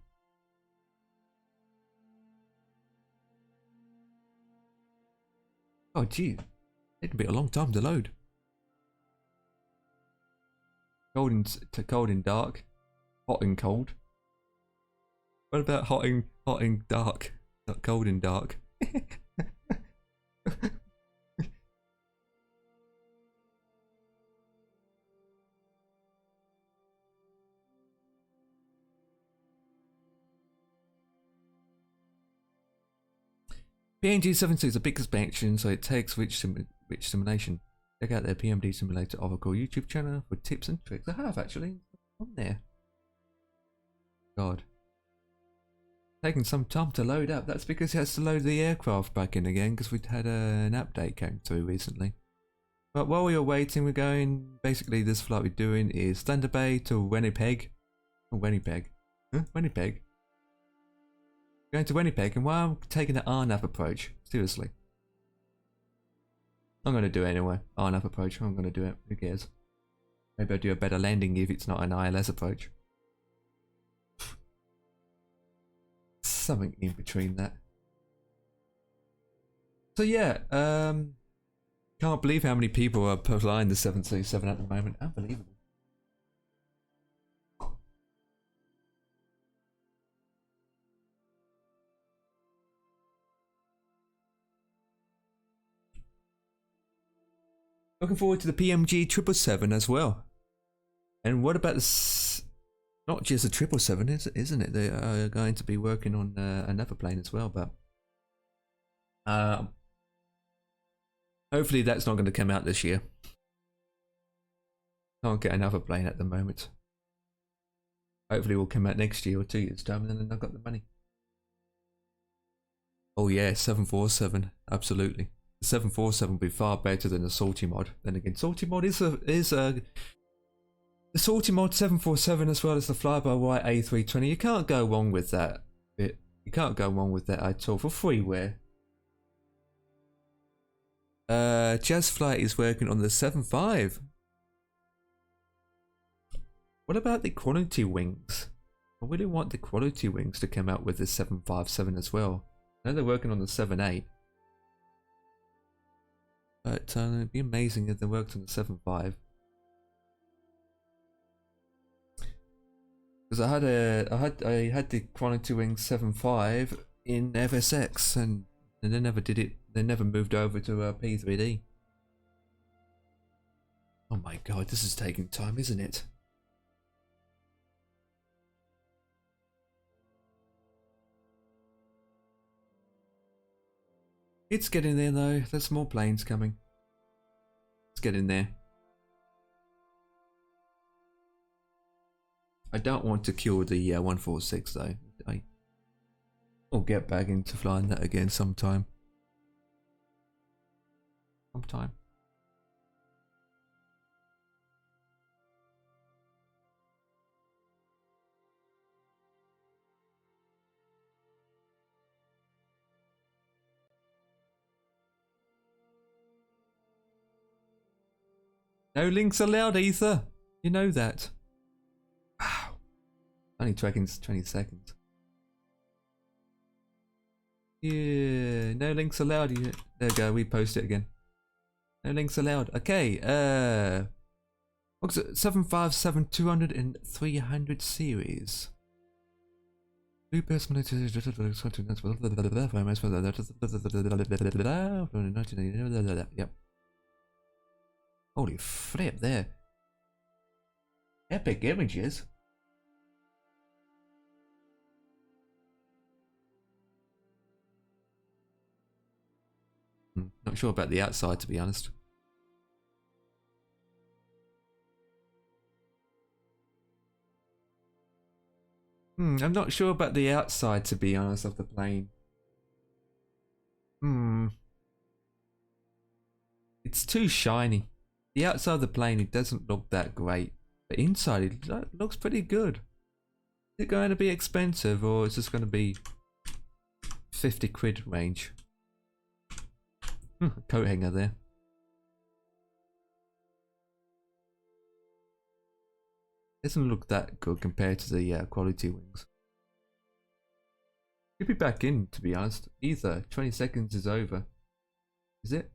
Oh gee, it'd be a long time to load. Cold and dark, hot and cold. What about hot and dark, not cold and dark? PMDG 7.2 is a big expansion, so it takes rich simulation. Check out their PMD Simulator Oracle YouTube channel for tips and tricks. I have actually on there. God. Taking some time to load up. That's because it has to load the aircraft back in again because we'd had an update came through recently. But while we were waiting, we're going, basically this flight we're doing is Thunder Bay to Winnipeg. Oh, Winnipeg. Huh? Winnipeg? Going to Winnipeg, and while I'm taking the RNAV approach, seriously. I'm going to do it anyway. RNAV approach, I'm going to do it. Who cares? Maybe I'll do a better landing if it's not an ILS approach. Something in between that. So yeah, can't believe how many people are flying the 737 at the moment. Unbelievable. Looking forward to the PMG 777 as well. And what about the not just the 777, isn't it? They are going to be working on another plane as well, but hopefully that's not going to come out this year. Can't get another plane at the moment. Hopefully it will come out next year or 2 years time, and then I've got the money. Oh yeah, 747, absolutely. The 747 will be far better than the Salty Mod. Then again, Salty Mod is the Salty Mod 747 as well as the fly-by-wire A320. You can't go wrong with that. You can't go wrong with that at all for freeware. Jazz Flight is working on the 75. What about the quality wings? I really want the quality wings to come out with the 757 as well. I know they're working on the 78. But it'd be amazing if they worked on the 7.5. Because I had the Quality Wing 7.5 in FSX and they never did it. They never moved over to P3D. Oh my god, this is taking time, isn't it? It's getting there though. There's more planes coming. It's getting there. I don't want to kill the 146 though. I'll get back into flying that again sometime. No links allowed, Ether. You know that. Wow. Only 20 seconds. Yeah, no links allowed. There we go, we post it again. No links allowed. Okay, what's it? 757 200 and 300 series. Yep. Holy flip there. Epic images. Not sure about the outside, to be honest. I'm not sure about the outside, to be honest, of the plane. It's too shiny. The outside of the plane, it doesn't look that great. But inside, it looks pretty good. Is it going to be expensive, or is this going to be 50 quid range? Coat hanger there. Doesn't look that good compared to the quality wings. Could be back in, to be honest. Either 20 seconds is over. Is it?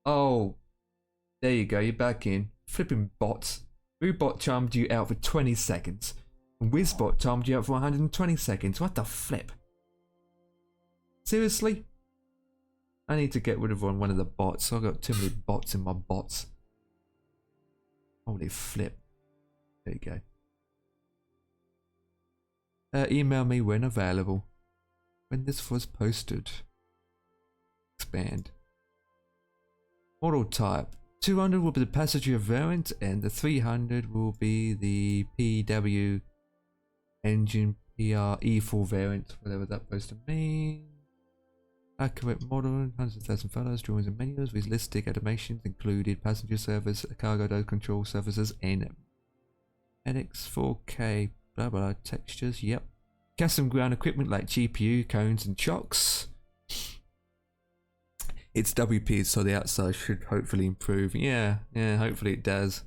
Oh, there you go. You're back in. Flipping bots. Rubot charmed you out for 20 seconds. And Wizbot charmed you out for 120 seconds. What the flip? Seriously? I need to get rid of one of the bots. I've got too many bots in my bots. Holy flip. There you go. Email me when available. When this was posted. Expand. Model type. 200 will be the passenger variant and the 300 will be the PW engine PRE4 variant, whatever that supposed to mean. Accurate model, hundreds of thousands of photos, drawings and menus with listic automations included passenger service, cargo door control services and NX 4K, blah blah, textures, yep. Custom ground equipment like GPU, cones and chocks. It's WP, so the outside should hopefully improve. Yeah, hopefully it does.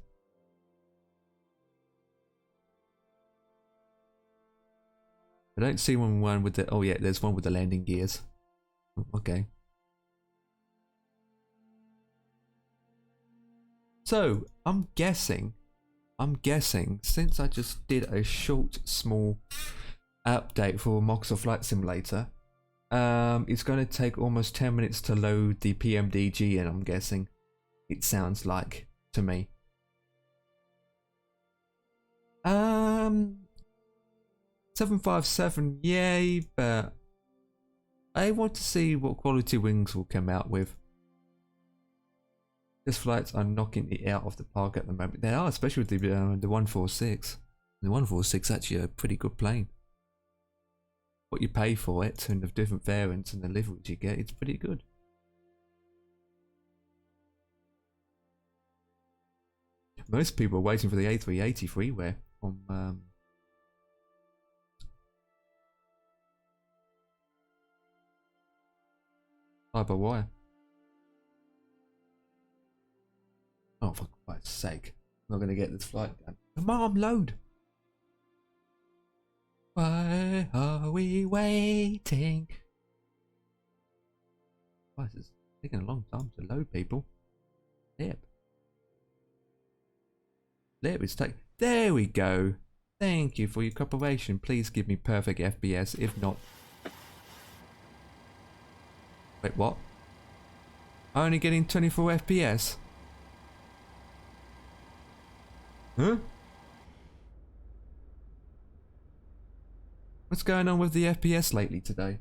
I don't see one with the, oh yeah, there's one with the landing gears. Okay. So, I'm guessing, since I just did a short, small update for Moxa Flight Simulator, it's going to take almost 10 minutes to load the PMDG in, I'm guessing. It sounds like, to me. 757, yay, but I want to see what quality wings will come out with. These flights are knocking it out of the park at the moment. They are, especially with the 146. The 146 is actually a pretty good plane. What you pay for it and the different variants and the liveries you get, it's pretty good. Most people are waiting for the A380 freeware from Fly-by-wire. Oh, for Christ's sake. I'm not going to get this flight done. Come on, load! Why are we waiting? Why is this taking a long time to load, people? Yep. There it's take. There we go. Thank you for your cooperation. Please give me perfect FPS. If not, wait, what? Only getting 24 FPS? Huh? What's going on with the FPS lately today?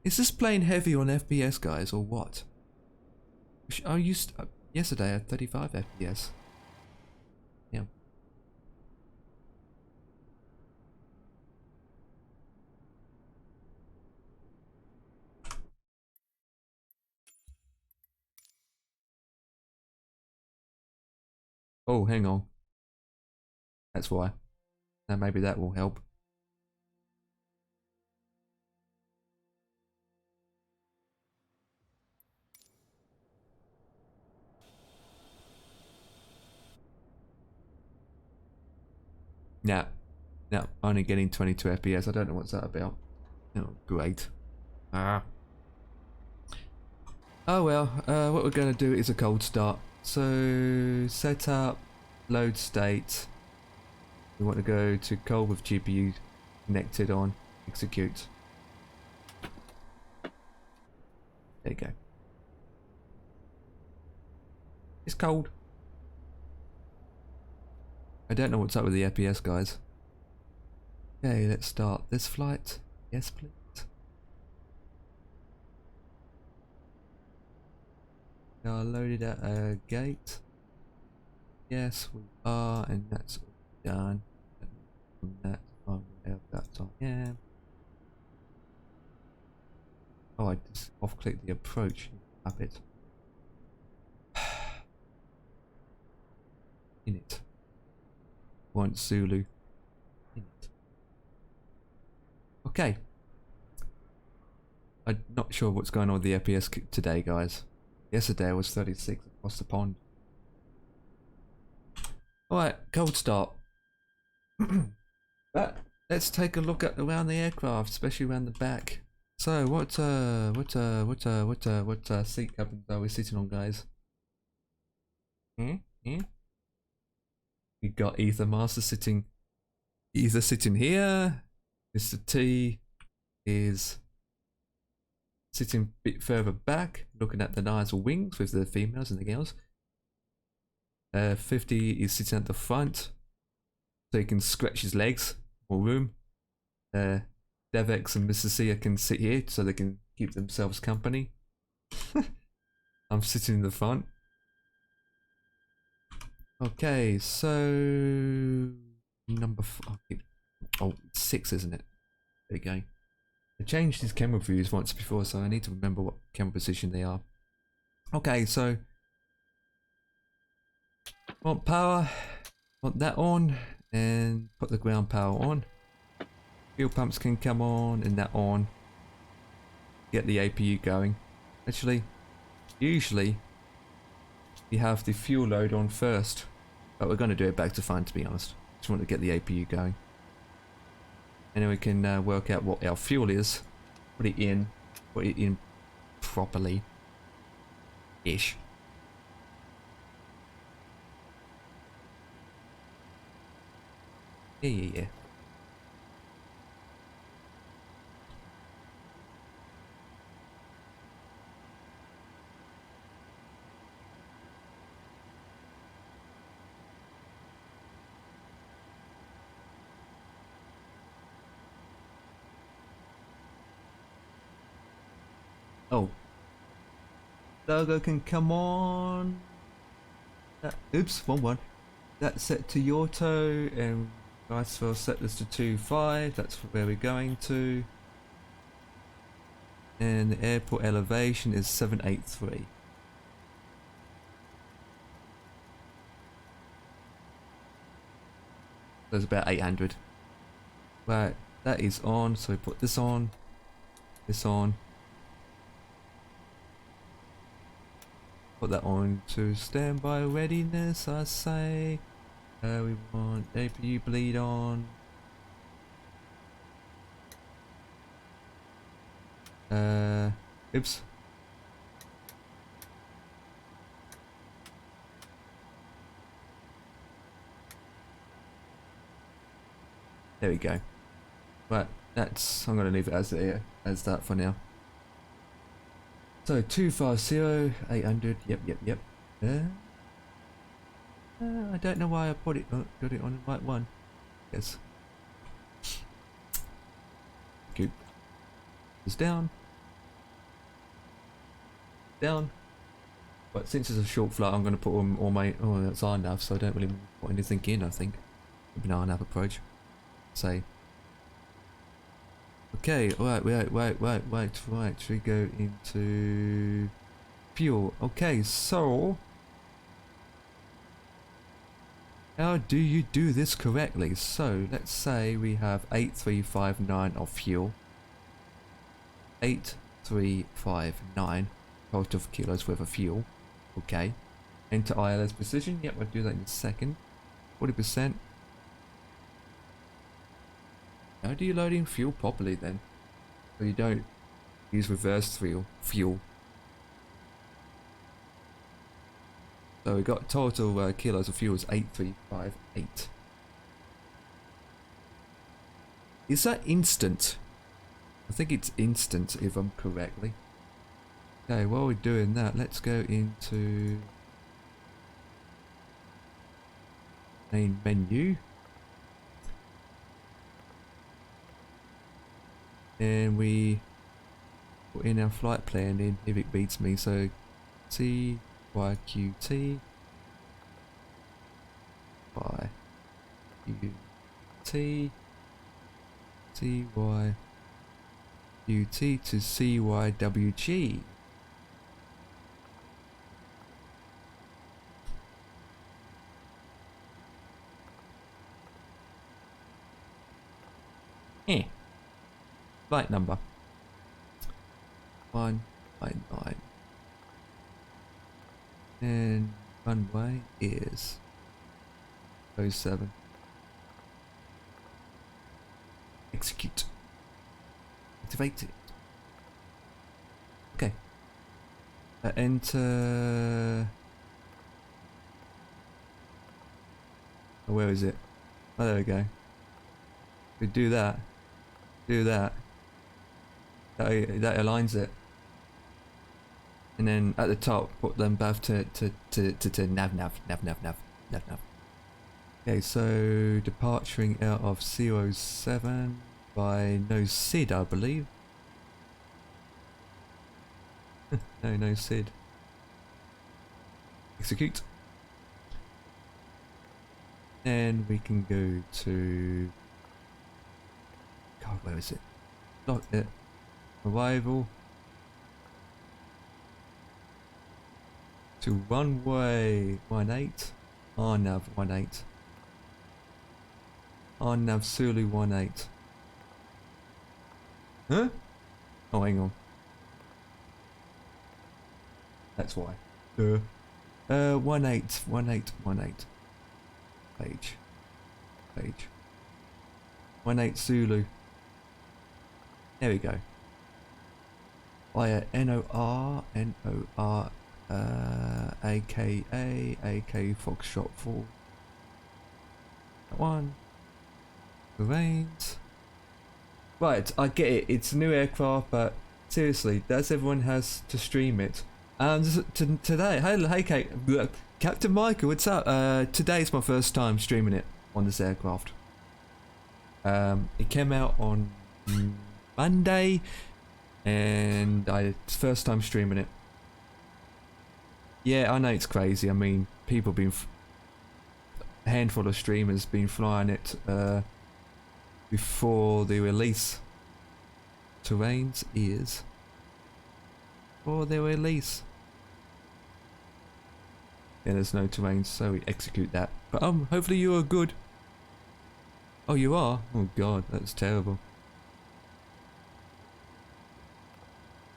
Is this plane heavy on FPS, guys, or what? I used yesterday I had 35 FPS. Yeah. Oh, hang on. That's why. Now maybe that will help. No, only getting 22 FPS. I don't know what's that about. Oh, great. Ah. Oh well, what we're going to do is a cold start. So, setup, load state. We want to go to cold with GPU connected on, execute. There you go. It's cold. I don't know what's up with the FPS, guys. Okay, let's start this flight. Yes, please. We are loaded at a gate. Yes, we are, and that's all done. And that's on where that I am. Oh, I just off-clicked the approach. Up it. in it. Want Zulu in it. Okay. I'm not sure what's going on with the FPS today, guys. Yesterday I was 36 across the pond. Alright, cold start. But let's take a look at around the aircraft, especially around the back. So what seat cabins are we sitting on, guys? We got Ether Master sitting either sitting here. Mr. T is sitting a bit further back, looking at the nice wings with the females and the girls. 50 is sitting at the front, so he can scratch his legs, more room. Devex and Mr. Sia can sit here so they can keep themselves company. I'm sitting in the front. Okay, so number oh, 6, isn't it? There you go. I changed his camera views once before, so I need to remember what camera position they are. Okay, so want power, want that on, and put the ground power on. Fuel pumps can come on, and that on. Get the APU going. Actually, usually you have the fuel load on first, but we're going to do it back to front, to be honest. Just want to get the APU going. And then we can work out what our fuel is, put it in properly ish. Yeah. Oh. Logo can come on. Oops, wrong one. That's set to Yorto, and nice will set this to 2.5. That's where we're going to. And the airport elevation is 783. There's about 800. Right, that is on, so we put this on. This on. Put that on to standby readiness, I say. We want APU bleed on. Oops. There we go. Right, I'm gonna leave it as that for now. So 250, 800, yep. I don't know why I got it on the right one. Yes. Good. It's down. Down. But since it's a short flight, I'm going to put all my... Oh, that's high enough, so I don't really put anything in, I think. Maybe not enough approach. Say. Okay, right, we go into fuel. Okay, so how do you do this correctly? So let's say we have 8359 of fuel. 8359 total of kilos worth of fuel. Okay. Enter ILS precision. Yep, we'll do that in a second. 40%. How do you load in fuel properly then? So you don't use reverse fuel. So we got total kilos of fuel is 8358. Is that instant? I think it's instant if I'm correctly. Okay, while we're doing that, let's go into main menu. And we put in our flight plan in if it beats me. So TYQT by UT TYQT to CYWG. flight number 159, and runway is 07. Execute. Activate it. Okay. Enter. Oh, where is it? Oh, there we go. We do that. Do that. That aligns it. And then at the top, put them both to nav. Okay, so departing out of 07 by no SID, I believe. No SID. Execute. And we can go to... God, where is it? Not it. Arrival. To runway 18. RNAV 18. RNAV Zulu 18. Huh? Oh, hang on. That's why. 18. Page. 18 Zulu. There we go. Via NOR, AKA, AK Foxtrot 4. That one. Terrains. Right, I get it. It's a new aircraft, but seriously, does everyone has to stream it? Today, hey, Kate, Captain Michael, what's up? Today's my first time streaming it on this aircraft. It came out on Monday, and it's first time streaming it. Yeah, I know it's crazy. I mean, people been a handful of streamers been flying it before the release. Terrains is for the release. Yeah, there's no terrain, so we execute that. But hopefully you are good. Oh, you are? Oh god, that's terrible.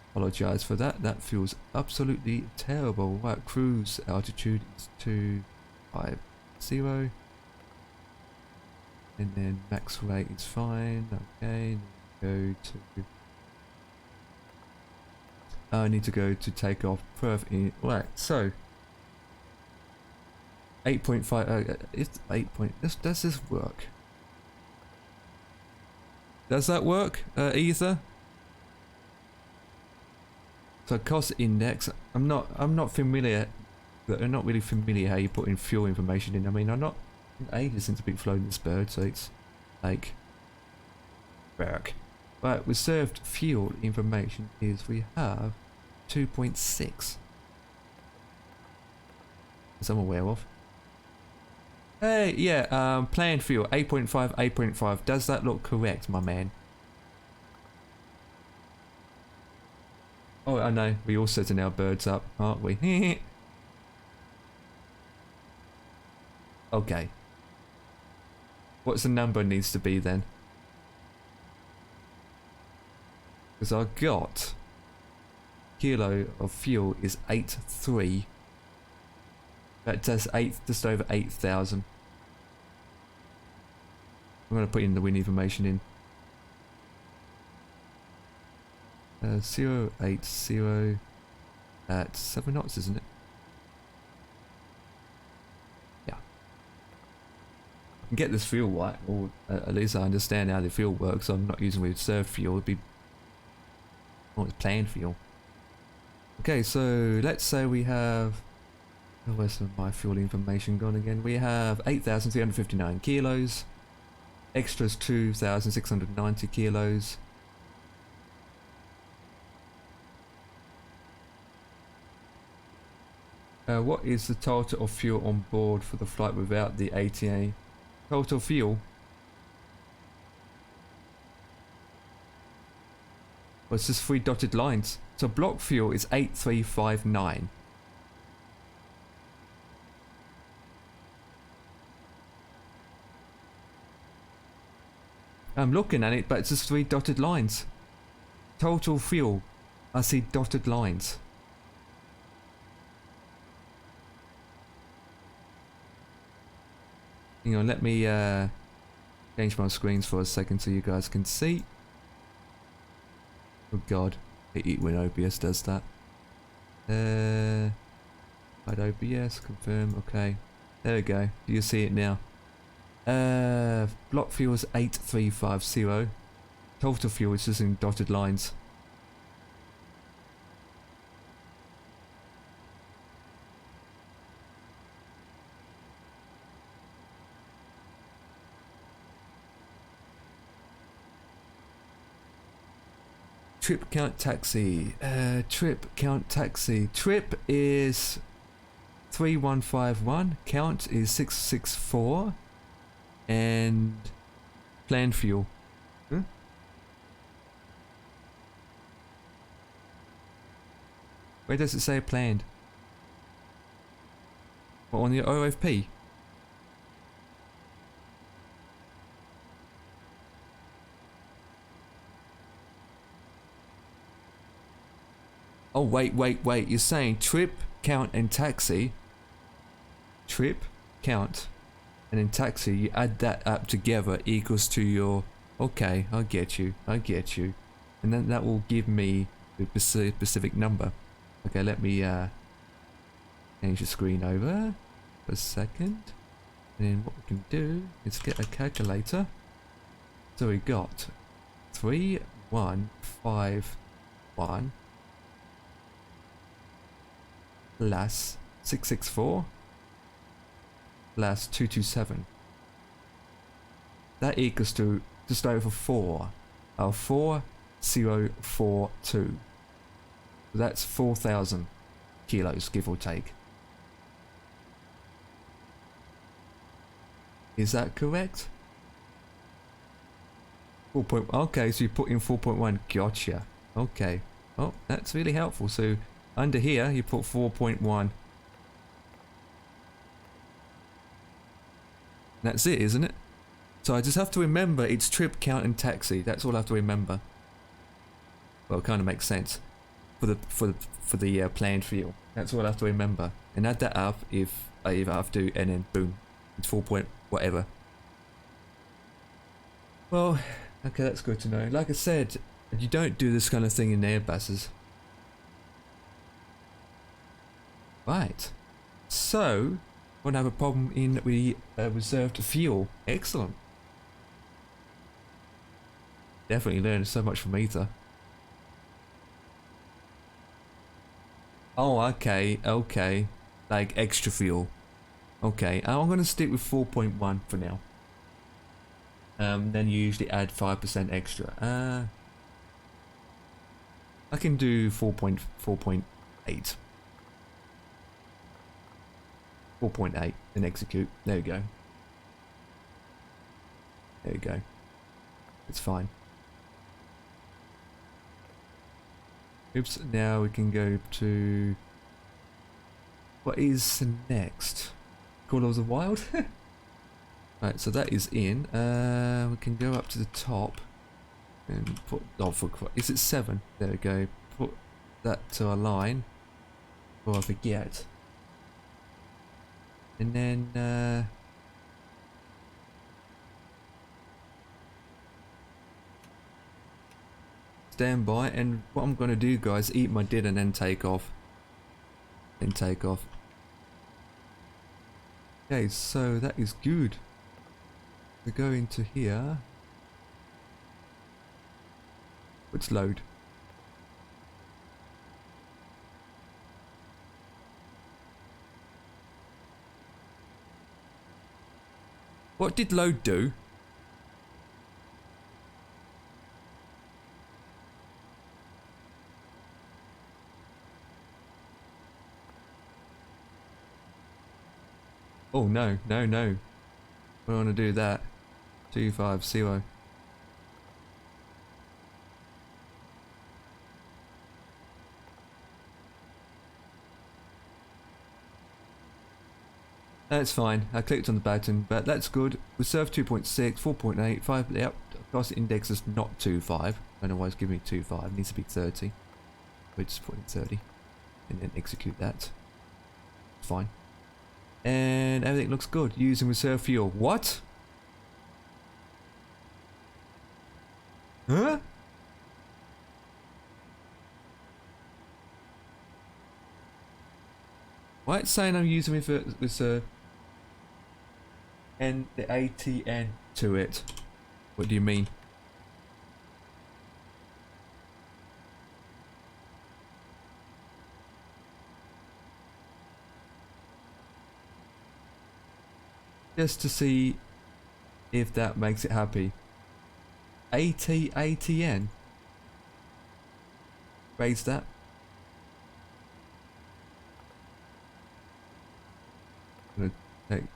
Apologise for that. That feels absolutely terrible. Right, cruise altitude is 250. And then max rate is fine. Okay, go to... I need to go to take off perf in... Right, so... 8.5... it's 8 point... Does this work? Does that work, Ether? So cost index, I'm not familiar, but I'm not really familiar how you put in fuel information in. I mean, I'm not ages since I've been flying this bird, so it's like work. Right, reserved fuel information is we have 2.6, as I'm aware of. Hey, yeah, planned fuel 8.5, 8.5. Does that look correct, my man? Oh, I know. We all setting our birds up, aren't we? Okay. What's the number needs to be then? Because I got kilo of fuel is 8.3. That does just over 8,000. I'm gonna put in the wind information in. 080 at 7 knots, isn't it? Yeah. I can get this fuel right, or at least I understand how the fuel works. I'm not using reserved fuel. It'd be it's planned fuel. Okay, so let's say we have... Oh, where's my fuel information gone again? We have 8,359 kilos. Extras 2,690 kilos. What is the total of fuel on board for the flight without the ATA? Total fuel? Well, it's just 3 dotted lines. So block fuel is 8359. I'm looking at it, but it's just 3 dotted lines. Total fuel. I see dotted lines. Hang on, let me change my screens for a second so you guys can see. Oh god, I hate when OBS does that. Hide OBS, confirm, okay. There we go, you see it now. Block fuel is 8350. Total fuel is just in dotted lines. Trip count taxi. Trip count taxi. Trip is 3151. Count is 664. And planned fuel. Huh? Where does it say planned? What, on the OFP? Oh, wait. You're saying trip, count, and taxi. Trip, count, and then taxi. You add that up together equals to your... Okay, I get you. And then that will give me the specific number. Okay, let me change the screen over for a second. And then what we can do is get a calculator. So we got 3151 plus 664 plus 227. That equals to just over 4042. That's 4,000 kilos, give or take. Is that correct? 4. Okay, so you put in 4.1. Gotcha. Okay. Oh, that's really helpful. So under here, you put 4.1. That's it, isn't it? So I just have to remember it's trip, count, and taxi. That's all I have to remember. Well, it kind of makes sense for the planned fuel. That's all I have to remember, and add that up if I have to, and then boom, it's 4 point whatever. Well, okay, that's good to know. Like I said, you don't do this kind of thing in Airbuses. Right, so won't have a problem in the reserved fuel. Excellent. Definitely learned so much from Ether. Oh, okay, like extra fuel. Okay, I'm gonna stick with 4.1 for now. Then you usually add 5% extra. I can do 4.8. 4.8 and execute. There we go. There we go. It's fine. Oops, now we can go to... What is next? Call of the Wild? Right, so that is in. We can go up to the top and put... Oh, is it 7? There we go. Put that to a line before I forget. And then... stand by, and what I'm going to do, guys, eat my dinner and then take off. Okay, so that is good. We go into here. Let's load. What did load do? Oh no. I don't want to do that. 250. That's fine. I clicked on the button, but that's good. Reserve 2.6, 4.8, 5. Yep, cost index is not 2.5. don't know why it's giving me 2.5. It needs to be 30. We'll just put in 30 and then execute that. Fine. And everything looks good. Using reserve fuel. What? Huh? Why it's saying I'm using reserve and the ATN to it? What do you mean? Just to see if that makes it happy. ATN. Raise that. I'm gonna take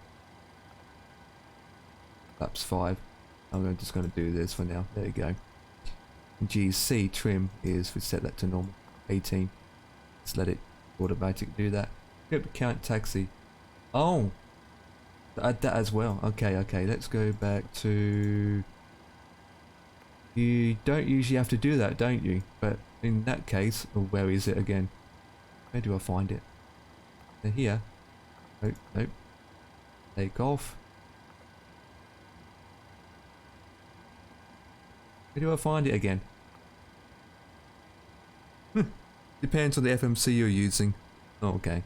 laps 5. I'm just gonna do this for now. There you go. GC trim is we set that to normal 18. Let's let it automatic do that. Yep, count taxi. Oh, add that as well. Okay, okay. Let's go back to. You don't usually have to do that, don't you? But in that case, oh, where is it again? Where do I find it? They're here. Nope, nope. Take off. Where do I find it again? Depends on the FMC you're using. Oh, okay.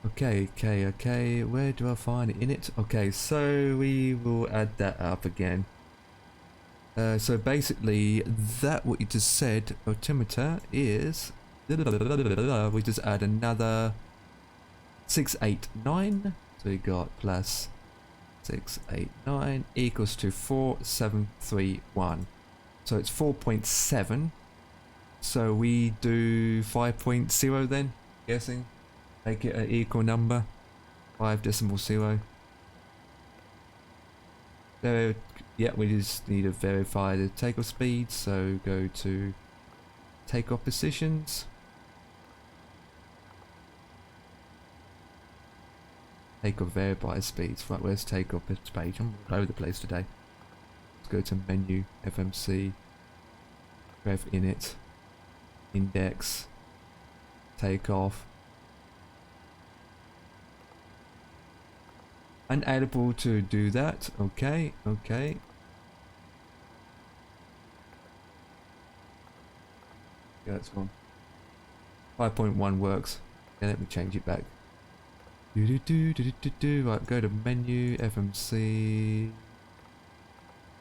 Okay, okay, okay. Where do I find it? In it? Okay, so we will add that up again. So basically, that what you just said, altimeter is. We just add another 689. So we got plus 689 equals to 4731. So it's 4.7. So we do 5.0 then, guessing. Make it an equal number. 5.0. So, yeah, we just need to verify the takeoff speed. So go to takeoff positions. Takeoff verify speeds. Right, where's takeoff page? I'm all over the place today. Let's go to menu, FMC, rev init, index, takeoff. Unable to do that. Okay, okay. Yeah, that's one. 5.1 works. Yeah, let me change it back. Right, go to menu, FMC.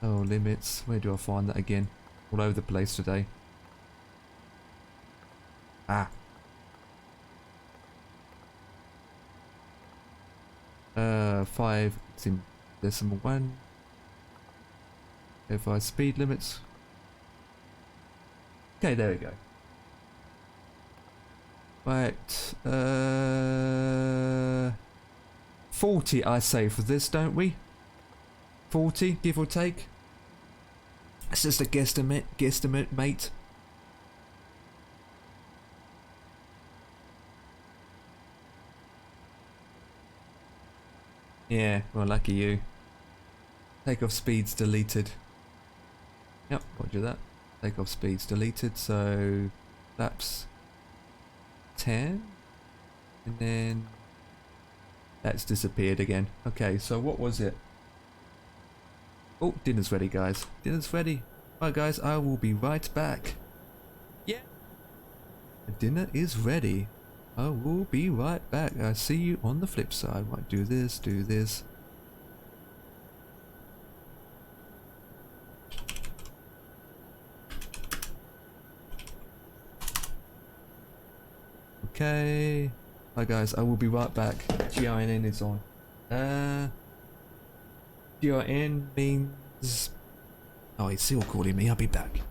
Oh, limits. Where do I find that again? All over the place today. Ah. 5 decimal 1. Verify speed limits. Okay, there we go. Right, 40 I say for this, don't we? 40, give or take. It's just a guesstimate, mate. Yeah, well, lucky you. Takeoff speeds deleted. Yep, roger that. Takeoff speeds deleted, so laps 10. And then that's disappeared again. Okay, so what was it? Oh, dinner's ready, guys. Dinner's ready. Alright, guys, I will be right back. Yeah. Dinner is ready. I will be right back. I'll see you on the flip side. Right, do this, do this. Okay. Hi guys, I will be right back. GIN is on. GIN means... Oh, he's still calling me. I'll be back.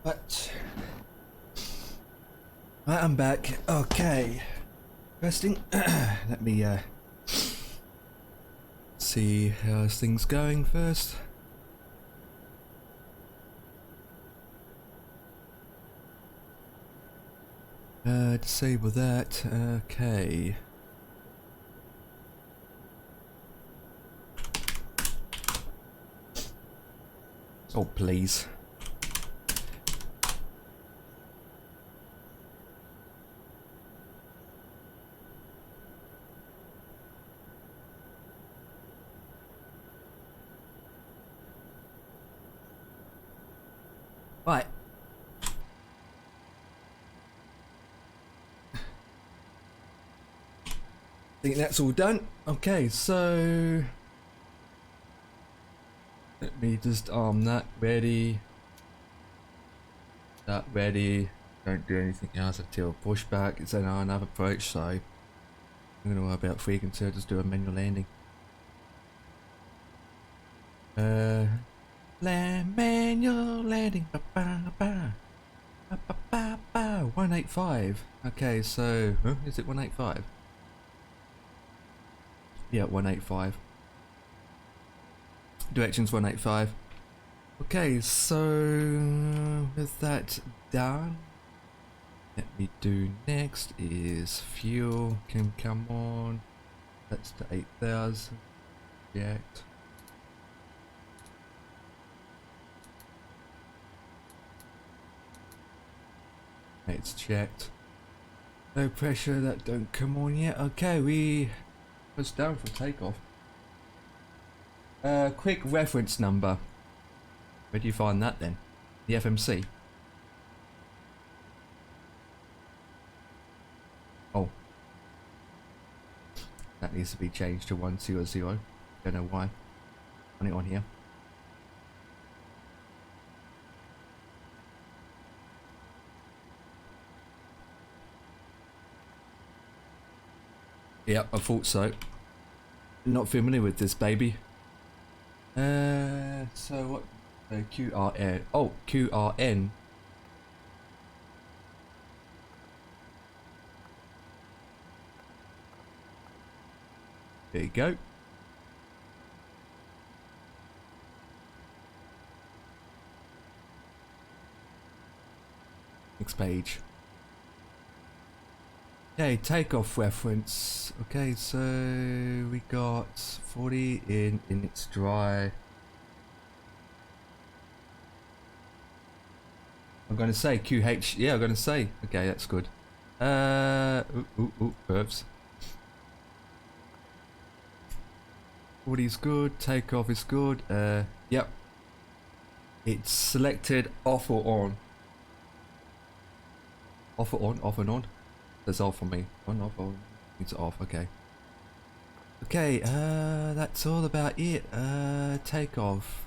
But right, I'm back. Okay. Resting. Let me see how's things going first. Disable that. Okay. Oh, please. Right. Think that's all done. Okay, so let me just arm that ready. That ready. Don't do anything else until pushback. It's an another approach, so I'm gonna worry about frequency. Just do a manual landing. Manual landing. Ba ba ba. Ba ba ba ba. 185. Okay, so is it 185? Yeah, 185. Directions 185. Okay, so with that done, what we do next is fuel can come on. That's to 8,000. React. It's checked. No pressure, that don't come on yet. Okay, we was down for takeoff. Quick reference number. Where do you find that then? The FMC. Oh. That needs to be changed to 100. Don't know why. On it on here. Yep, I thought so. Not familiar with this baby. So what? QRN. Oh, QRN. There you go. Next page. Okay, takeoff reference. Okay, so we got 40 in its dry. I'm gonna say QH. Yeah, I'm gonna say. Okay, that's good. Oops. 40 is good. Takeoff is good. Yep. It's selected off or on. Off or on? Off and on? That's off for me. On, off, on. It's off. Okay. Okay. That's all about it. Takeoff.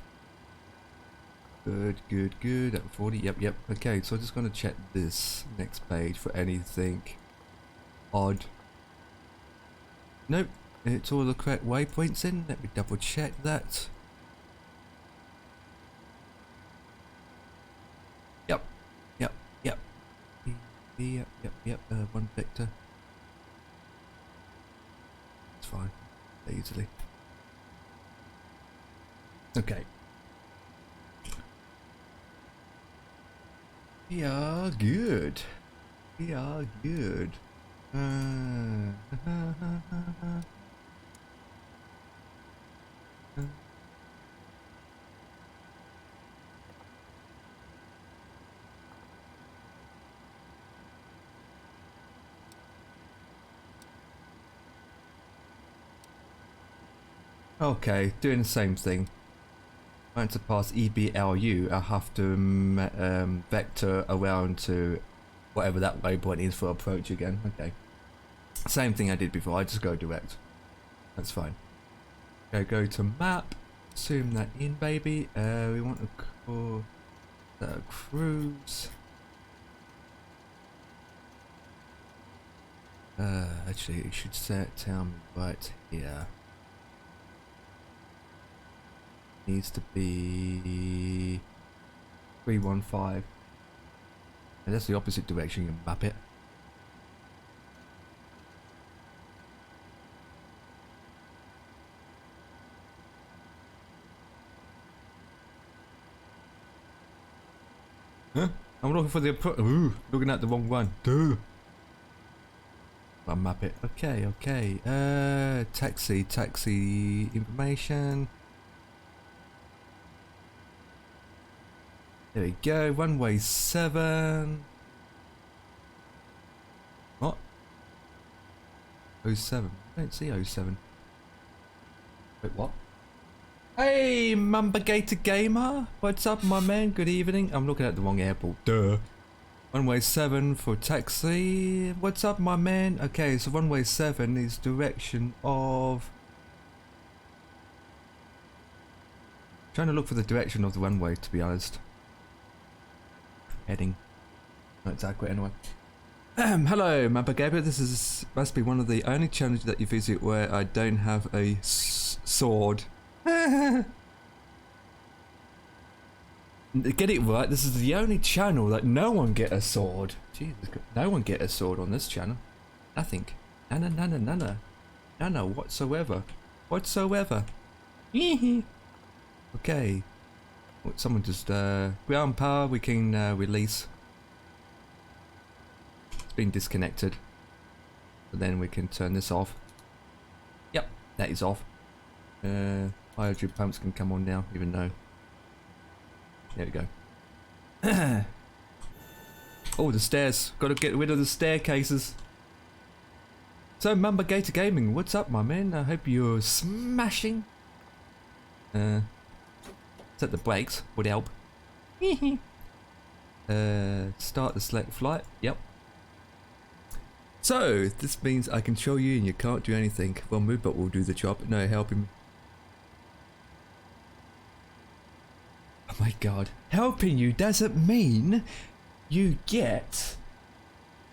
Good, good, good. At 40. Yep. Okay, so I'm just gonna check this next page for anything odd. Nope. It's all the correct waypoints in. Let me double check that. Yep. One vector. It's fine. Easily. Okay. We are good. We are good. Okay, doing the same thing. Trying to pass EBLU, I have to vector around to whatever that waypoint is for approach again. Okay. Same thing I did before, I just go direct. That's fine. Okay, go to map. Zoom that in, baby. We want to call the cruise. Actually, it should tell me right here. Needs to be 315. And that's the opposite direction, you muppet. Huh? I'm looking for the looking at the wrong one. Duh. I'm muppet. Okay, okay. Taxi information. There we go. Runway 7. What? 07. I don't see 07. Wait, what? Hey, Mumbergator Gamer. What's up, my man? Good evening. I'm looking at the wrong airport. Duh. Runway 7 for taxi. What's up, my man? Okay, so runway 7 is direction of... Trying to look for the direction of the runway, to be honest. Heading. Not exactly, anyway. Hello, Mumbergator. This must be one of the only challenges that you visit where I don't have a sword. Get it right, this is the only channel that no one get a sword. Jesus, no one get a sword on this channel. Nothing. None whatsoever. Whatsoever. Okay. Well, someone just, ground power we can release. It's been disconnected. So then we can turn this off. Yep, that is off. Hydrogen pumps can come on now, even though. There we go. Oh, the stairs. Gotta get rid of the staircases. So, Mumbergator Gaming, what's up, my man? I hope you're smashing. Set the brakes would help. Start the select flight. Yep. So, this means I control you and you can't do anything. One move, but we'll do the job. No helping. Oh my god. Helping you doesn't mean you get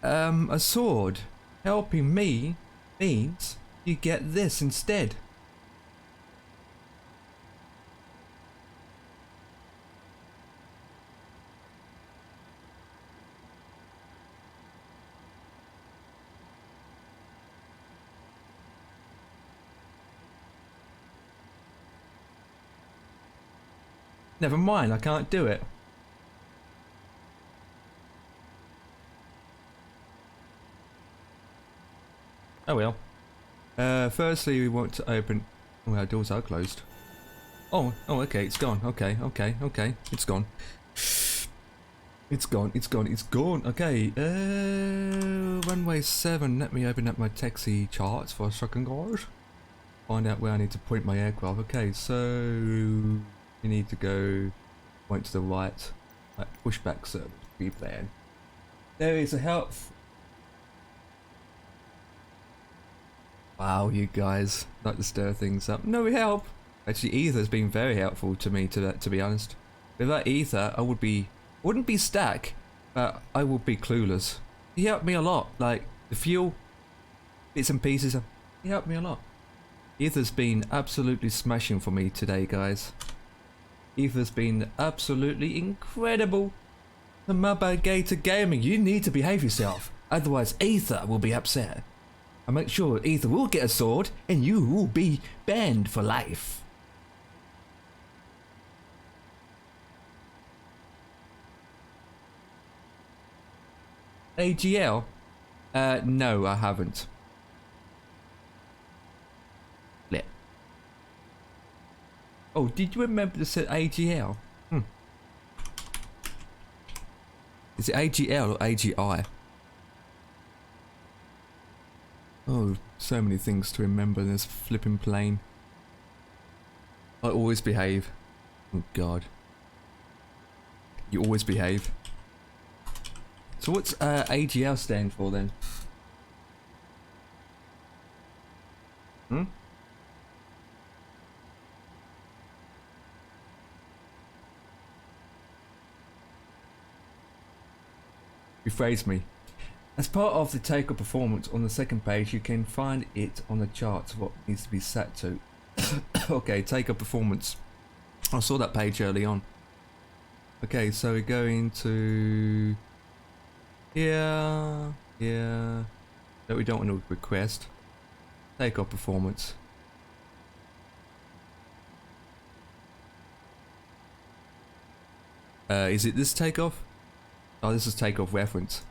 a sword. Helping me means you get this instead. Never mind, I can't do it. Oh well. Firstly, we want to open... Oh, our doors are closed. Oh, okay, it's gone. Okay, it's gone. It's gone. Okay, runway 7. Let me open up my taxi charts for a second, guys. Find out where I need to point my aircraft. Okay, so... You need to go point to the right, like pushback service, replan. There is a help. Wow, you guys like to stir things up. No help. Actually, Ether's been very helpful to me, to be honest. Without Ether, I wouldn't be stack, but I would be clueless. He helped me a lot, like the fuel, bits and pieces. He helped me a lot. Ether's been absolutely smashing for me today, guys. Ether's been absolutely incredible. The Mumbergator Gaming, you need to behave yourself, otherwise Ether will be upset. I make sure Ether will get a sword and you will be banned for life. AGL? No, I haven't. Lit. Oh, did you remember to say AGL? Is it AGL or AGI? Oh, so many things to remember in this flipping plane. I always behave. Oh god. You always behave. So what's AGL stand for then? Rephrase me. As part of the takeoff performance on the second page, you can find it on the charts what needs to be set to. Okay, takeoff performance. I saw that page early on. Okay, so we go into Yeah, yeah. That we don't want to request. Takeoff performance. Is it this takeoff? Oh, this is takeoff reference.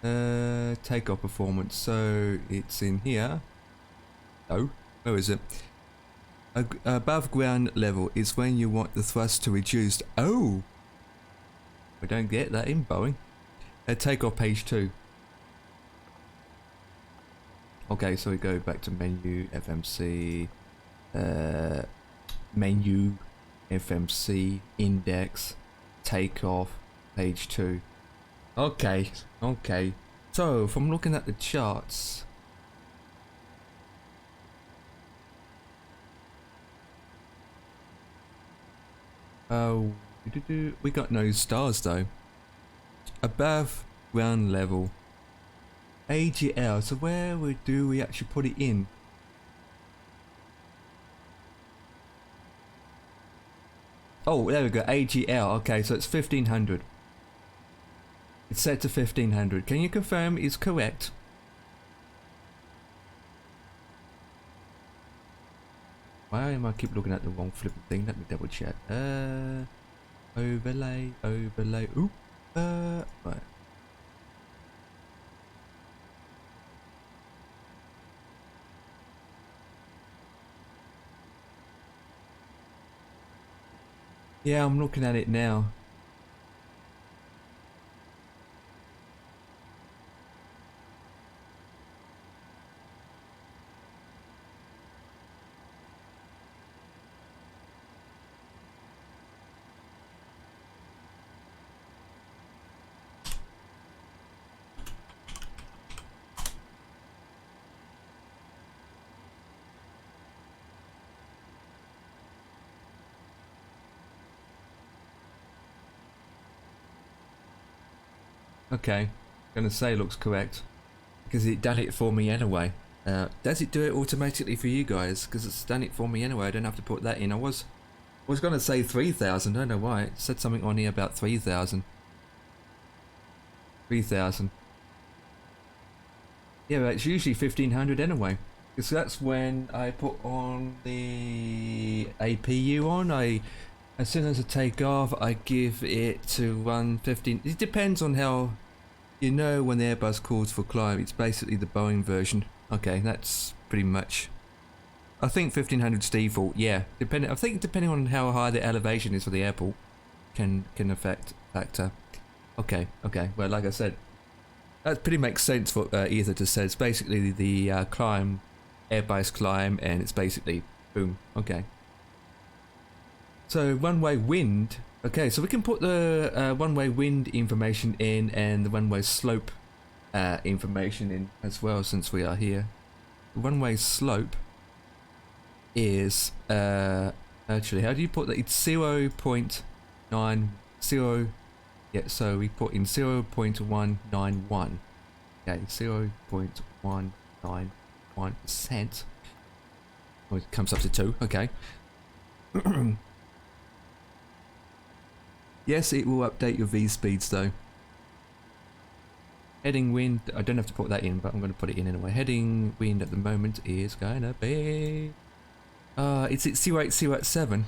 Takeoff performance. So it's in here. Oh, where is it? Above ground level is when you want the thrust to reduce. Oh, we don't get that in Boeing. Takeoff page 2. Okay, so we go back to menu, FMC, menu, FMC, index, takeoff, page 2. Okay, okay. So, from looking at the charts, we got no stars though. Above ground level. AGL, so where do we actually put it in? Oh, there we go, AGL. Okay, so it's 1500. It's set to 1500. Can you confirm it's correct? Why am I keep looking at the wrong flipping thing? Let me double check. Overlay, overlay. Ooh, right. Yeah, I'm looking at it now. Okay, gonna say looks correct because it done it for me anyway. Does it do it automatically for you guys? Because it's done it for me anyway. I don't have to put that in. I was gonna say 3,000. I don't know why it said something on here about 3,000. 3,000. Yeah, but it's usually 1,500 anyway. Because that's when I put on the APU on. As soon as I take off, I give it to run 15. It depends on how, you know, when the Airbus calls for climb. It's basically the Boeing version. Okay, that's pretty much. I think 1,500's default. Yeah, I think depending on how high the elevation is for the airport, can factor. Okay, okay. Well, like I said, that pretty makes sense for Ether to say. It's basically the climb, airbase climb, and it's basically boom. Okay. So one-way wind. Okay, so we can put the one-way wind information in and the one-way slope information in as well, since we are here. The one-way slope is actually, how do you put that? It's 0.90. Yeah, so we put in 0.191. Okay, 0.191%. Oh, it comes up to 2. Okay. Yes, it will update your V speeds though. Heading wind, I don't have to put that in, but I'm going to put it in anyway. Heading wind at the moment is going to be... it's at 08087.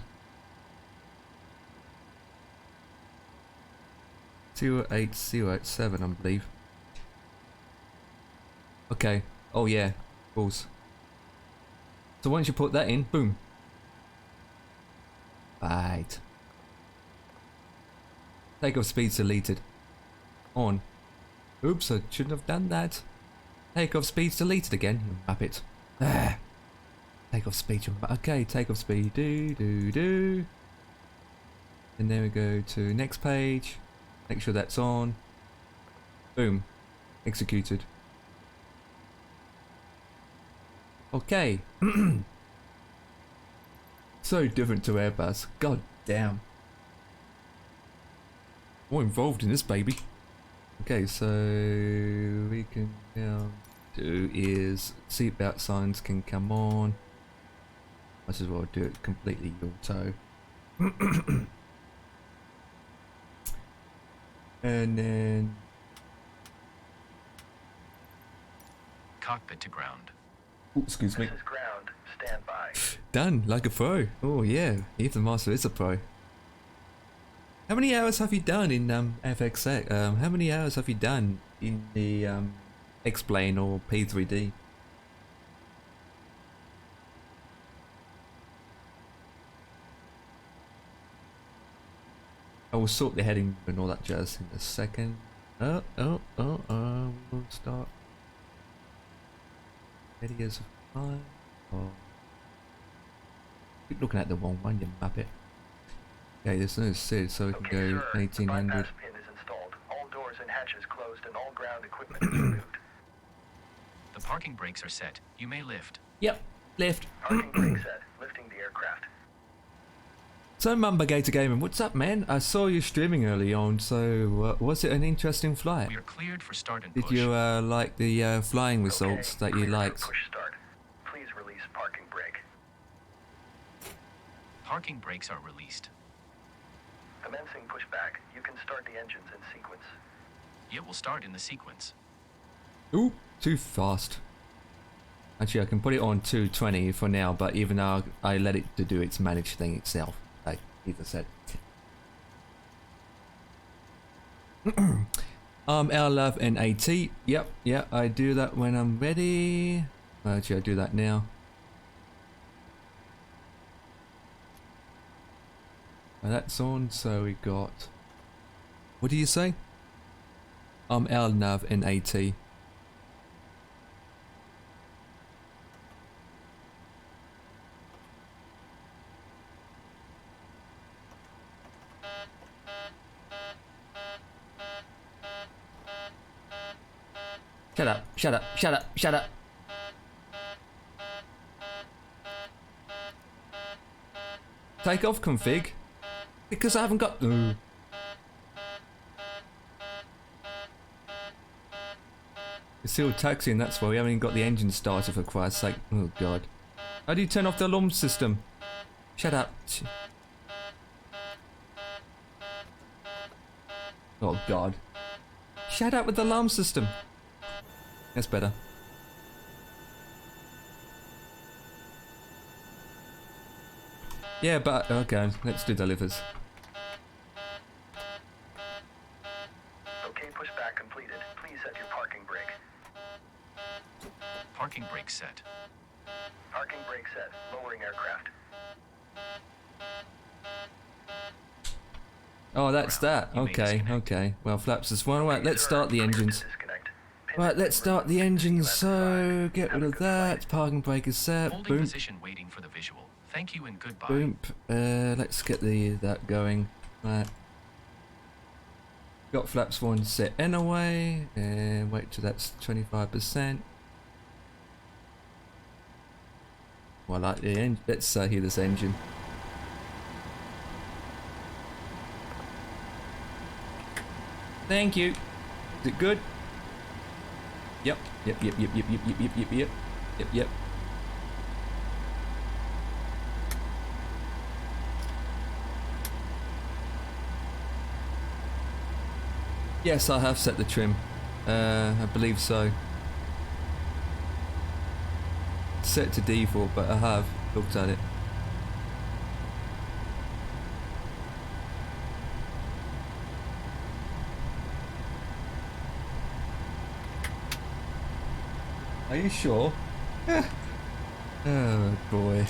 08087, I believe. Okay. Oh yeah, of course. So once you put that in, boom. Right. Takeoff speeds deleted. On. Oops, I shouldn't have done that. Takeoff speeds deleted again. You muppet. Ah. Takeoff speed. Okay, takeoff speed. Do. And then we go to next page. Make sure that's on. Boom. Executed. Okay. So different to Airbus. God damn. More involved in this baby. Okay, so we can now do is seatbelt signs can come on. Might as well do it completely auto. And then cockpit to ground. Ooh, excuse me. This is ground. Stand by. Done, like a pro. Oh yeah, Ethan Master is a pro. How many hours have you done in FXX? How many hours have you done in the X-Plane or P3D? I will sort the heading and all that jazz in a second. We'll start. Videos of fine. Oh. Keep looking at the wrong one, you muppet. Okay, there's no SID, so we can Okay, go sir. The 1800. bypass pin is installed. All doors and hatches closed and all ground equipment is removed. The parking brakes are set. You may lift. Yep, lift. Parking brake set. Lifting the aircraft. So Mumbergator Gaming, what's up, man? I saw you streaming early on, so was it an interesting flight? We are cleared for start and Did push. you like the flying results Okay, that you clear for liked? Push start. Please release parking brake. Parking brakes are released. Commencing pushback. You can start the engines in sequence. It will start in the sequence. Ooh, too fast. Actually, I can put it on 220 for now, but even though I let it to do its managed thing itself, like Ethan said. LLF and AT. Yep, yeah, I do that when I'm ready. Actually, I do that now. That's on, so we got... What do you say? LNAV and AT. Shut up, shut up, shut up, shut up. Take off config. Because I haven't got... It's still taxiing, that's why we haven't even got the engine started, for Christ's sake. Oh god. How do you turn off the alarm system? Shut up. Oh god. Shut up with the alarm system. That's better. Yeah, but okay, let's do delivers. Okay, pushback completed. Please set your parking brake. Parking brake set. Parking brake set. Lowering aircraft. Oh, that's that. You may Okay, disconnect. okay. Well, flaps is one. Right, let's Sir, start the clear to engines. disconnect. Pin Right, has let's been start the removed. engines. Left So, side. get Have rid a of good flight. that. Parking brake is set. Holding Boom, position waiting for the visual. Thank you and goodbye. boom. Let's get that going. Right. Got flaps 1 set anyway. And wait till that's 25%. Well, I like the engine. Let's hear this engine. Thank you. Is it good? Yep. Yep. Yep. Yep. Yep. Yep. Yep. Yep. Yep. Yep. Yep. Yep. Yes, I have set the trim. I believe so. Set to default, but I have looked at it. Are you sure? Oh boy.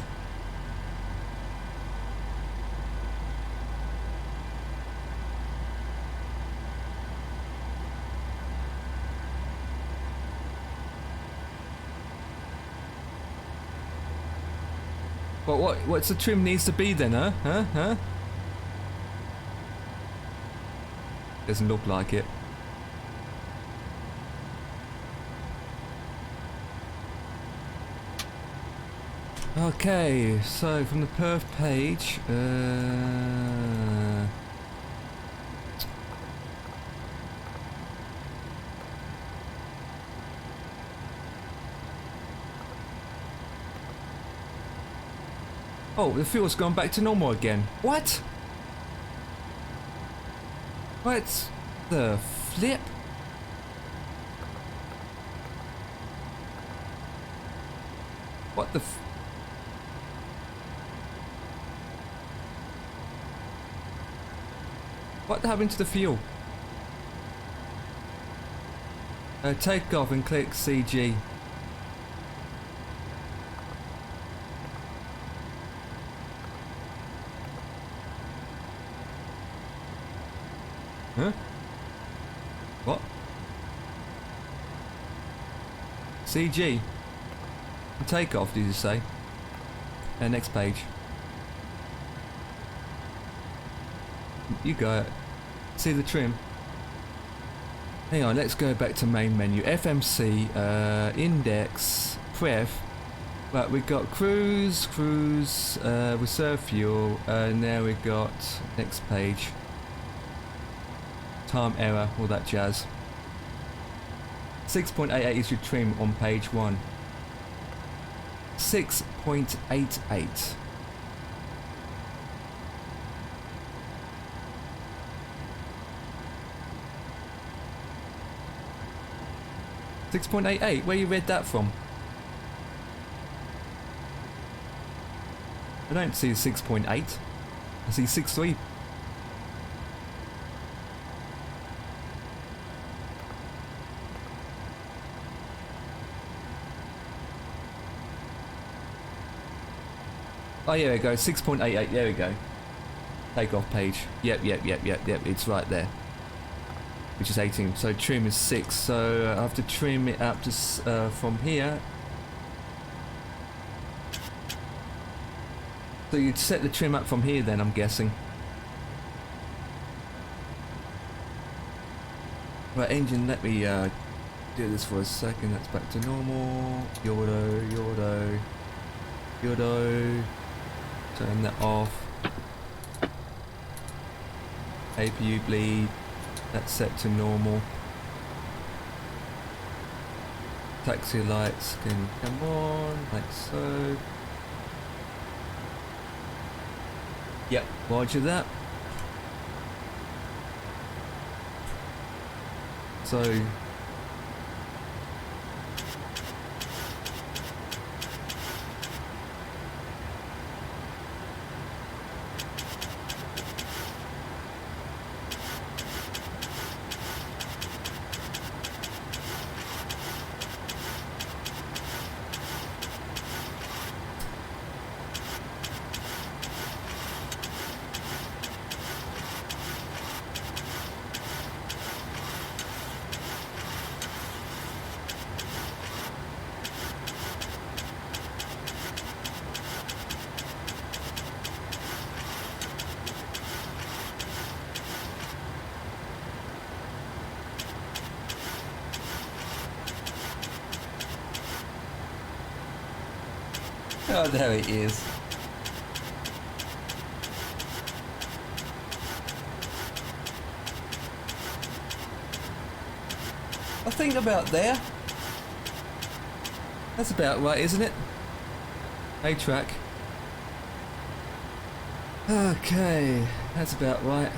But what's the trim needs to be then, huh? Huh? Doesn't look like it. Okay, so from the perf page, oh, the fuel's gone back to normal again. What? What the flip? What the f... What happened to the fuel? Take off and click CG. Huh? What? CG. And take off, did you say? Next page. You go it. See the trim? Hang on, let's go back to main menu. FMC, index, pref. Right, we've got cruise, reserve fuel, now we've got next page. Time error, all that jazz. 6.88 is your trim on page 1. 6.88. .88, where you read that from? I don't see 6.8. I see 6.3. Oh, yeah, there we go. 6.88. There we go. Takeoff page. Yep. It's right there. Which is 18. So trim is 6. So I have to trim it up to from here. So you'd set the trim up from here then, I'm guessing. Right, engine, let me do this for a second. That's back to normal. Yordo. Turn that off. APU bleed. That's set to normal. Taxi lights can come on, like so. Yep, roger that. So oh, there it is. I think about there. That's about right, isn't it? A-track. Okay, that's about right.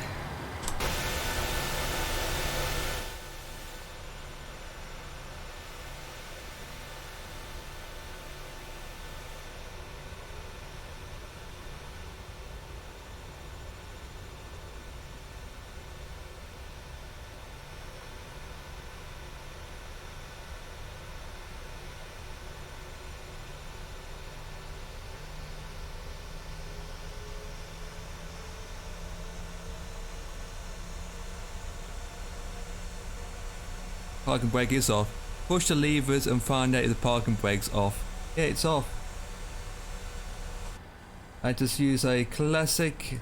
Parking brake is off. Push the levers and find out if the parking brake's off. Yeah, it's off. I just use a classic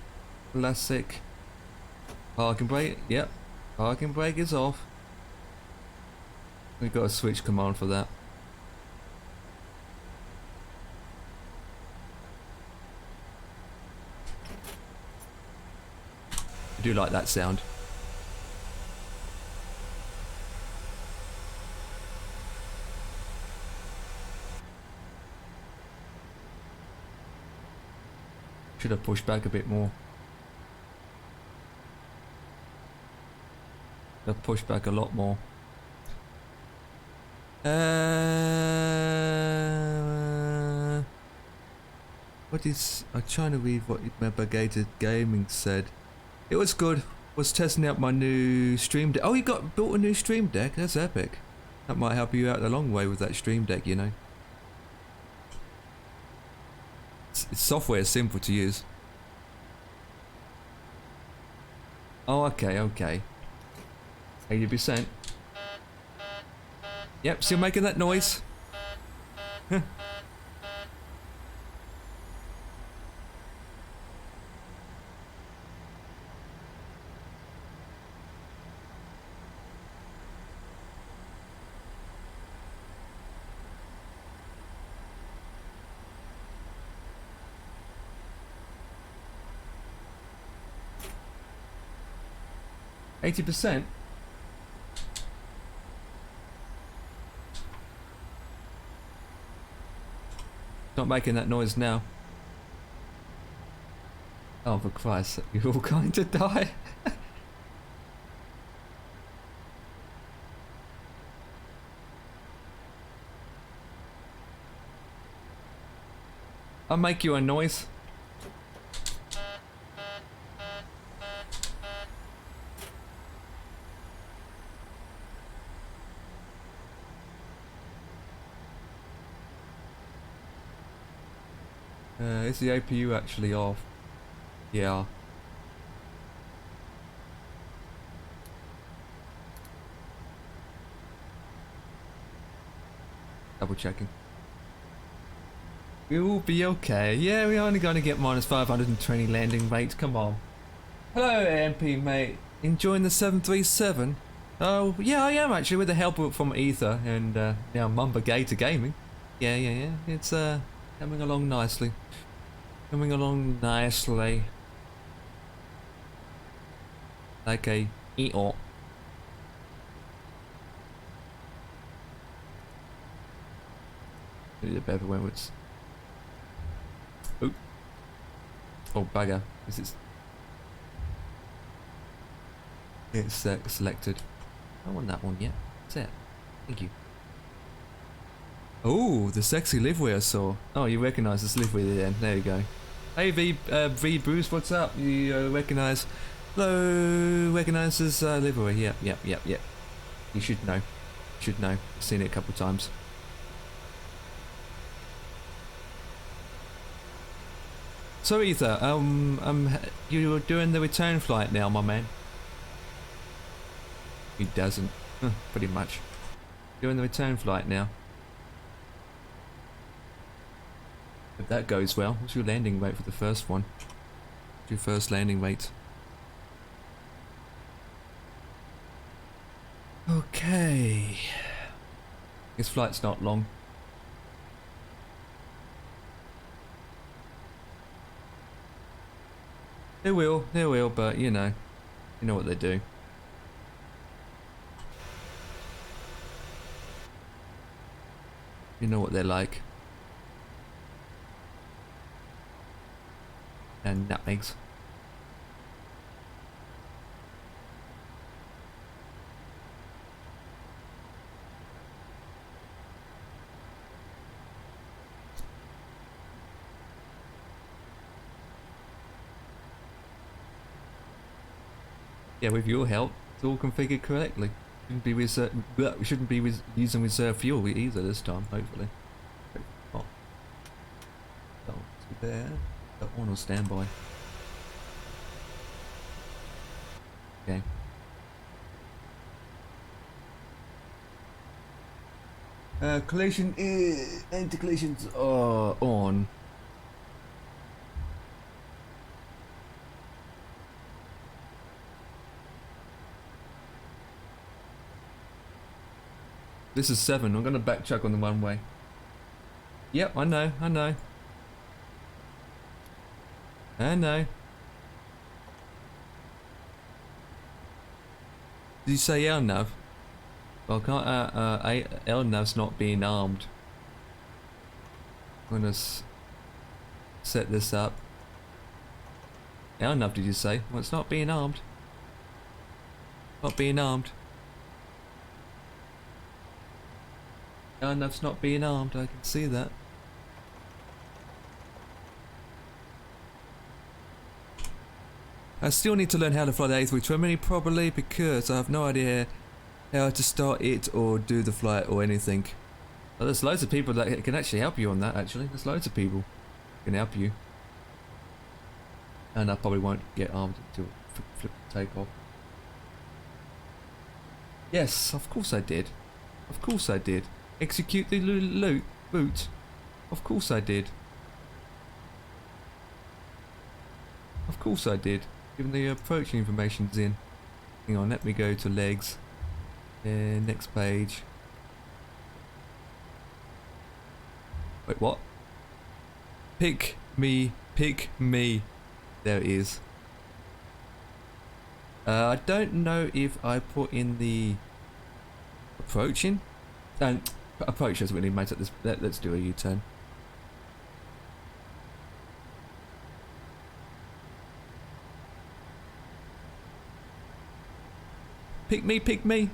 parking brake. Yep, parking brake is off. We've got a switch command for that. I do like that sound. Should have pushed back a bit more. I've pushed back a lot more. What is... I'm trying to read what Navigated Gaming said. It was good. Was testing out my new Stream Deck. Oh, you built a new Stream Deck? That's epic. That might help you out a long way with that Stream Deck, you know. Its software is simple to use. Oh, okay, okay. 80%. Yep, still making that noise. %. Not making that noise now. Oh, for Christ's sake, you're all going to die. I'll make you a noise. Is the APU actually off? Yeah. Double checking. We will be okay. Yeah, we're only going to get minus 520 landing rate. Come on. Hello, MP mate. Enjoying the 737? Oh, yeah, I am actually, with the help from Ether and now Mumba Gator Gaming. Yeah. It's coming along nicely. Coming along nicely. Like a Eeyore. Need a better when it's... Oop. Oh, bugger. Is it... It's selected. I don't want that one yet. That's it. Thank you. Oh, the sexy livery I saw. Oh, you recognise this livery then. There you go. Hey V Bruce, what's up? You recognise... Hello, recognise this livery. Yep. You should know. Should know. Seen it a couple of times. So Ether, you were doing the return flight now, my man. He doesn't. Pretty much. Doing the return flight now. If that goes well, what's your landing rate for the first one? What's your first landing rate? Okay. This flight's not long. They will, but you know what they do. You know what they're like. And nutmegs. Yeah, with your help, it's all configured correctly. We shouldn't be using reserve fuel either this time, hopefully. Oh, too bad. Got one on standby. Okay. Collision anti-collisions are on. This is 7. I'm gonna backtrack on the one way. Yep, I know. Did you say LNAV? Well, can't LNAV's not being armed. I'm gonna set this up. LNAV, did you say? Well, it's not being armed. Not being armed. LNAV's not being armed, I can see that. I still need to learn how to fly the A320 properly because I have no idea how to start it or do the flight or anything. Well, there's loads of people that can actually help you on that, actually. There's loads of people who can help you. And I probably won't get armed until flip take off. Yes, of course I did. Of course I did. Execute the loot boot. Of course I did. Of course I did. Given the approaching information's in. Hang on, let me go to legs. Next page. Wait, what? Pick me, pick me. There it is. I don't know if I put in the approaching. Approach doesn't really matter. Let's do a U-turn. Pick me, pick me.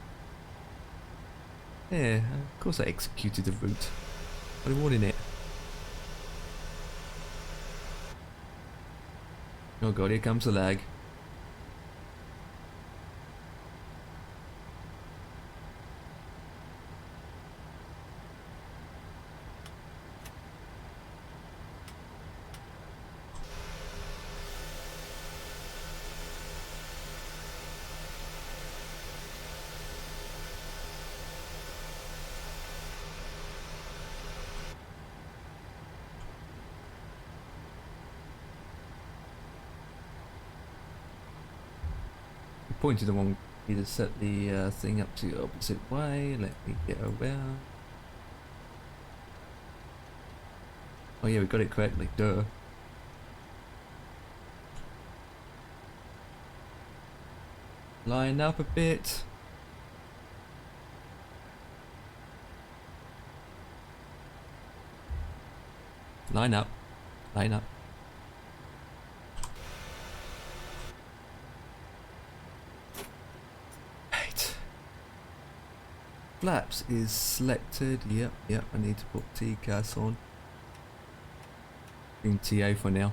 Yeah, of course I executed the route. What do you want in it? Oh god, here comes the lag. Pointed the wrong. Either set the thing up to the opposite way. Let me get around. Oh yeah, we got it correctly. Duh. Line up a bit. Line up. Line up. Flaps is selected. Yep, I need to put TCAS on. In TA for now.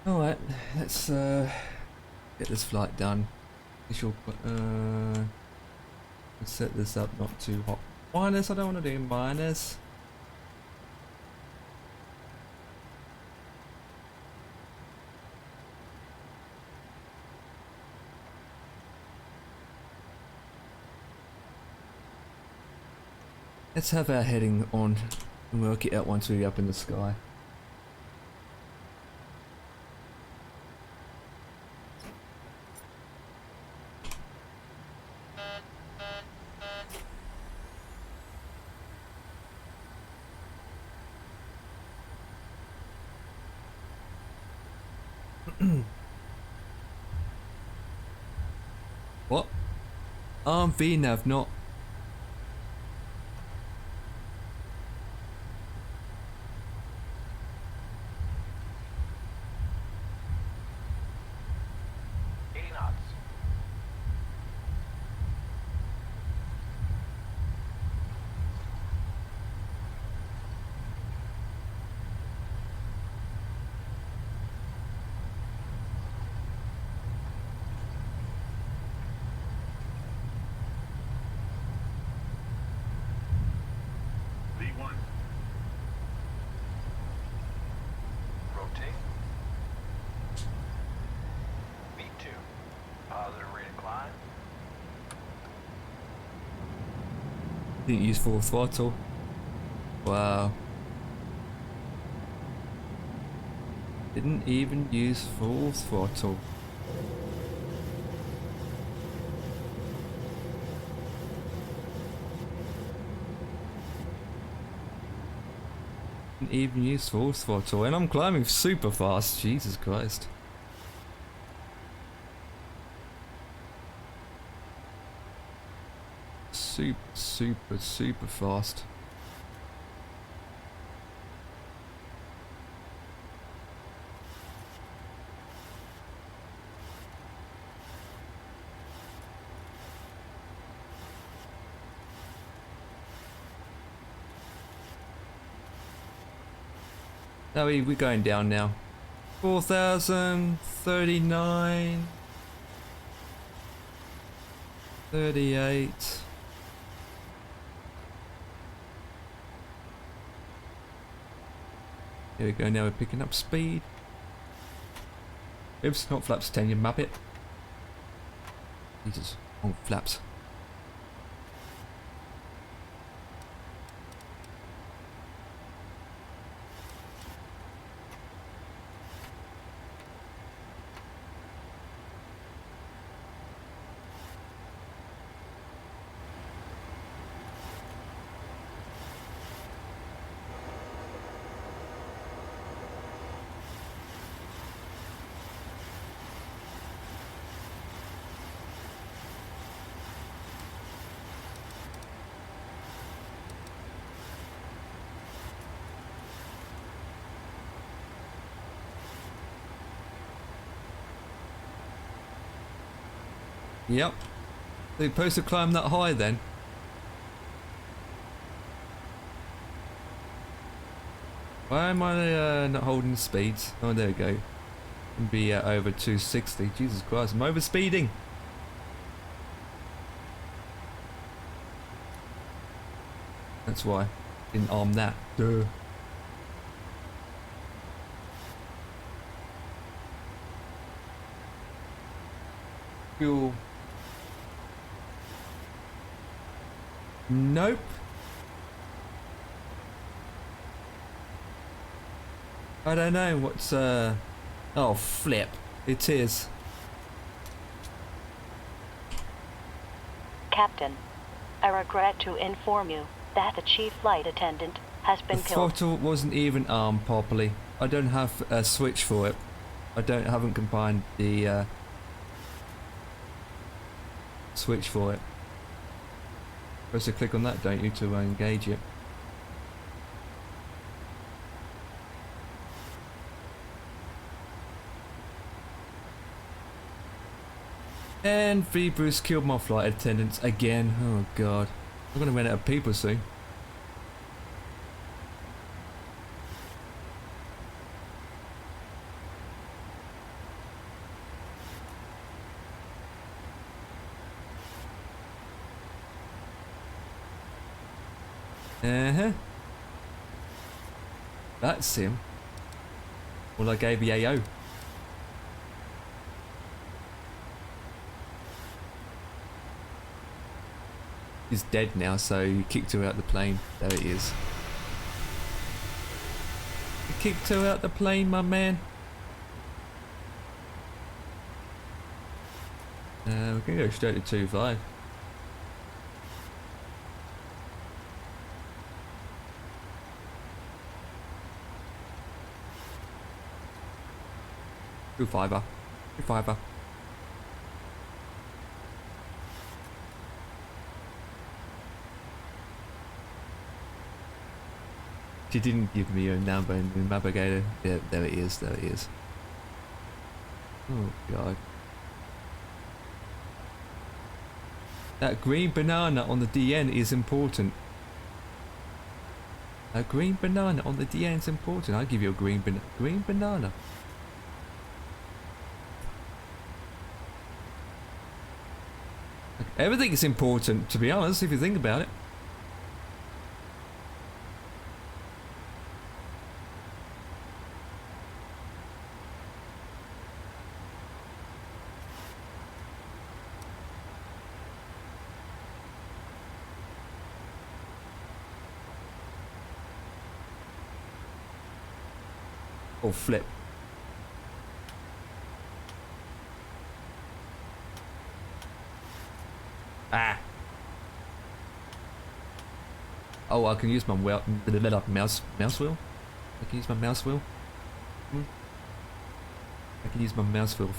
Alright, let's get this flight done. Let's set this up not too hot. Minus, I don't want to do minus. Let's have our heading on and work it out once we're up in the sky. What? VNAV, not. V1. Rotate. V2. Positive rate of climb. Didn't use full throttle. Wow. Didn't even use full throttle. Didn't even use full throttle, and I'm climbing super fast. Jesus Christ. Super fast. No, we're going down now. 4,000, 39, 38. Here we go, now we're picking up speed. Oops, not flaps 10, you muppet. Jesus, wrong flaps. Yep. They're supposed to climb that high then. Why am I not holding the speeds? Oh, there we go. Can be over 260. Jesus Christ, I'm over speeding. That's why. Didn't arm that. Duh. Fuel. Nope. I don't know what's oh flip. It is. Captain, I regret to inform you that the chief flight attendant has been The killed. throttle wasn't even armed properly. I don't have a switch for it. Haven't combined the switch for it. Supposed to click on that, don't you, to engage it? And Bruce killed my flight attendants again. Oh god. I'm gonna run out of people soon. Uh-huh. That's him. Well, I gave the AO. He's dead now, so you kicked her out the plane. There he is. You kicked her out the plane, my man. We can go straight to 2.5. Two fiver. She didn't give me a number in the navigator. Yeah, there it is, there it is. Oh god. That green banana on the DN is important. A green banana on the DN is important. I'll give you a green banana. Everything is important, to be honest, if you think about it. Or flip. Ah. Oh, I can use my mouse wheel. I can use my mouse wheel. I can use my mouse wheel.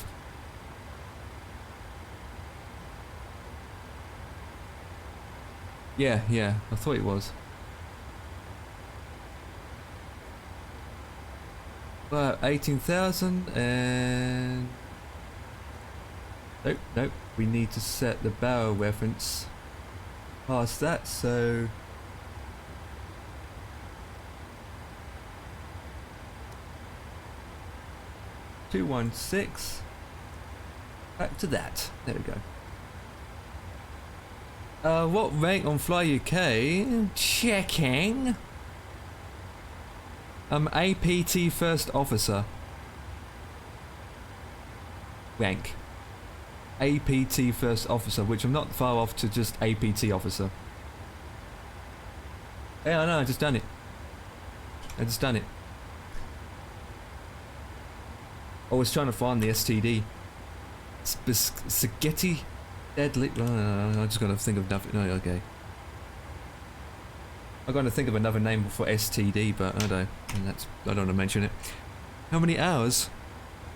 Yeah, I thought it was. Well, 18,000 and... Nope, we need to set the barrel reference past that, so... 216. Back to that. There we go. What rank on Fly UK? Checking. APT First Officer. Rank. APT First Officer, which I'm not far off to just APT Officer. Yeah, I know, I just done it. I just done it. I was trying to find the STD. Spaghetti Deadly. I just gotta think of nothing. No, okay. I'm gonna think of another name for STD, but I don't. And that's. I don't want to mention it. How many hours?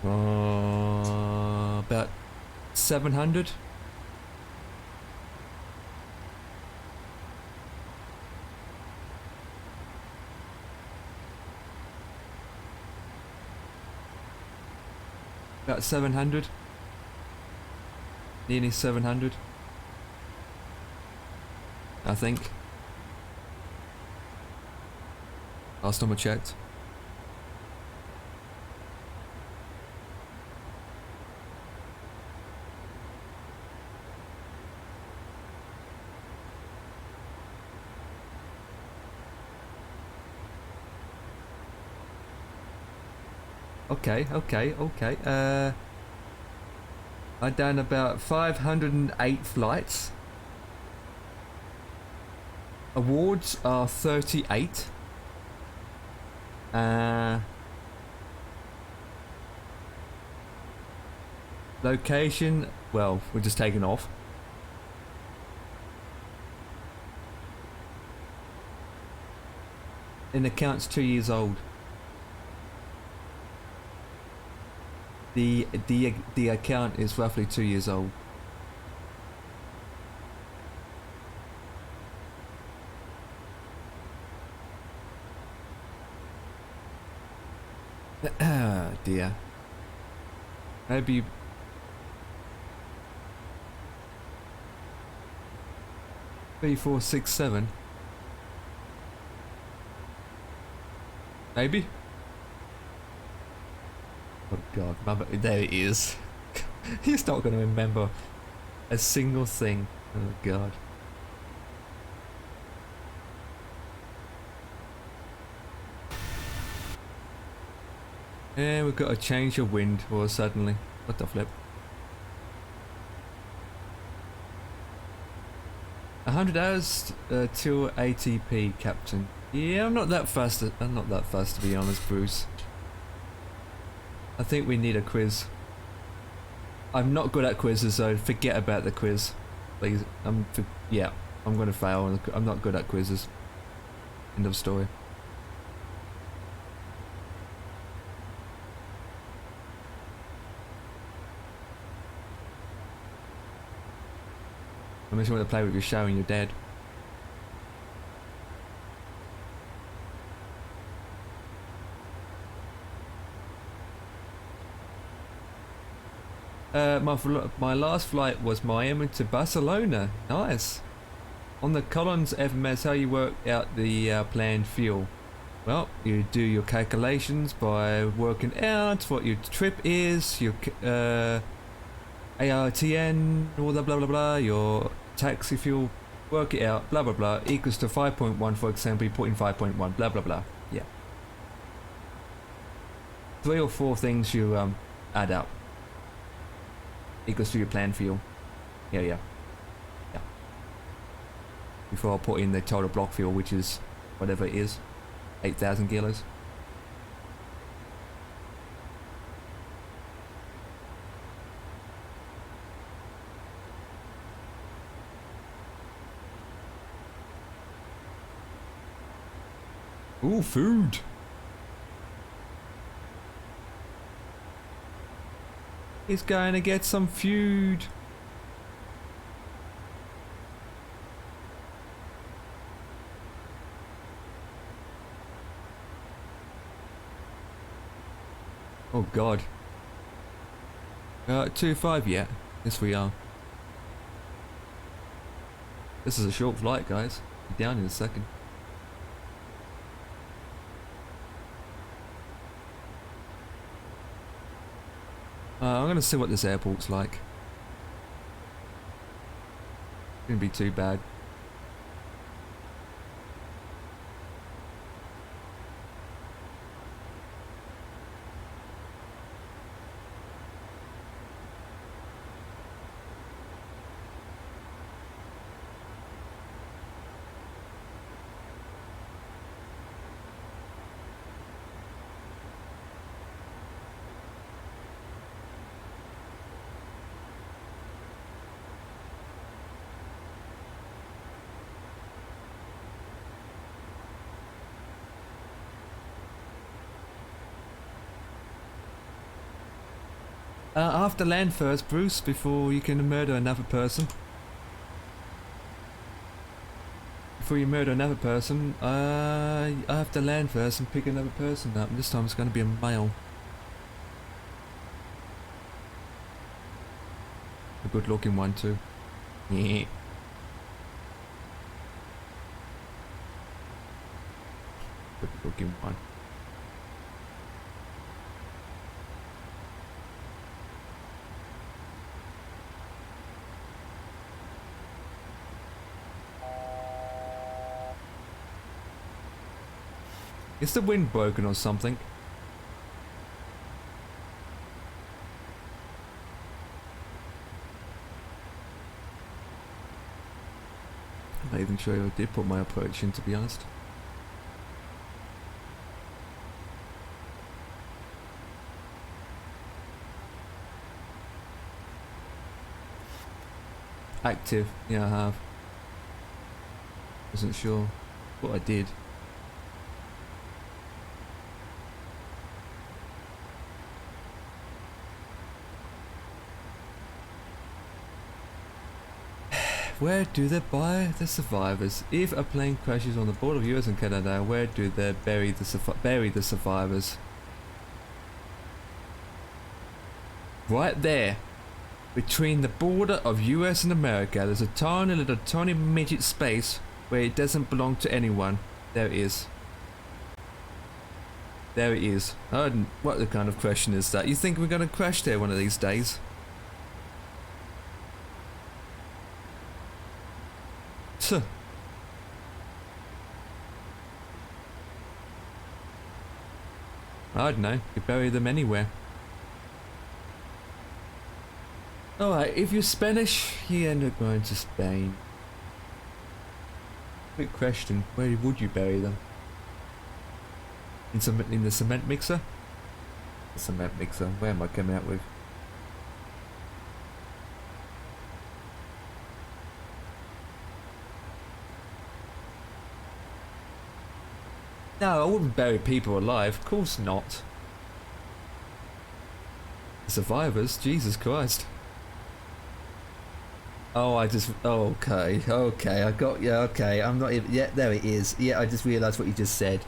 About 700. About 700. Nearly 700. I think. Last time I checked. Okay. I done about 508 flights. Awards are 38. Location, well, we're just taking off. And account's 2 years old. The account is roughly 2 years old. Ah, dear. Maybe 3, 4, 6, 7. Maybe. Oh god, mother, there it is. He's not going to remember a single thing. Oh god. Yeah, we've got to change the wind or suddenly. What the flip? 100 hours till ATP, Captain. Yeah, I'm not that fast. I'm not that fast, to be honest, Bruce. I think we need a quiz. I'm not good at quizzes, so forget about the quiz. Please, yeah, I'm gonna fail. I'm not good at quizzes. End of story. Unless you want to play with your show and you're dead. My last flight was Miami to Barcelona. Nice. On the Collins FMS, how you work out the planned fuel? Well, you do your calculations by working out what your trip is, your ARTN, all that blah blah blah, your taxi fuel, work it out, blah blah blah, equals to 5.1, for example, you put in 5.1, blah blah blah. Yeah. 3 or 4 things you add up. Equals to your planned fuel. Yeah. Before I put in the total block fuel, which is whatever it is, 8,000 kilos. Ooh, food. He's going to get some food. Oh god. 2-5 yet? Yes we are. This is a short flight, guys. Be down in a second. I'm gonna see what this airport's like. Shouldn't be too bad. I have to land first, Bruce, before you can murder another person. Before you murder another person, I have to land first and pick another person up. This time it's going to be a male. A good looking one too. Yeah. Good looking one. Is the wind broken or something? I'm not even sure if I did put my approach in, to be honest. Active, yeah I have. Wasn't sure what I did. Where do they buy the survivors? If a plane crashes on the border of US and Canada, where do they bury the survivors? Right there, between the border of US and America, there's a tiny midget space where it doesn't belong to anyone. There it is. There it is. What the kind of question is that? You think we're gonna crash there one of these days? Tuh. I don't know, you bury them anywhere. Alright, if you're Spanish, you end up going to Spain. Quick question, where would you bury them? In the cement mixer? The cement mixer, where am I coming out with? No, I wouldn't bury people alive, of course not. Survivors, Jesus Christ. Oh, okay, I got you, okay, I'm not even, yeah, there it is. Yeah, I just realised what you just said.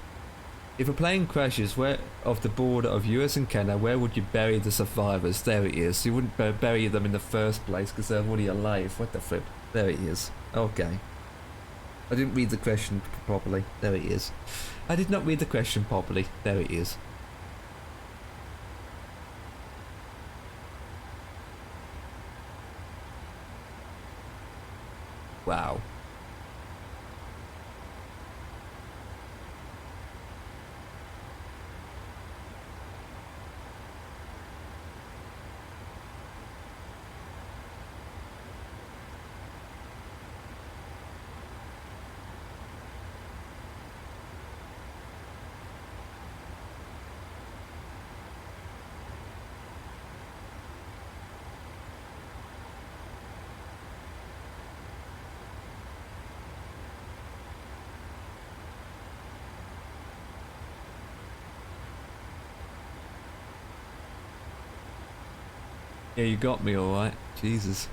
If a plane crashes where off the border of US and Canada, where would you bury the survivors? There it is. You wouldn't bury them in the first place because they're already alive. What the flip? There it is. Okay. I didn't read the question properly. There it is. I did not read the question properly. There it is. Wow. Yeah, you got me alright. Jesus.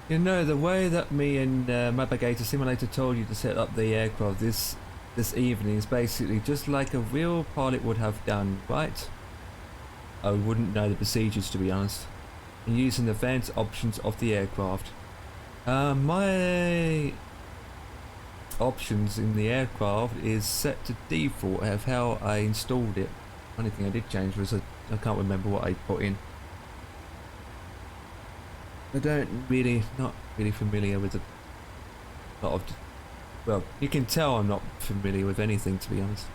You know, the way that me and Navigator Simulator told you to set up the aircraft this evening is basically just like a real pilot would have done, right? I wouldn't know the procedures, to be honest. And using the advanced options of the aircraft. My options in the aircraft is set to default of how I installed it. Only thing I did change was I can't remember what I put in. I not really familiar with a lot of, well, you can tell I'm not familiar with anything, to be honest.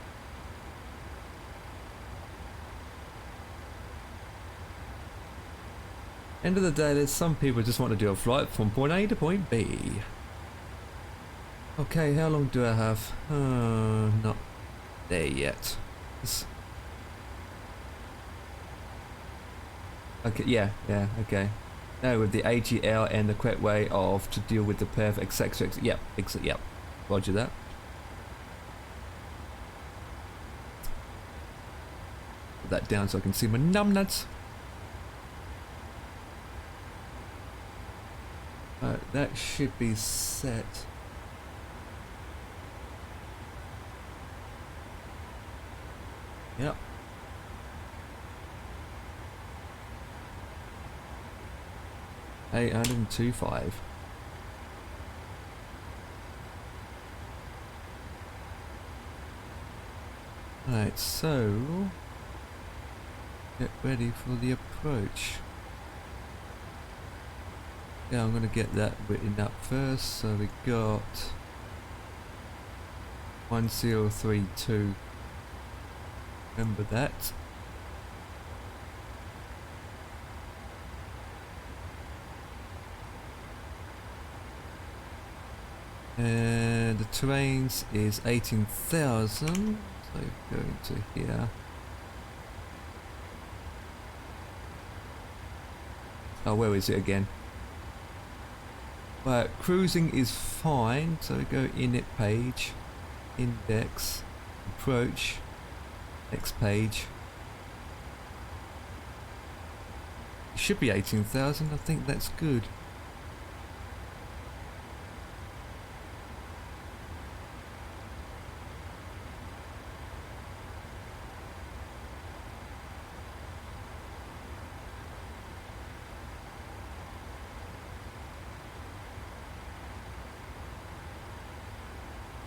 End of the day, there's some people just want to do a flight from point A to point B. Okay, how long do I have? Not there yet. Okay, yeah, okay. Now with the AGL and the correct way of to deal with the perfect etc. Yep, yep. Roger that. Put that down so I can see my numbnuts. Right, that should be set. Yep. $825. Right, so get ready for the approach. Yeah, I'm gonna get that written up first. So we got 1032. Remember that. And the terrains is 18,000. So go into here. Oh, where is it again? Right, cruising is fine. So we go init page, index, approach, next page. It should be 18,000. I think that's good.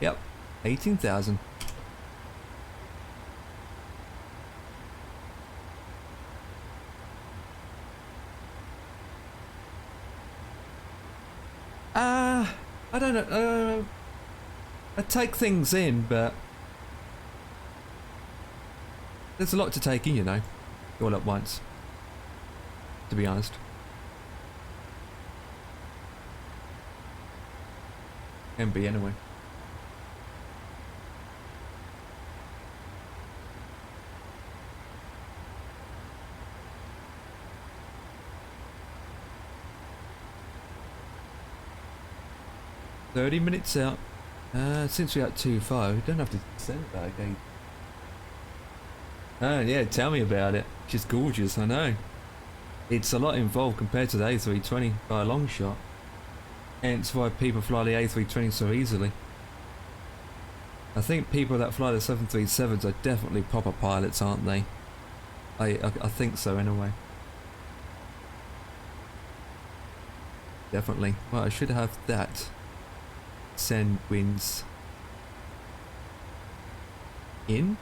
Yep, 18,000. I don't know. I take things in, but there's a lot to take in, you know, all at once. To be honest. Can be anyway. $30 out. Since we're at 2.5, we don't have to send that again. Oh yeah, tell me about it. She's gorgeous, I know. It's a lot involved compared to the A320 by a long shot. Hence why people fly the A320 so easily. I think people that fly the 737s are definitely proper pilots, aren't they? I think so anyway. Definitely. Well, I should have that. Send winds in.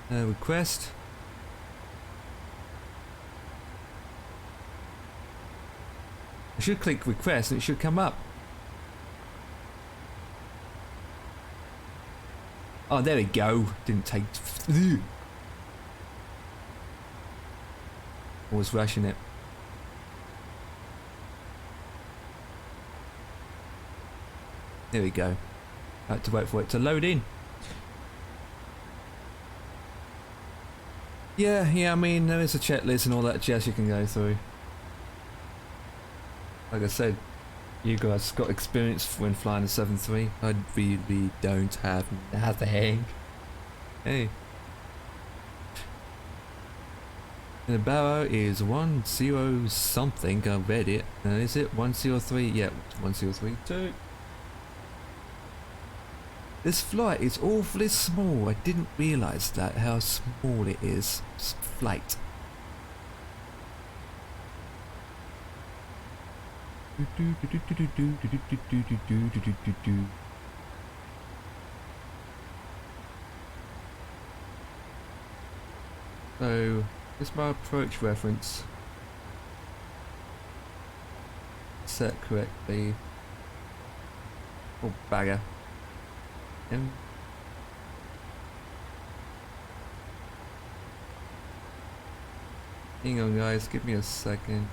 Request. I should click request and it should come up. Oh, there we go. Didn't take. I was rushing it. There we go. I had to wait for it to load in. Yeah, I mean, there is a checklist and all that jazz you can go through. Like I said, you guys got experience when flying a 7.3. I really don't have nothing. Hey. And the barrow is 10 something. I read it. Is it 103? Yeah, 1032. This flight is awfully small. I didn't realise that, how small it is. This flight. So, here's my approach reference. Set correctly. Oh, bagger. Hang on, guys, give me a second.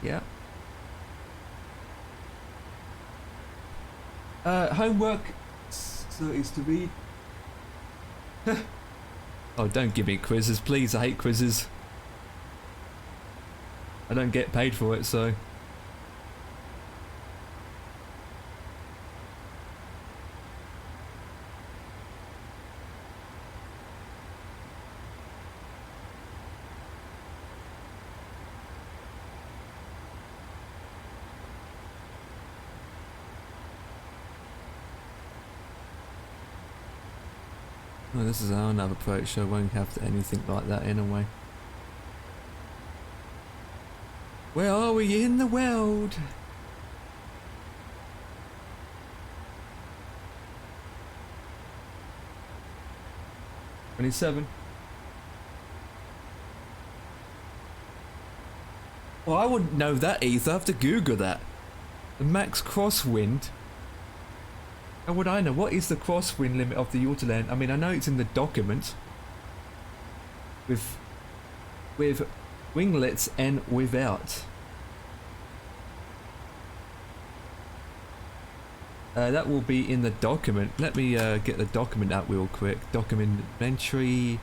Yeah. Homework. So it's to read. Oh, don't give me quizzes, please. I hate quizzes. I don't get paid for it, so. Well, this is another approach, so I won't have anything like that anyway. Where are we in the world? $27. Well, I wouldn't know that either. I have to Google that. The max crosswind. How would I know? What is the crosswind limit of the Autoland? I mean, I know it's in the document. With winglets and without. That will be in the document. Let me get the document out real quick. Documentary.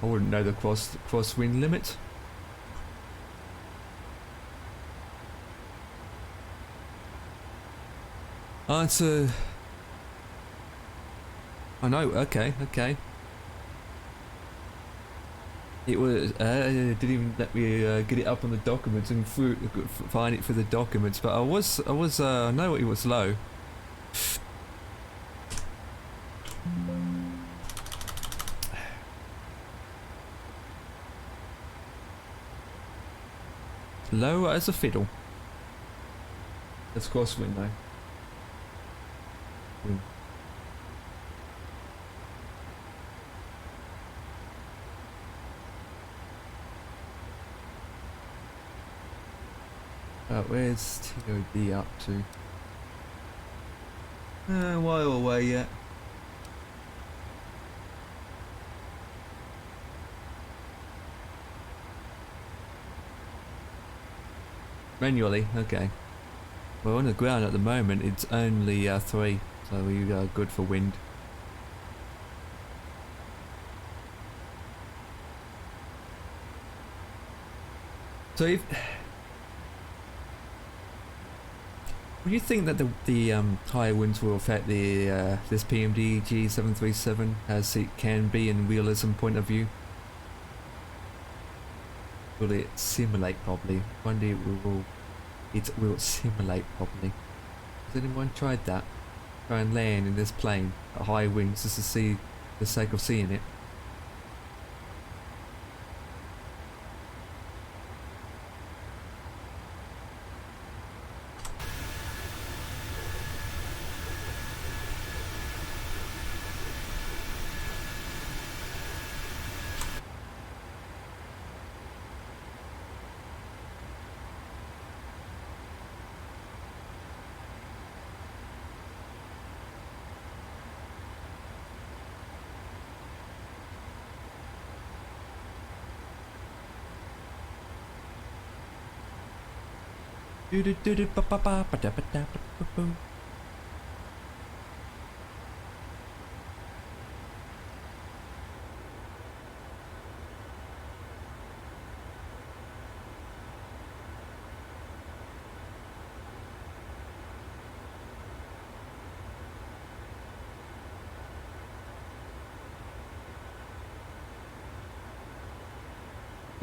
I wouldn't know the crosswind limit. Answer. I know. Okay. It was. Didn't even let me get it up on the documents and find it for the documents. But I know it was low. Low as a fiddle. That's crosswind though. Where's TOD up to? A while away yet. Manually, okay. Well, on the ground at the moment it's only 3, so we are good for wind. So if would you think that the high winds will affect the this PMDG 737 as it can be in realism point of view? Will it simulate properly? One day it will simulate properly. Has anyone tried that? Try and land in this plane at high winds just to see the sake of seeing it.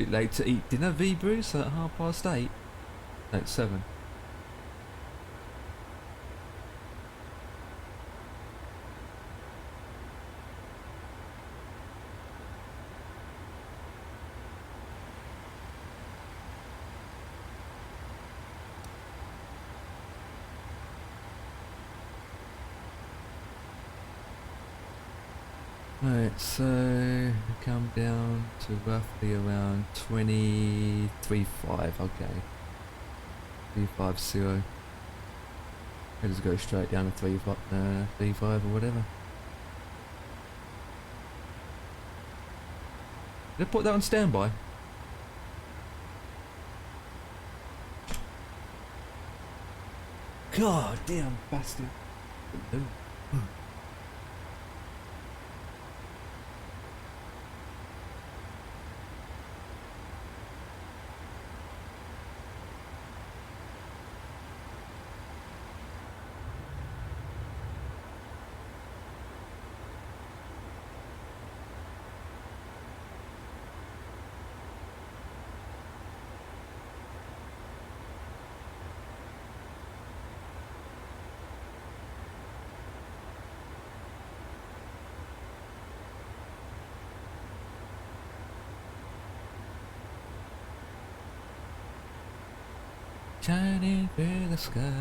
Bit late to eat dinner, V Bruce, at 8:30. No, it's 7. Right, so we come down to roughly around 23.5, okay. 350. Let's go straight down to 3.5 or whatever. Did I put that on standby? God damn bastard. Shining through the sky.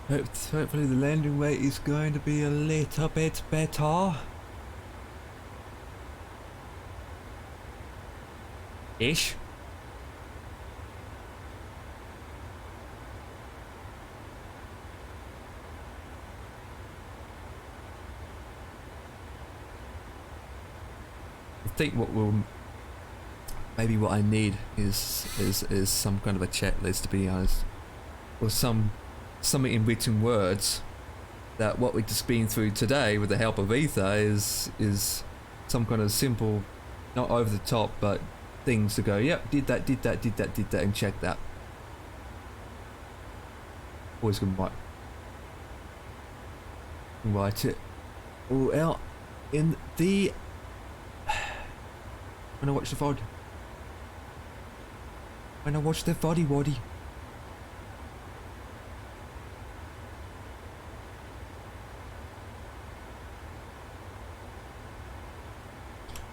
Hopefully the landing weight is going to be a little bit better. Ish. I think what I need is some kind of a checklist, to be honest, or something in written words that what we've just been through today with the help of ether is some kind of simple, not over the top, but things to go, yep, did that, and check that. Always gonna write it all out in the when I watch the VOD. When I watch the VOD.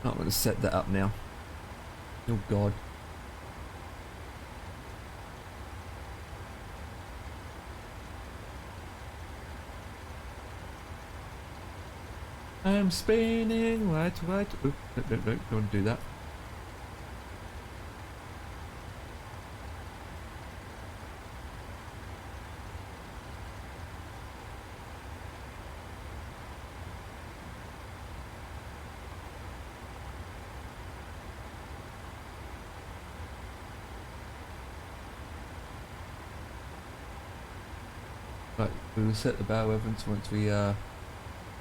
I'm going to set that up now. Oh God. I'm spinning right. Oop, no, don't want to do that. Right, we will set the bow weapons once we are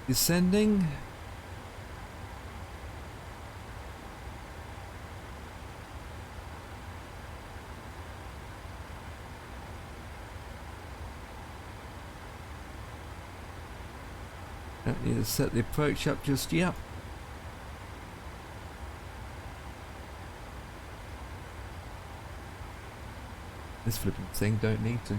descending. Don't need to set the approach up just yet. This flipping thing don't need to.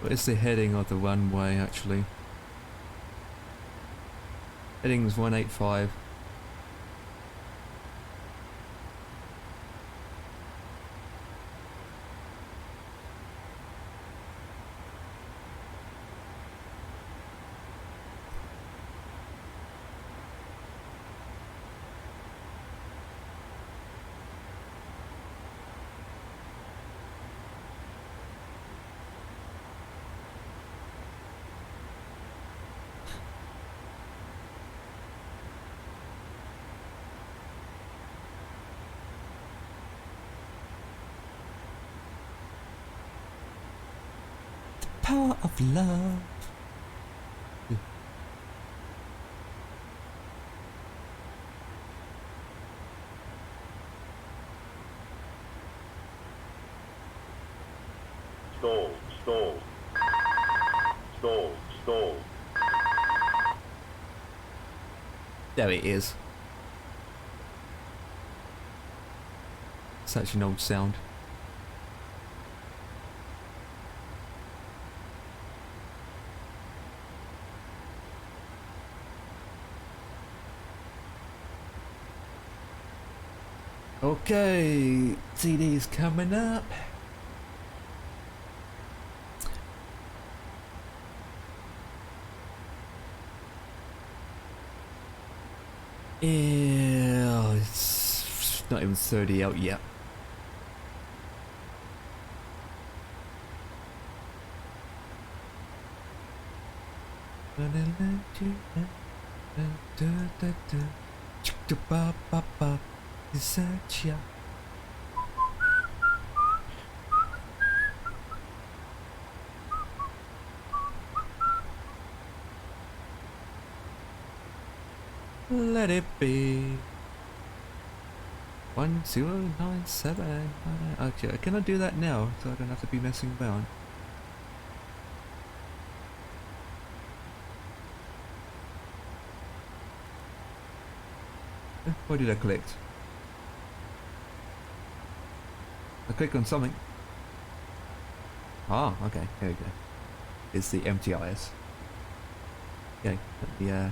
What is the heading of the runway actually? Heading is 185. Power of love. Stall, stall. Stall, stall. There it is. Such an old sound. Okay, TD's coming up. Yeah, it's not even 30 out yet. Let it be 1097. Okay, can I do that now so I don't have to be messing around? What did I click? I click on something. Ah, okay, there we go. It's the MTIS. Okay, let me uh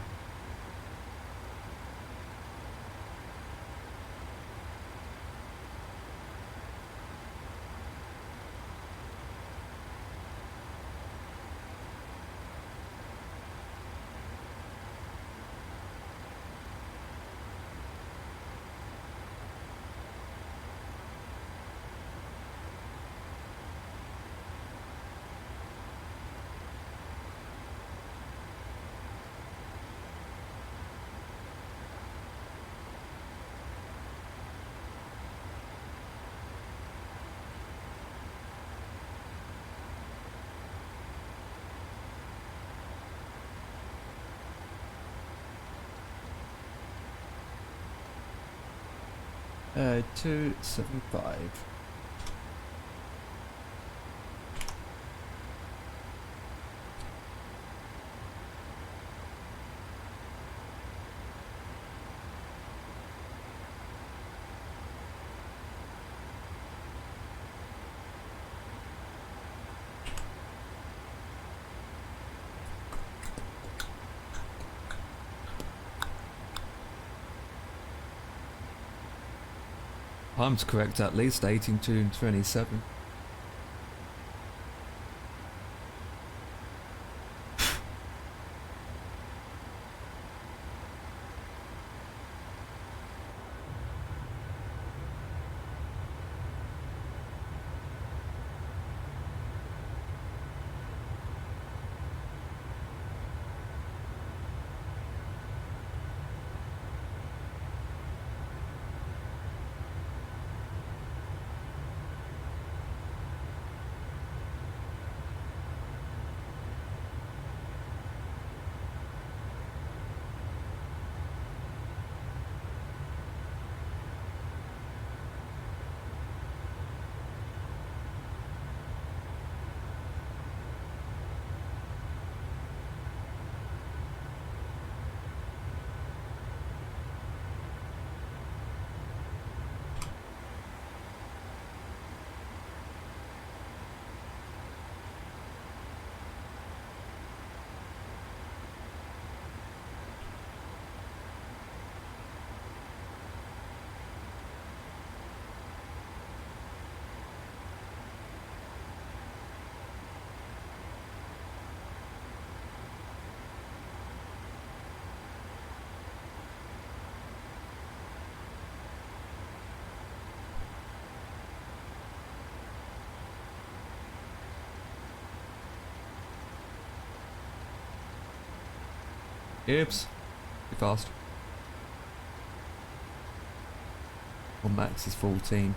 275. I'm correct at least 18 to 27. Oops. Too fast. Well, max is 14.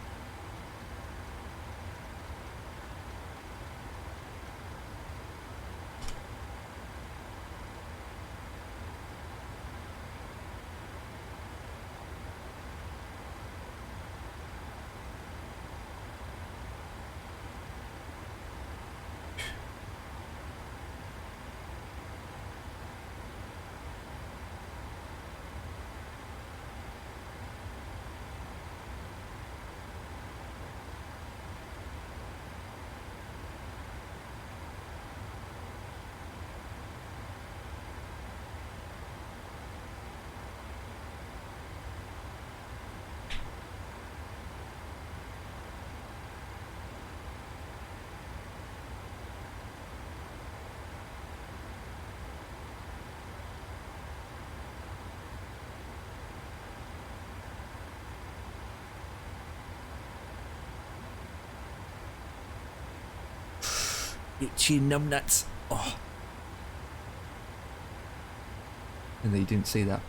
Itchy numbnuts. Oh. And you didn't see that.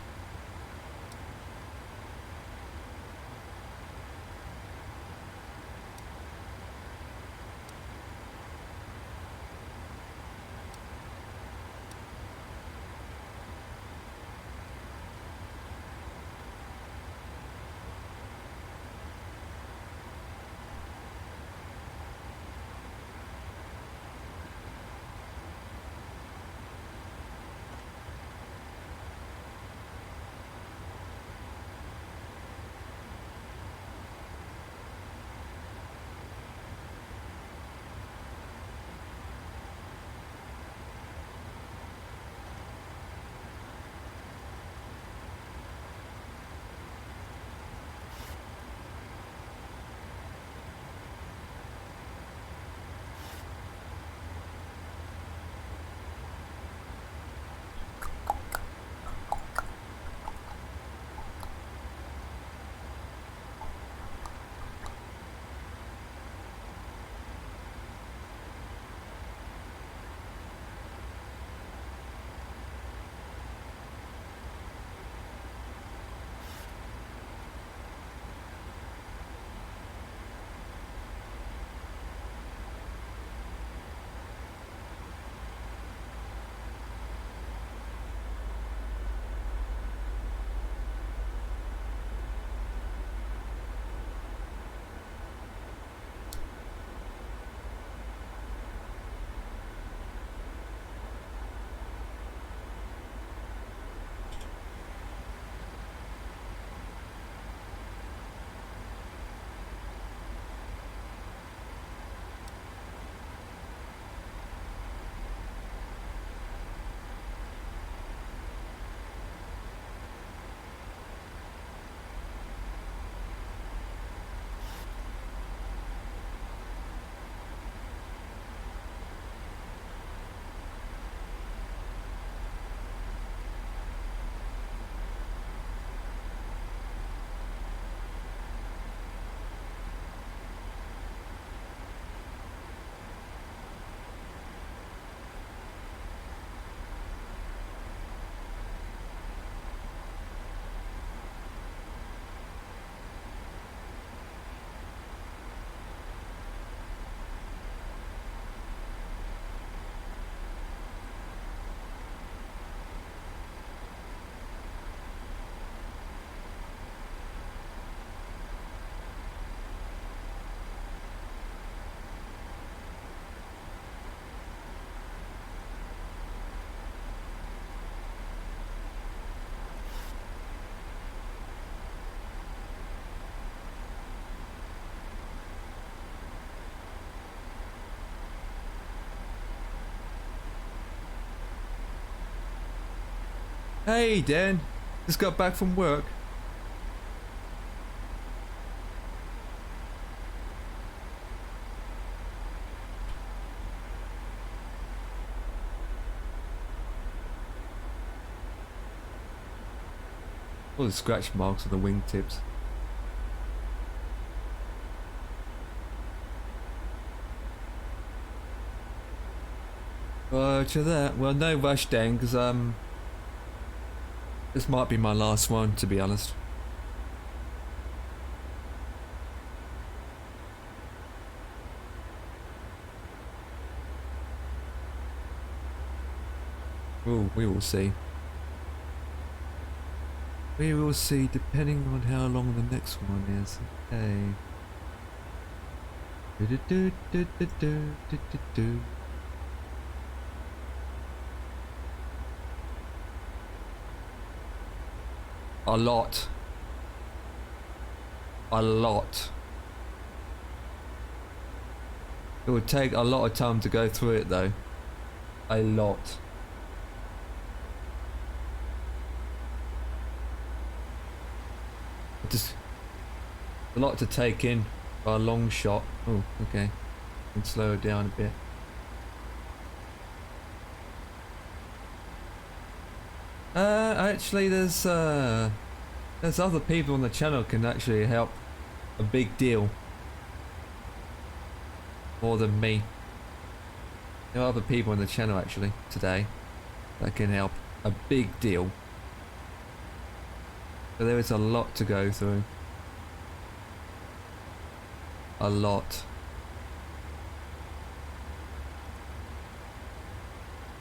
Hey Dan, just got back from work. All the scratch marks on the wingtips. To that. Well, no rush, Dan, because This might be my last one, to be honest. Ooh, we will see. We will see, depending on how long the next one is. Okay. Do-do-do-do-do-do-do-do. A lot. A lot. It would take a lot of time to go through it though. A lot. Just a lot to take in by a long shot. Oh, okay. And slow it down a bit. Actually, there's other people on the channel can actually help a big deal. More than me. There are other people on the channel actually today that can help a big deal. So there is a lot to go through. A lot.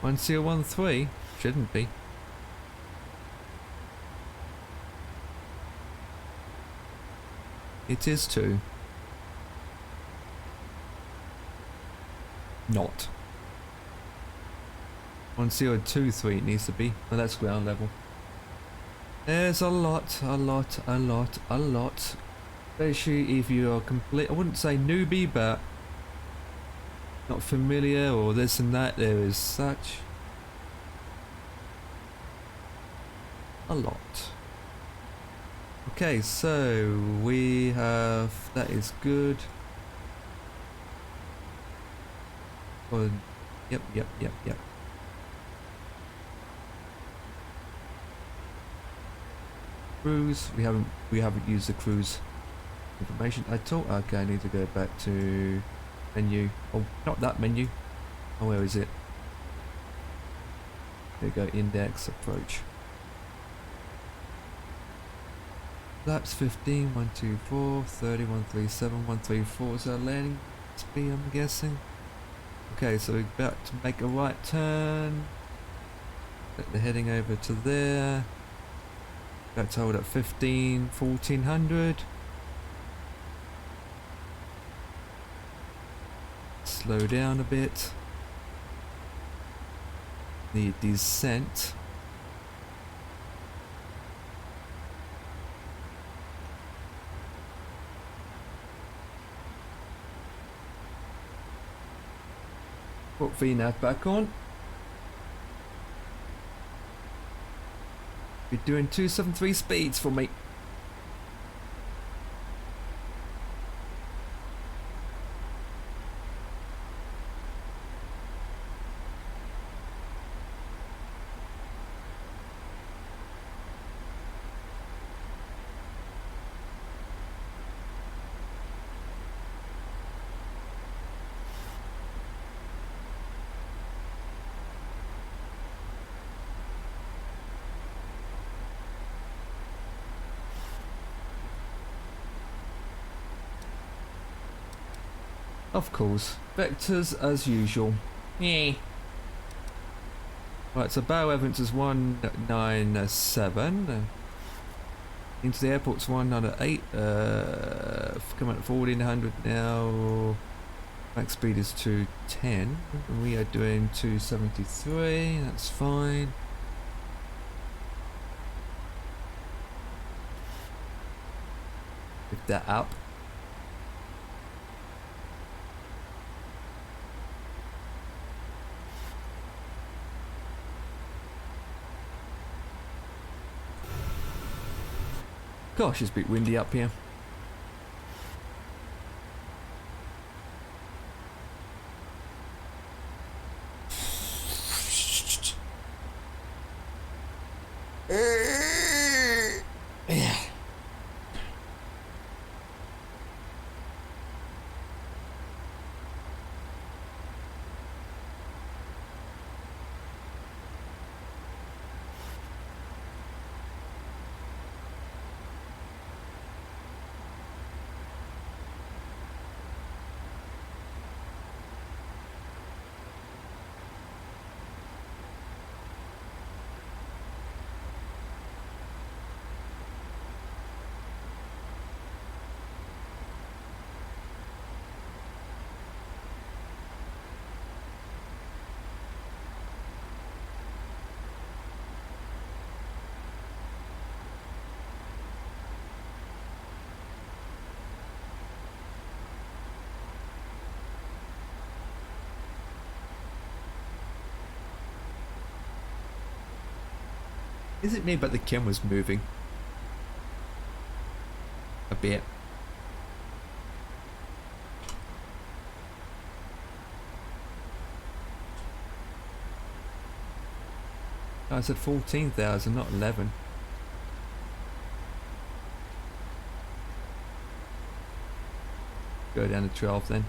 1013? Shouldn't be. It is 2. Not. 1023 it needs to be. Well, that's ground level. There's a lot. Especially if you are complete, I wouldn't say newbie, but not familiar or this and that. There is such a lot. Okay, so we have, that is good. Oh, yep. Cruise, we haven't used the cruise information at all. Okay, I need to go back to menu. Oh, not that menu. Oh, where is it? There we go, index, approach. Laps 15, 124, 30, 137, 134 is our landing speed, I'm guessing. Okay, so we're about to make a right turn. Set the heading over to there. Got told at 1400. Slow down a bit. The descent. Put VNAV back on. You're doing 273 speeds for me. Of course, vectors as usual. Yeah. Right, so bow evidence is 197. Into the airport's 198. Coming at 1400 now. Max speed is 210. And we are doing 273. That's fine. Pick that up. Gosh, it's a bit windy up here. Yeah. Is it me, but the camera's moving a bit? Oh, I said 14,000, not 11. Go down to 12 then.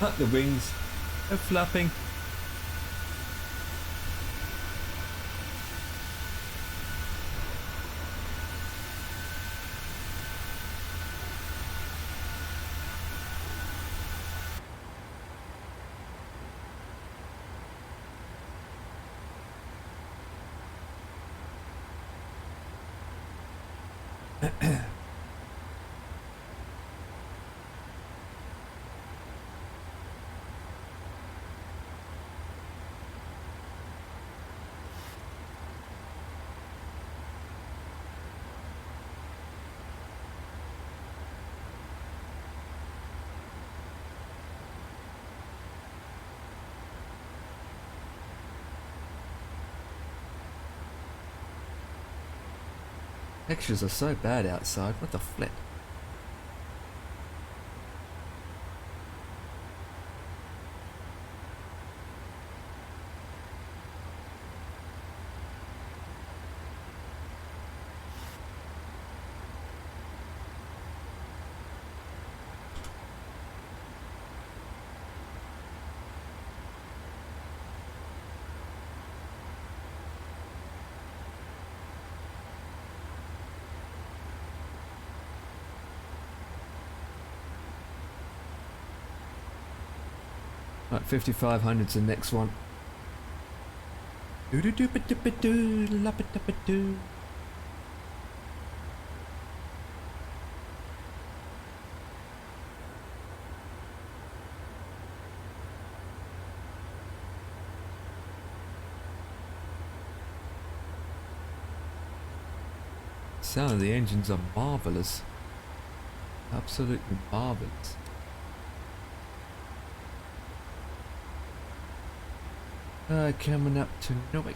Not the wings. They're flapping. Textures are so bad outside. What the flip? Right, 5,500's the next one. Doo doo doo ba doo ba doo la ba da ba doo. Sound of the engines are marvellous. Absolutely marvellous. Coming up to Newark.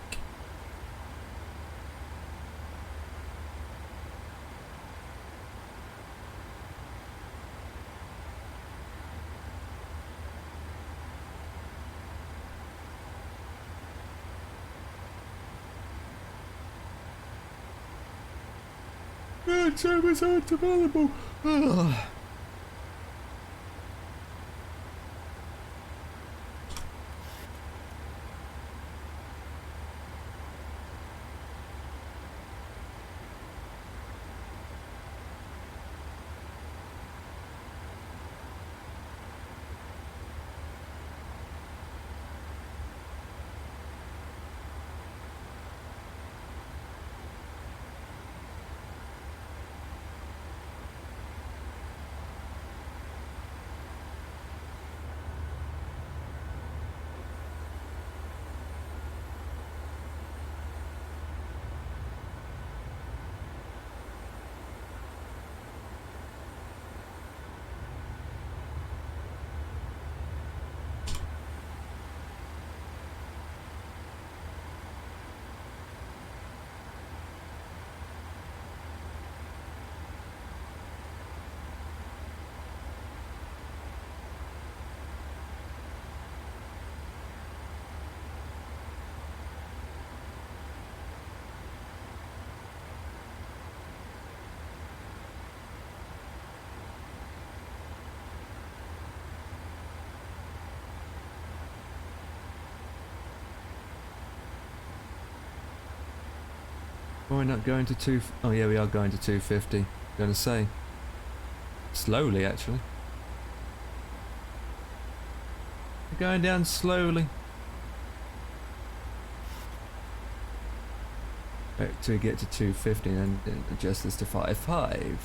Service aren't available. Ugh. Why not going to two? Oh yeah, we are going to 250. Gonna say. Slowly, actually. We're going down slowly. Back to get to 250 and then adjust this to 5.5.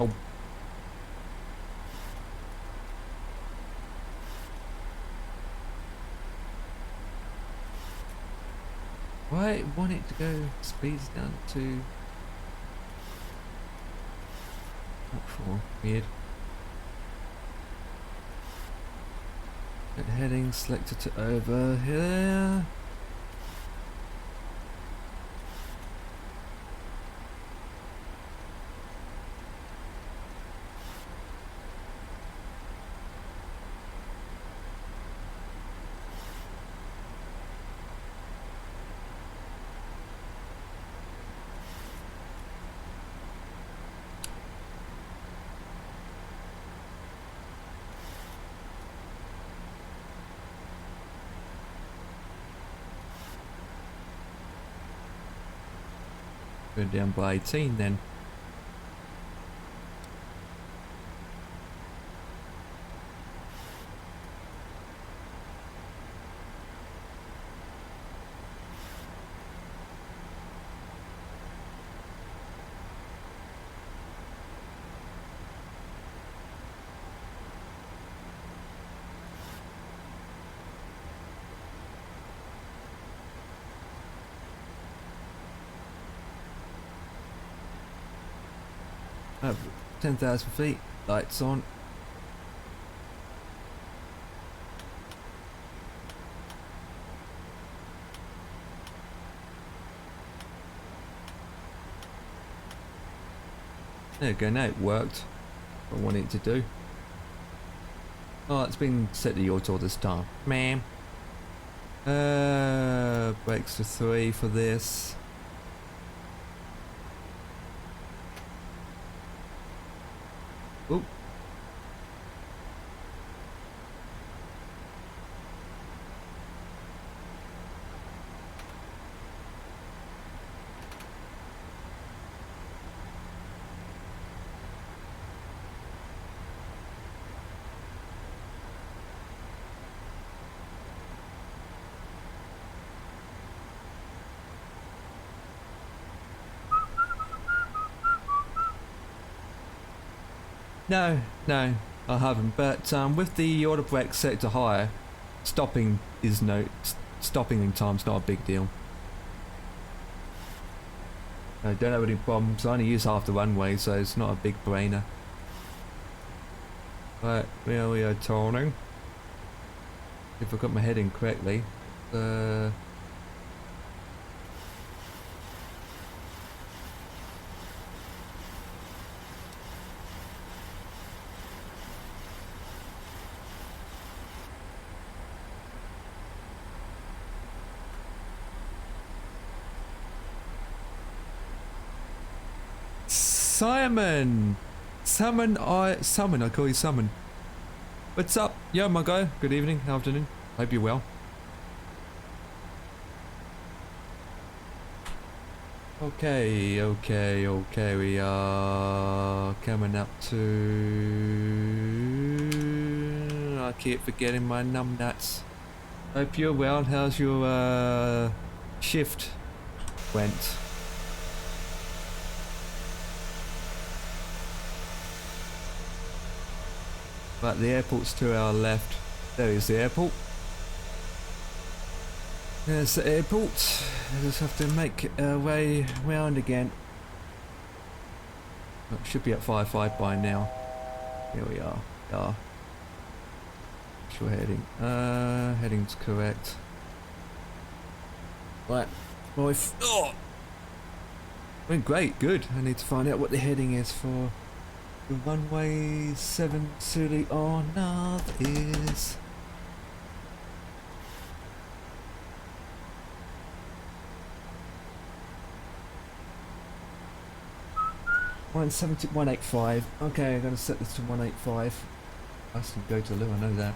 Oh. Why want it to go speeds down to not 4? Weird. Get heading selected to over here. Go down by 18 then. Have 10,000 feet, lights on. There you go, now it worked. What I wanted it to do. Oh, it's been set to auto this time. Ma'am. Brakes to 3 for this. Oop. No, I haven't. But with the auto brake set to higher, stopping in time's not a big deal. I don't have any problems. I only use half the runway, so it's not a big brainer. Right, where we are turning. If I got my heading correctly. Simon! I call you Summon. What's up? Yo, my guy. Good evening, afternoon. Hope you're well. Okay. We are coming up to... I keep forgetting my numbnuts. Hope you're well. How's your shift went? Right, the airport's to our left. There is the airport. There's the airport. I just have to make our way round again. Oh, it should be at 5.5 by now. Here we are. Yeah. Sure heading. Heading's correct. Right. Well, if went great, good. I need to find out what the heading is for the runway 7 or north is. One 185. Okay, I'm gonna set this to 185. I can go to the loo, I know that.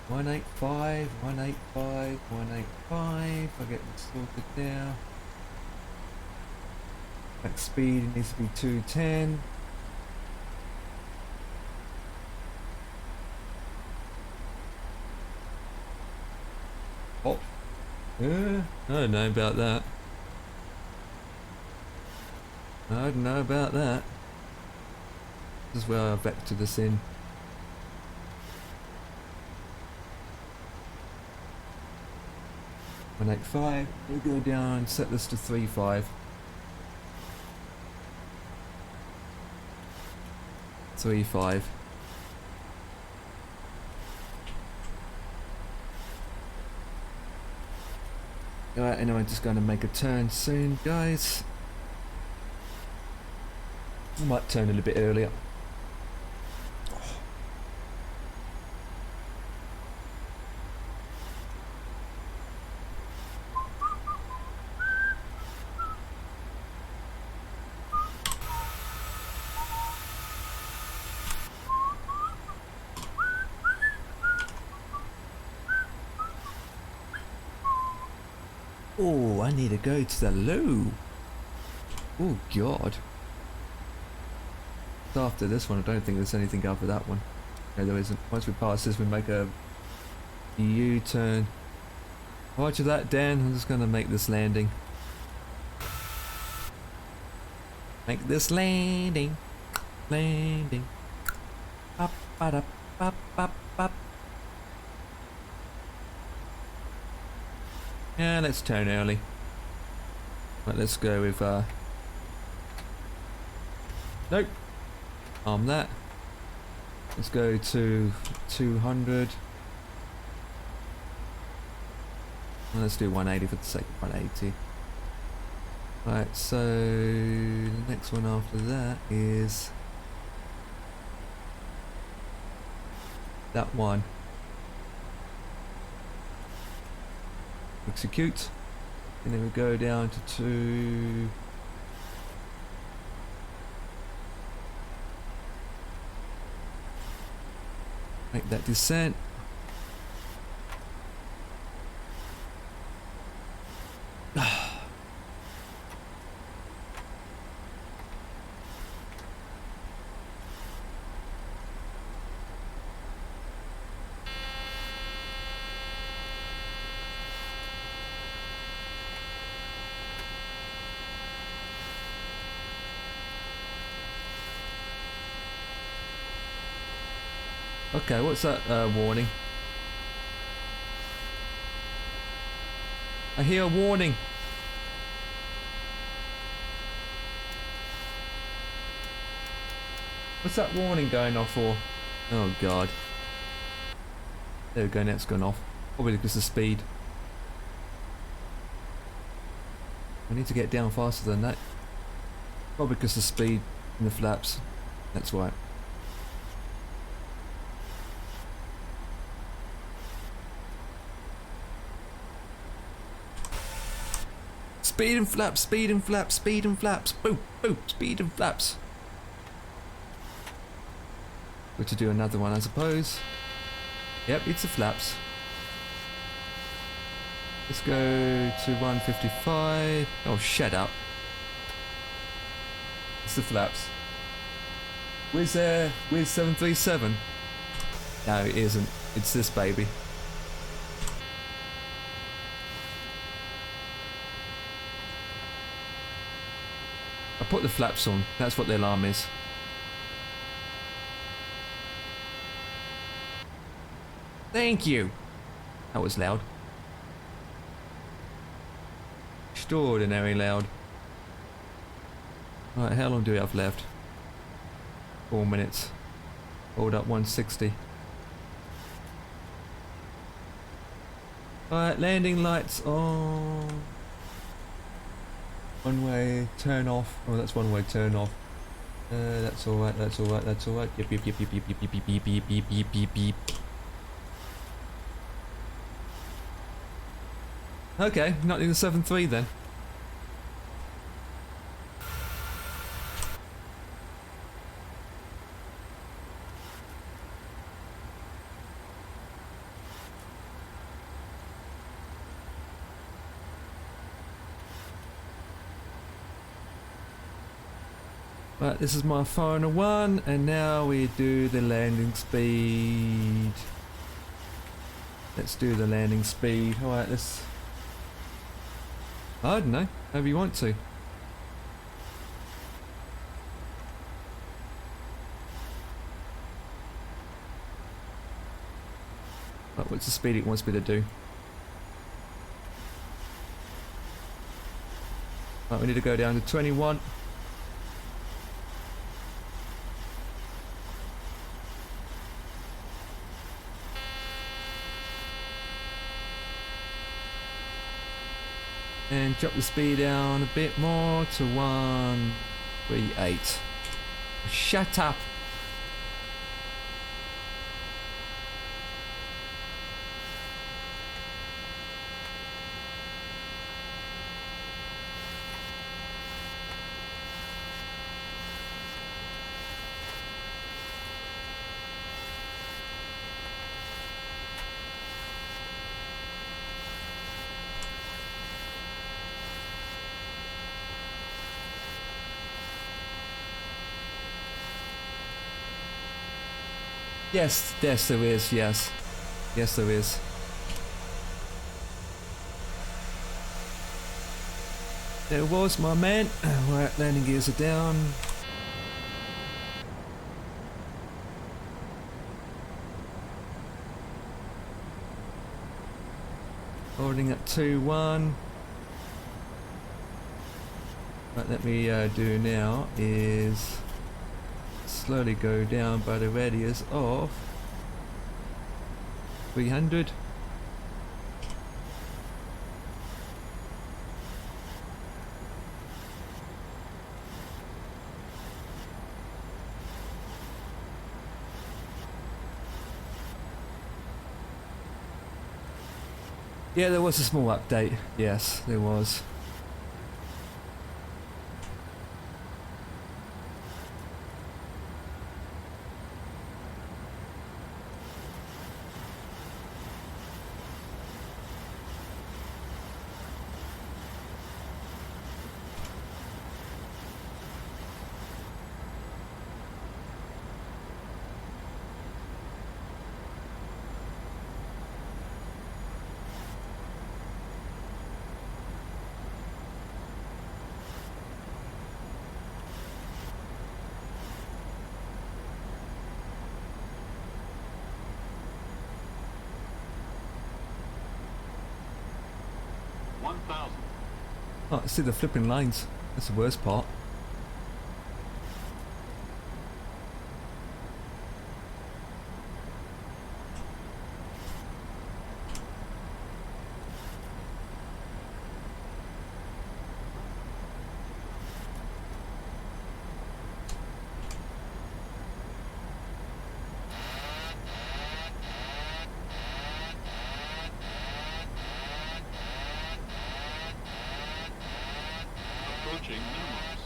185, 185, 185. I'll get this sorted now. Max speed needs to be 210. Oh, yeah, I don't know about that. I don't know about that. This is where I vector this in. One 185. We'll go down. Set this to 35. 35. Alright, and I'm just going to make a turn soon, guys. I might turn a little bit earlier. Oh, I need to go to the loo. Oh, God. After this one, I don't think there's anything after that one. No, there isn't. Once we pass this, we make a U-turn. Roger that, Dan. I'm just going to make this landing. Make this landing. Landing. Up, up, up, up, up. Yeah, let's turn early. Right, let's go with, nope. Arm that. Let's go to 200. And let's do 180 for the sake of 180. Right, so the next one after that is that one. Execute. And then we go down to 2. Make that descent. Okay, what's that warning? I hear a warning. What's that warning going off for? Oh God. There we go, now it's gone off. Probably because of speed. I need to get down faster than that. Probably because of speed in the flaps. That's why. Speed and flaps, speed and flaps, speed and flaps. Boom, boom, speed and flaps. We're to do another one, I suppose. Yep, it's the flaps. Let's go to 155. Oh, shut up. It's the flaps. Where's 737? No, it isn't. It's this baby. I put the flaps on. That's what the alarm is. Thank you. That was loud. Extraordinary loud. Right, how long do we have left? 4 minutes. Hold up 160. Alright, landing lights on. One way turn off. Oh, that's one way turn off. That's alright, that's alright, that's alright. Yep, yep, yep, yep, yep, yep, yep, yep, yep, yep, yep, yep, yep. Okay, not in the 7.3 then. Right, this is my final one, and now we do the landing speed. Let's do the landing speed. Alright, let's... I don't know, however you want to. Right, what's the speed it wants me to do? Right, we need to go down to 21. And drop the speed down a bit more to 138. Shut up. Yes, yes there is, yes. Yes there is. There was my man. Right, landing gears are down. Holding at 2-1. What let me do now is slowly go down by the radius of 300. Yeah, there was a small update. Yes, there was. Oh, I see the flipping lines. That's the worst part. Approaching minimums.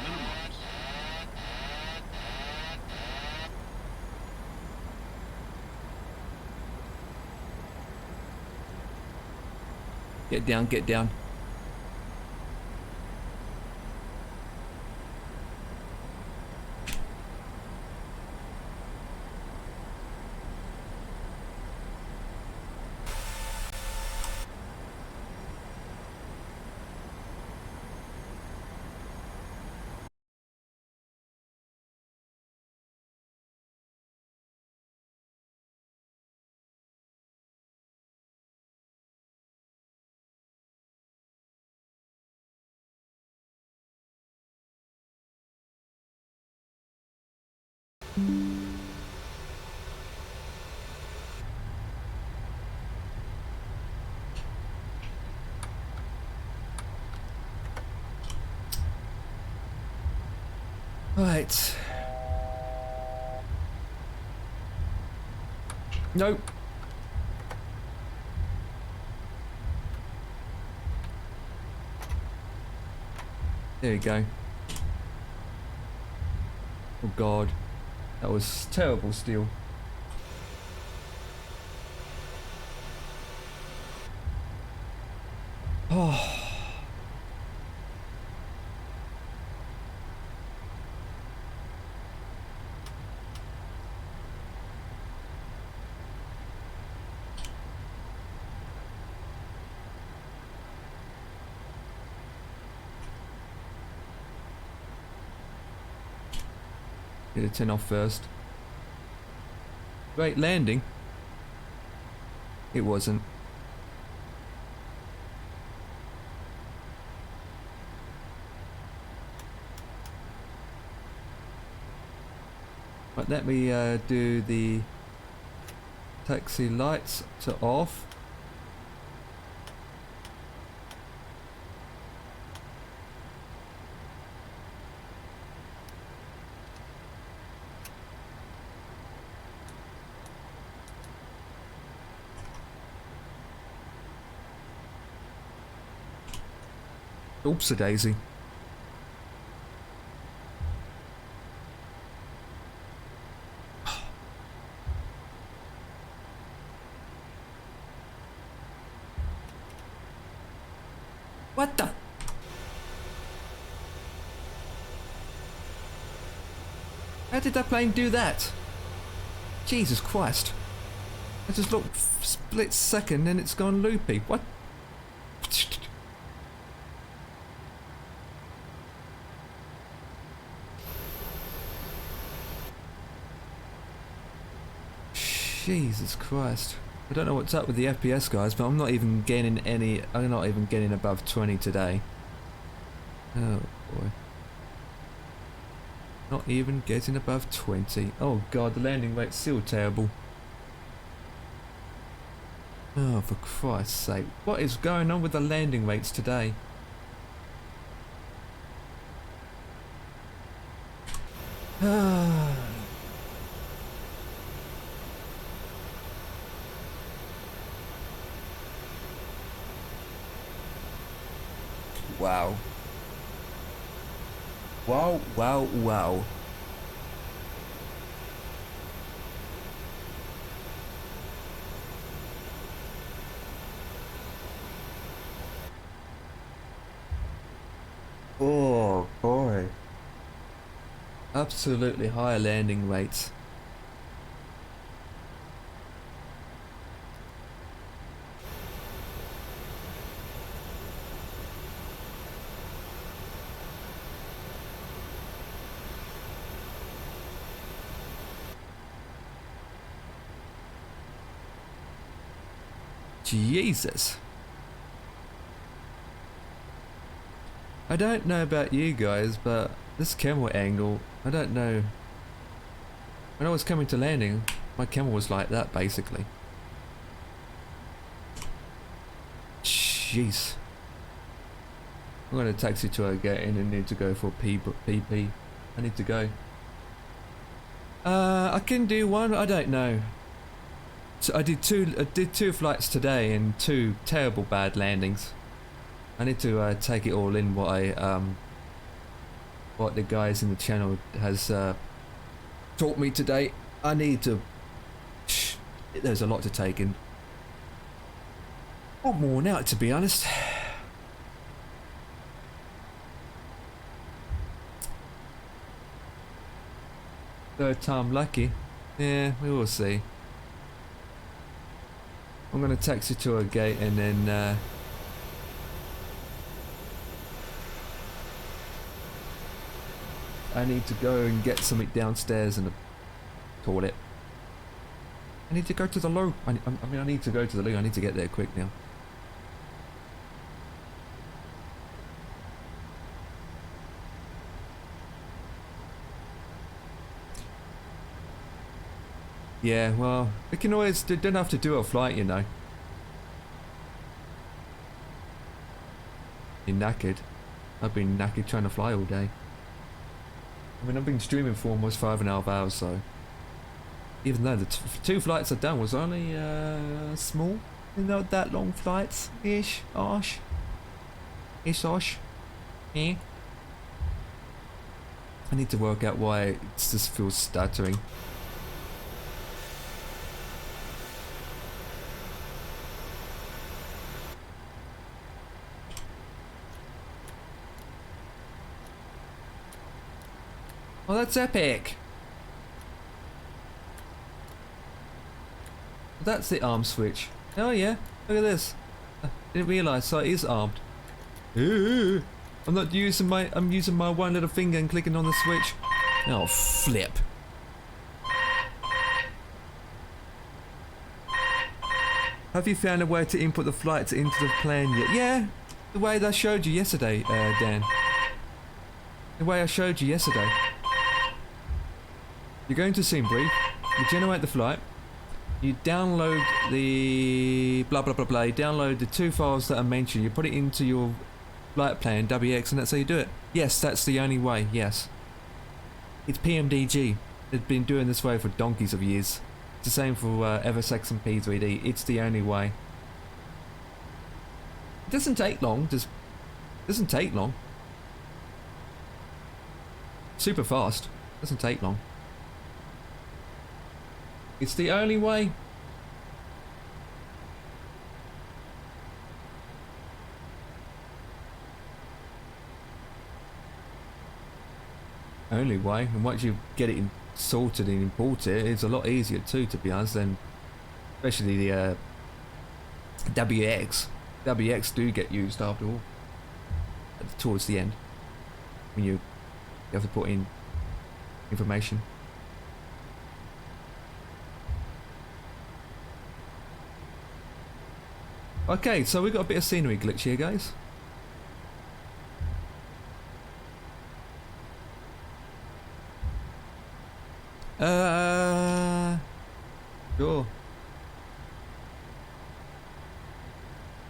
Minimums. Get down, get down. Right. Nope. There you go. Oh god. That was terrible steel. Oh. Get a 10 off first. Great landing. It wasn't. Right, let me do the taxi lights to off. Oopsie daisy. What the? How did that plane do that? Jesus Christ. I just looked split second and it's gone loopy. What? Jesus Christ. I don't know what's up with the FPS guys, but I'm not even getting any, I'm not even getting above 20 today. Oh boy. Not even getting above 20. Oh god, the landing rate's still terrible. Oh, for Christ's sake. What is going on with the landing rates today? Ah. Wow. Wow, wow, wow. Oh boy. Absolutely high landing rates. Jesus. I don't know about you guys, but this camera angle, I don't know. When I was coming to landing, my camera was like that basically. Jeez. I'm gonna taxi to a gate and I need to go for PP. I need to go. I can do one, I don't know. So I did two flights today and two terrible bad landings. I need to take it all in what the guys in the channel has taught me today. I need to. There's a lot to take in. I'm worn out, to be honest. Third time lucky. Yeah, we will see. I'm gonna taxi to a gate and then I need to go and get something downstairs in the toilet. I need to go to the loo. I mean, I need to go to the loo. I need to get there quick now. Yeah, well, we can always don't have to do a flight, you know. You're knackered. I've been knackered trying to fly all day. I mean, I've been streaming for almost 5.5 hours, so even though the 2 flights I've done was only small, not that long flights, ish, osh, eh. I need to work out why it just feels stuttering. Oh, that's epic! That's the arm switch. Oh yeah, look at this. I didn't realise, so it is armed. Ooh, I'm using my one little finger and clicking on the switch. Oh, flip. Have you found a way to input the flights into the plan yet? Yeah, the way that I showed you yesterday, Dan. The way I showed you yesterday. You're going to Scene Brief, you generate the flight, you download the blah blah blah blah, you download the 2 files that I mentioned, you put it into your flight plan, WX, and that's how you do it. Yes, that's the only way, yes. It's PMDG. They've been doing this way for donkeys of years. It's the same for Eversex and P3D. It's the only way. It doesn't take long, just doesn't take long. Super fast. Doesn't take long. It's the only way. Only way, and once you get it sorted and import it, it's a lot easier too, to be honest, than especially the WX. WX do get used after all, towards the end, when you have to put in information. Okay, so we got a bit of scenery glitch here, guys. Sure.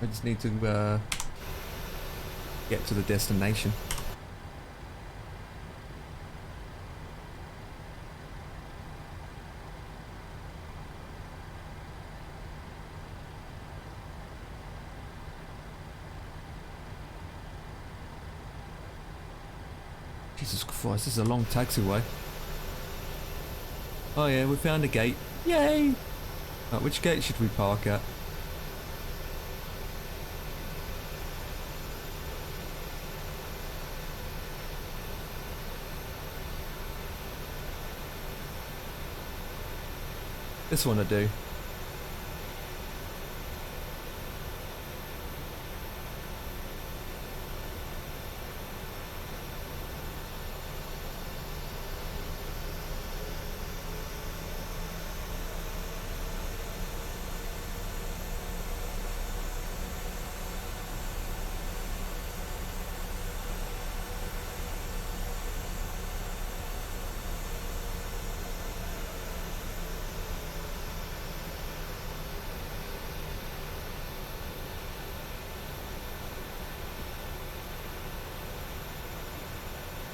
I just need to get to the destination. Jesus Christ, this is a long taxiway. Oh yeah, we found a gate. Yay! Right, which gate should we park at? This one I do.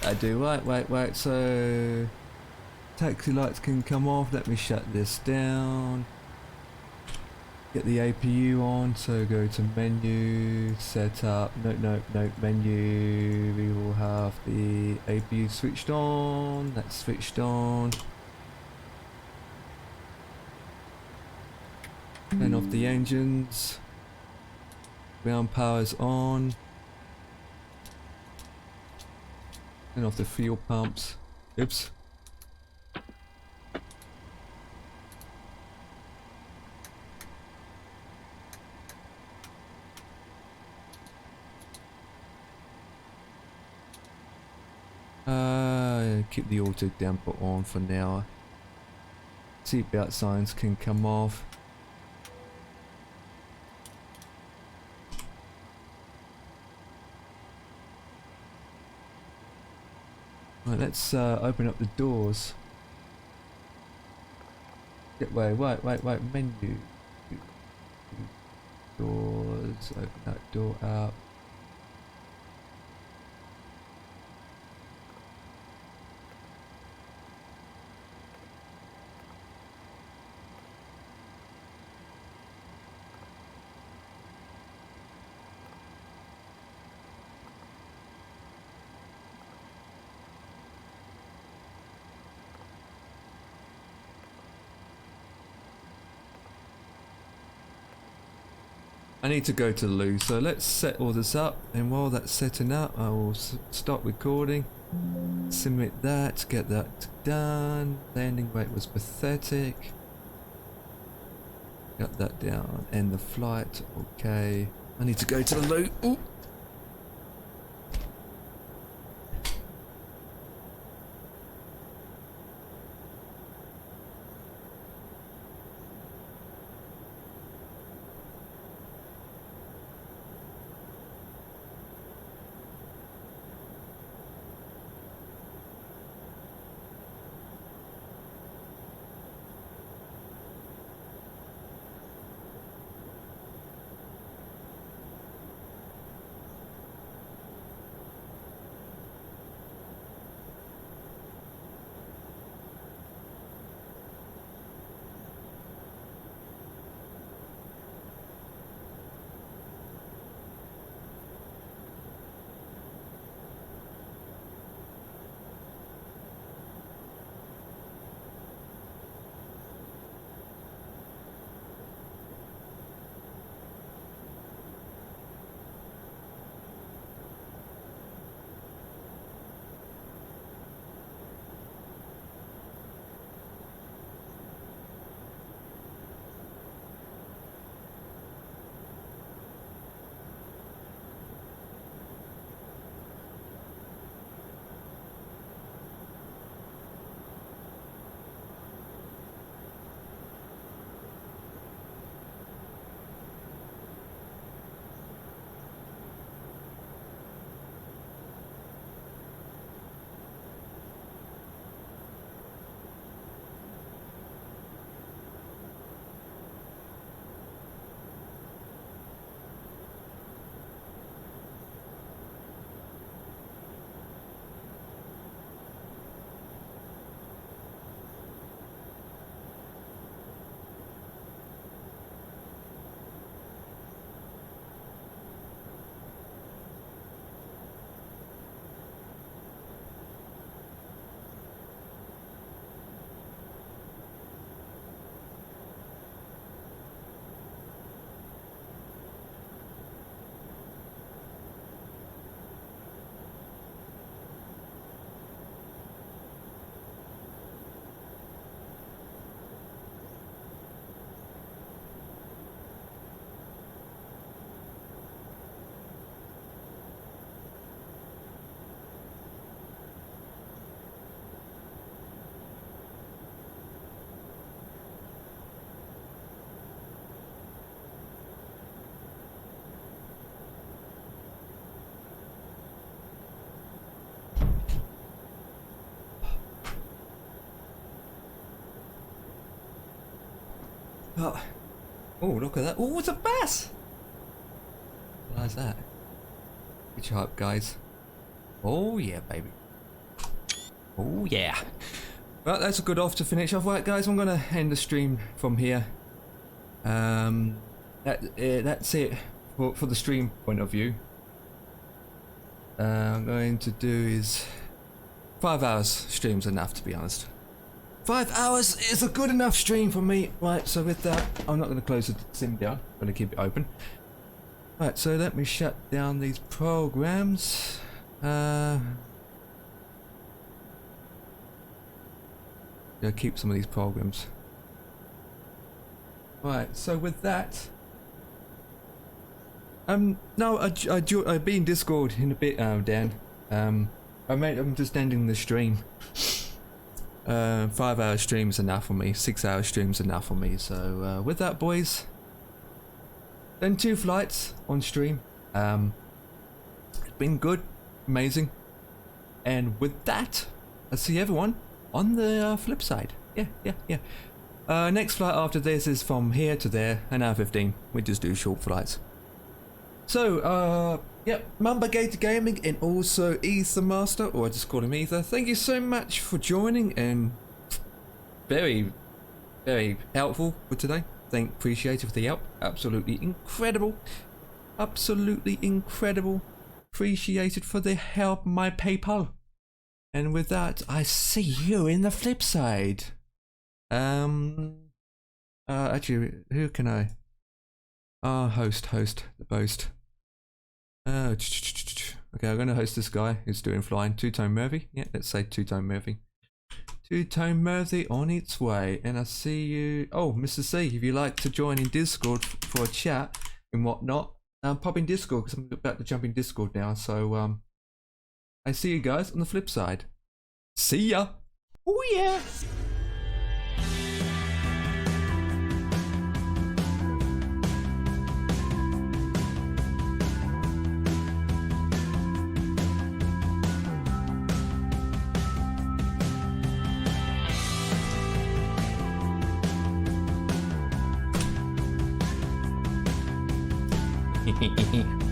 I do. Wait, so taxi lights can come off. Let me shut this down. Get the APU on, so go to menu, setup, no, menu. We will have the APU switched on. That's switched on. Turn off the engines. Ground power's on. Turn off the fuel pumps. Oops. Keep the auto damper on for now. Seatbelt signs can come off. Right, let's open up the doors. Wait. Menu. Doors. Open that door up. I need to go to the loo, so let's set all this up, and while that's setting up I will stop recording, submit that, get that done. Landing rate was pathetic, got that down, end the flight, okay. I need to go to the loo. Ooh. Oh, look at that. Oh, it's a bass! How's that? Good job, guys. Oh, yeah, baby. Oh, yeah. Well, that's a good off to finish off. Right, guys, I'm going to end the stream from here. That's it for the stream point of view. I'm going to do is 5 hours stream's enough, to be honest. 5 hours is a good enough stream for me. Right, so with that, I'm not going to close the sim down. I'm going to keep it open. Right, so let me shut down these programs. Yeah, keep some of these programs. Right, so with that, no, I'll be in Discord in a bit, Dan. I'm just ending the stream. 5 hour stream is enough for me. 6 hour stream is enough for me. So with that, boys, then 2 flights on stream. It's been good, amazing, and with that, I'll see everyone on the flip side. Yeah. Next flight after this is from here to there, an hour 15. We just do short flights. So, yep, Mamba Gator Gaming and also Ether Master, or I just call him Ether. Thank you so much for joining and very, very helpful for today. Appreciate it for the help. Absolutely incredible. Absolutely incredible. Appreciated for the help, my PayPal. And with that, I see you in the flip side. Actually, who can I? Host, the boast. Okay, I'm gonna host this guy who's doing flying. Two-tone Murphy. Yeah, let's say two-tone Murphy. Two-tone Murphy on its way, and I see you. Oh, Mr. C, if you'd like to join in Discord for a chat and whatnot, pop in Discord because I'm about to jump in Discord now. So, I see you guys on the flip side. See ya. Oh yeah. Hehehe